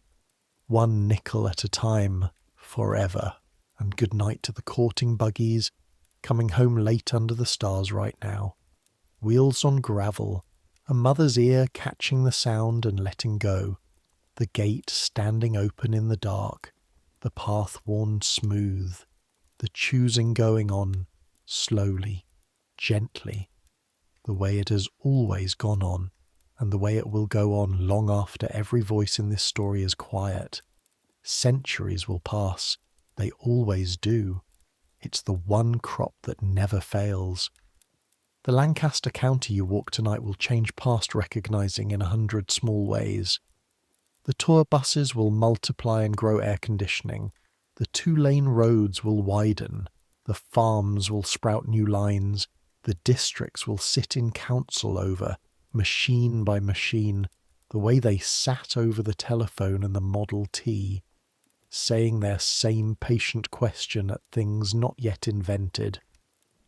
1 nickel at a time, forever. And good night to the courting buggies, coming home late under the stars right now. Wheels on gravel, a mother's ear catching the sound and letting go, the gate standing open in the dark, the path worn smooth, the choosing going on, slowly, gently, the way it has always gone on, and the way it will go on long after every voice in this story is quiet. Centuries will pass, they always do. It's the one crop that never fails. The Lancaster County you walk tonight will change past recognizing in 100 small ways. The tour buses will multiply and grow air conditioning. The 2-lane roads will widen. The farms will sprout new lines. The districts will sit in council over, machine by machine, the way they sat over the telephone and the Model T, saying their same patient question at things not yet invented.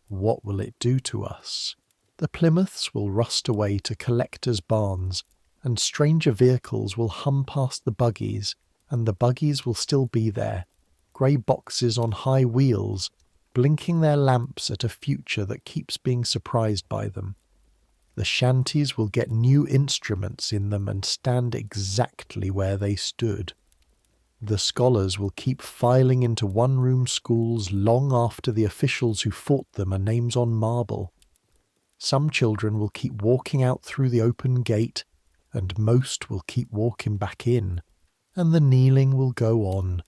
What will it do to us? The Plymouths will rust away to collectors' barns, and stranger vehicles will hum past the buggies, and the buggies will still be there, grey boxes on high wheels, blinking their lamps at a future that keeps being surprised by them. The shanties will get new instruments in them and stand exactly where they stood. The scholars will keep filing into one-room schools long after the officials who fought them are names on marble. Some children will keep walking out through the open gate, and most will keep walking back in, and the kneeling will go on,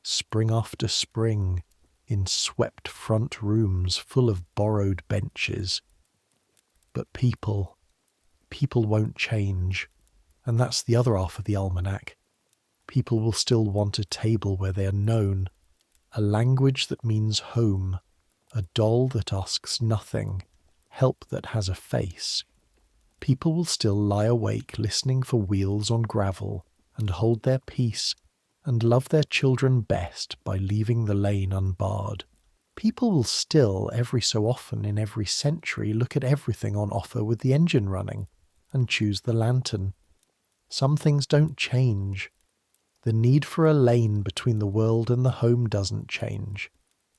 spring after spring, in swept front rooms full of borrowed benches. But people won't change, and that's the other half of the almanac. People will still want a table where they are known, a language that means home, a doll that asks nothing, help that has a face. People will still lie awake listening for wheels on gravel, and hold their peace, and love their children best by leaving the lane unbarred. People will still, every so often in every century, look at everything on offer with the engine running, and choose the lantern. Some things don't change. The need for a lane between the world and the home doesn't change.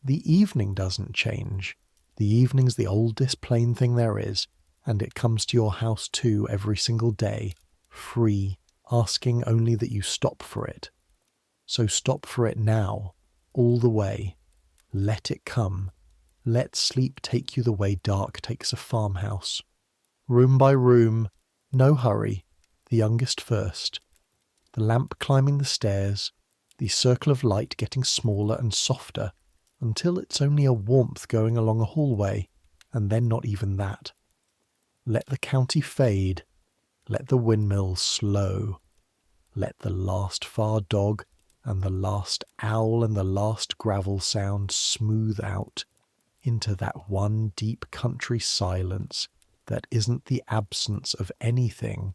The evening doesn't change. The evening's the oldest plain thing there is, and it comes to your house too every single day, free, asking only that you stop for it. So stop for it now, all the way. Let it come. Let sleep take you the way dark takes a farmhouse. Room by room, no hurry, the youngest first. The lamp climbing the stairs, the circle of light getting smaller and softer, until it's only a warmth going along a hallway, and then not even that. Let the county fade, let the windmill slow, let the last far dog and the last owl and the last gravel sound smooth out into that one deep country silence that isn't the absence of anything,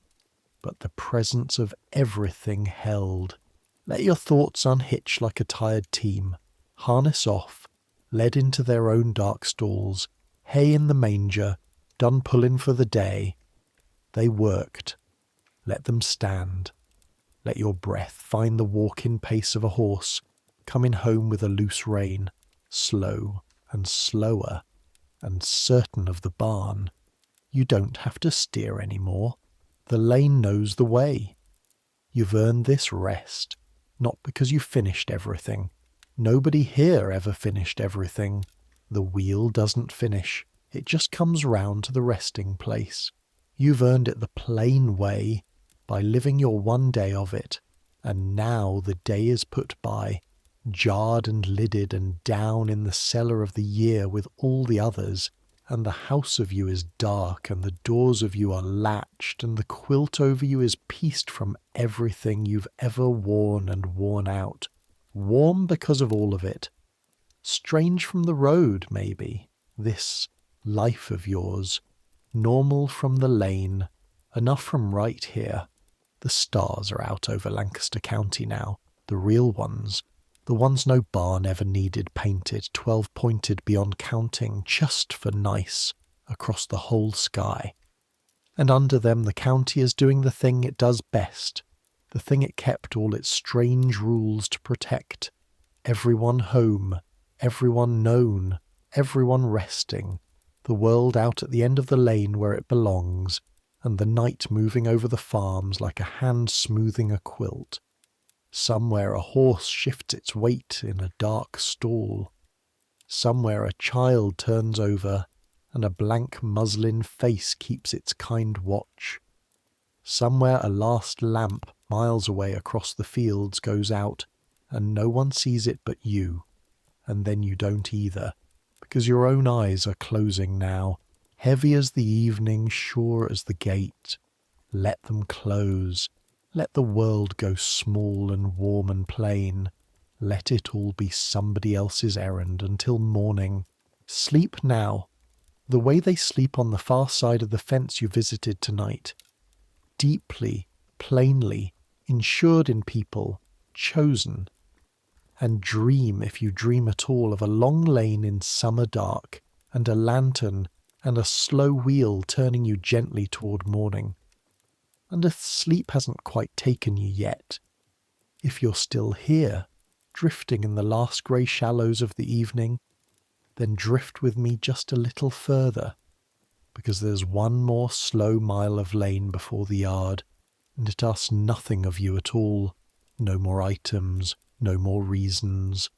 but the presence of everything held. Let your thoughts unhitch like a tired team, harness off, led into their own dark stalls, hay in the manger, done pullin' for the day. They worked. Let them stand. Let your breath find the walk-in pace of a horse, coming home with a loose rein, slow and slower, and certain of the barn. You don't have to steer any more. The lane knows the way. You've earned this rest, not because you finished everything. Nobody here ever finished everything. The wheel doesn't finish. It just comes round to the resting place. You've earned it the plain way, by living your one day of it, and now the day is put by, jarred and lidded and down in the cellar of the year with all the others, and the house of you is dark, and the doors of you are latched, and the quilt over you is pieced from everything you've ever worn and worn out, warm because of all of it. Strange from the road, maybe, this life of yours, normal from the lane, enough from right here. The stars are out over Lancaster County now, the real ones, the ones no barn ever needed painted, 12-pointed beyond counting, just for nice, across the whole sky. And under them the county is doing the thing it does best, the thing it kept all its strange rules to protect. Everyone home, everyone known, everyone resting, the world out at the end of the lane where it belongs, and the night moving over the farms like a hand smoothing a quilt. Somewhere a horse shifts its weight in a dark stall. Somewhere a child turns over, and a blank muslin face keeps its kind watch. Somewhere a last lamp miles away across the fields goes out, and no one sees it but you, and then you don't either, because your own eyes are closing now, heavy as the evening, sure as the gate. Let them close. Let the world go small and warm and plain. Let it all be somebody else's errand until morning. Sleep now, the way they sleep on the far side of the fence you visited tonight. Deeply, plainly, insured in people, chosen. And dream, if you dream at all, of a long lane in summer dark, and a lantern, and a slow wheel turning you gently toward morning. And if sleep hasn't quite taken you yet, if you're still here, drifting in the last grey shallows of the evening, then drift with me just a little further, because there's one more slow mile of lane before the yard, and it asks nothing of you at all. No more items, no more reasons.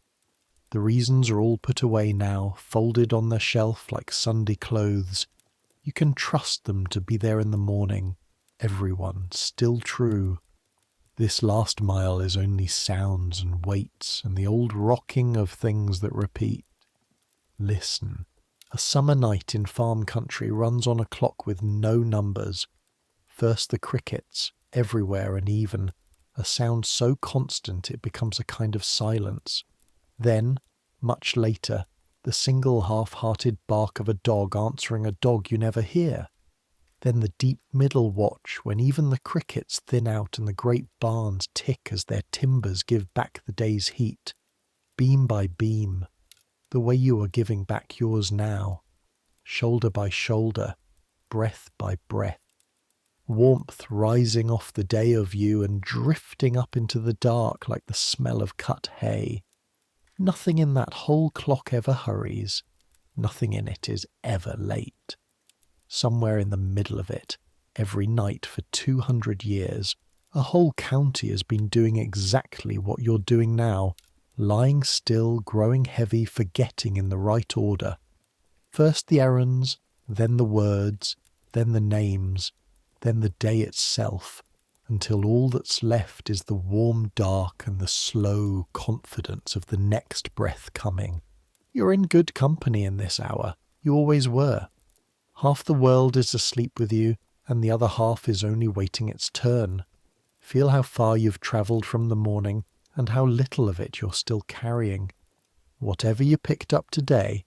The reasons are all put away now, folded on their shelf like Sunday clothes. You can trust them to be there in the morning. Everyone still true. This last mile is only sounds and weights and the old rocking of things that repeat. Listen. A summer night in farm country runs on a clock with no numbers. First the crickets, everywhere and even, a sound so constant it becomes a kind of silence. Then, much later, the single half-hearted bark of a dog answering a dog you never hear. Then the deep middle watch when even the crickets thin out and the great barns tick as their timbers give back the day's heat, beam by beam, the way you are giving back yours now, shoulder by shoulder, breath by breath, warmth rising off the day of you and drifting up into the dark like the smell of cut hay. Nothing in that whole clock ever hurries. Nothing in it is ever late. Somewhere in the middle of it, every night for 200 years, a whole county has been doing exactly what you're doing now, lying still, growing heavy, forgetting in the right order. First the errands, then the words, then the names, then the day itself, until all that's left is the warm dark and the slow confidence of the next breath coming. You're in good company in this hour. You always were. Half the world is asleep with you, and the other half is only waiting its turn. Feel how far you've travelled from the morning, and how little of it you're still carrying. Whatever you picked up today,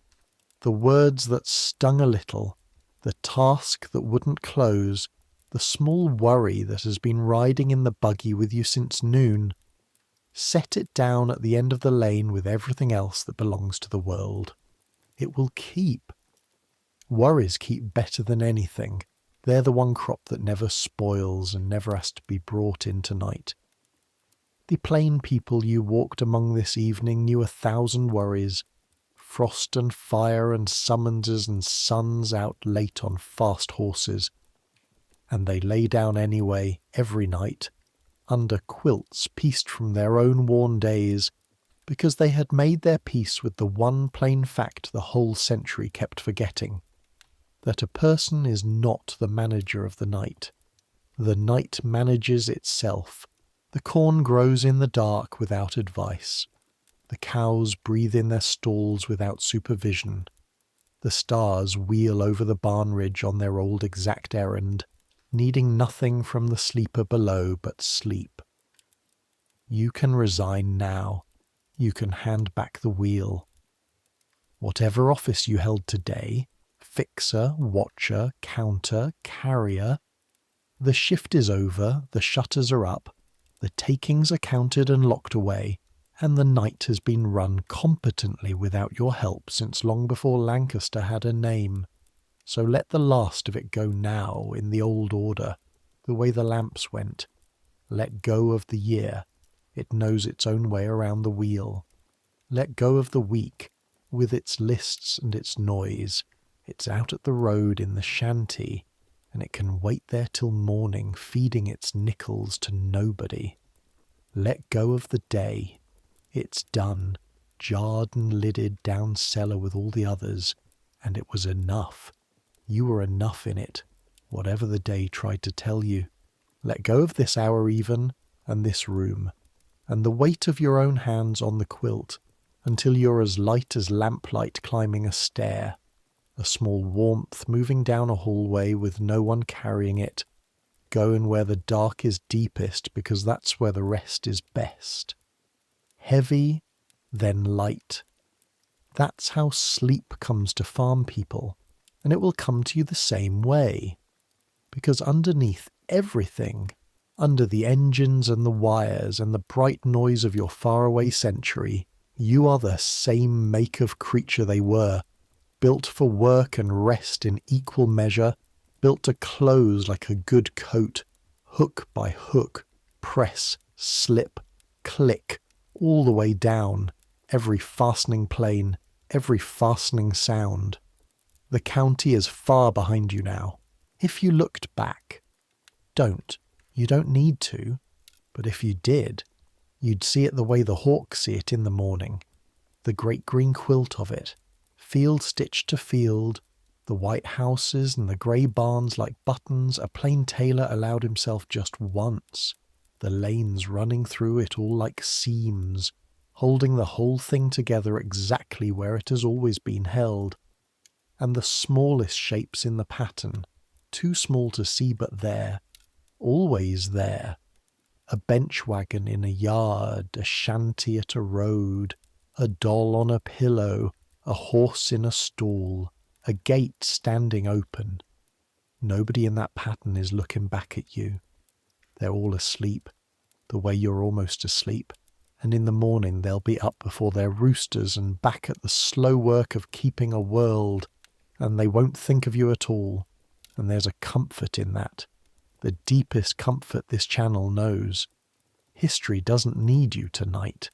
the words that stung a little, the task that wouldn't close, the small worry that has been riding in the buggy with you since noon, set it down at the end of the lane with everything else that belongs to the world. It will keep. Worries keep better than anything. They're the one crop that never spoils and never has to be brought in tonight. The plain people you walked among this evening knew 1,000 worries, frost and fire and summonses and suns out late on fast horses, and they lay down anyway every night, under quilts pieced from their own worn days, because they had made their peace with the one plain fact the whole century kept forgetting, that a person is not the manager of the night. The night manages itself. The corn grows in the dark without advice. The cows breathe in their stalls without supervision. The stars wheel over the barn ridge on their old exact errand, needing nothing from the sleeper below but sleep. You can resign now. You can hand back the wheel. Whatever office you held today, fixer, watcher, counter, carrier, the shift is over, the shutters are up, the takings are counted and locked away, and the night has been run competently without your help since long before Lancaster had a name. So let the last of it go now in the old order, the way the lamps went. Let go of the year. It knows its own way around the wheel. Let go of the week, with its lists and its noise. It's out at the road in the shanty, and it can wait there till morning, feeding its nickels to nobody. Let go of the day. It's done, jarred and lidded down cellar with all the others, and it was enough. You were enough in it, whatever the day tried to tell you. Let go of this hour even, and this room, and the weight of your own hands on the quilt, until you're as light as lamplight climbing a stair, a small warmth moving down a hallway with no one carrying it, going where the dark is deepest because that's where the rest is best. Heavy, then light. That's how sleep comes to farm people, and it will come to you the same way. Because underneath everything, under the engines and the wires and the bright noise of your faraway century, you are the same make of creature they were, built for work and rest in equal measure, built to close like a good coat, hook by hook, press, slip, click, all the way down, every fastening plane, every fastening sound. The county is far behind you now. If you looked back, don't. You don't need to. But if you did, you'd see it the way the hawks see it in the morning. The great green quilt of it, field stitched to field, the white houses and the grey barns like buttons a plain tailor allowed himself just once. the lanes running through it all like seams, holding the whole thing together exactly where it has always been held. And the smallest shapes in the pattern, too small to see but there, always there. A bench wagon in a yard, a shanty at a road, a doll on a pillow, a horse in a stall, a gate standing open. Nobody in that pattern is looking back at you. They're all asleep, the way you're almost asleep, and in the morning they'll be up before their roosters and back at the slow work of keeping a world, and they won't think of you at all, and there's a comfort in that, the deepest comfort this channel knows. History doesn't need you tonight.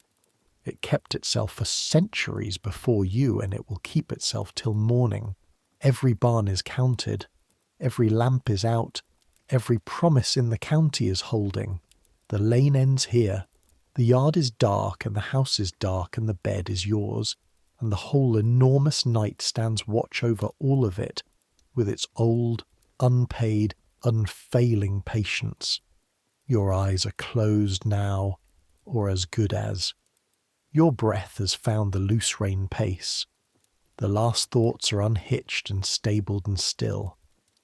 It kept itself for centuries before you, and it will keep itself till morning. Every barn is counted, every lamp is out, every promise in the county is holding. The lane ends here. The yard is dark, and the house is dark, and the bed is yours, and the whole enormous night stands watch over all of it, with its old, unpaid, unfailing patience. Your eyes are closed now, or as good as. Your breath has found the loose rein pace. The last thoughts are unhitched and stabled and still.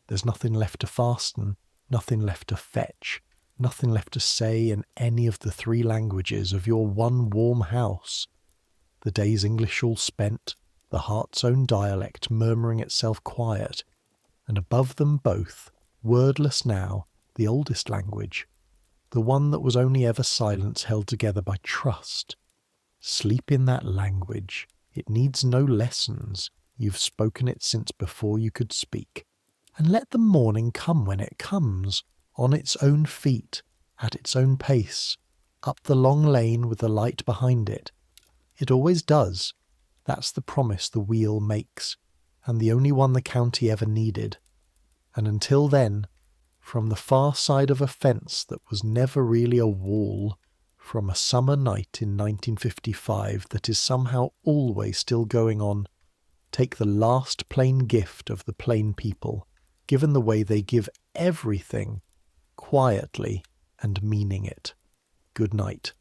There's nothing left to fasten, nothing left to fetch, nothing left to say in any of the 3 languages of your one warm house. The day's English all spent, the heart's own dialect murmuring itself quiet, and above them both, wordless now, the oldest language, the one that was only ever silence held together by trust. Sleep in that language. It needs no lessons. You've spoken it since before you could speak. And let the morning come when it comes, on its own feet, at its own pace, up the long lane with the light behind it. It always does. That's the promise the wheel makes, and the only one the county ever needed. And until then, from the far side of a fence that was never really a wall, from a summer night in 1955 that is somehow always still going on, take the last plain gift of the plain people, given the way they give everything, quietly and meaning it. Good night.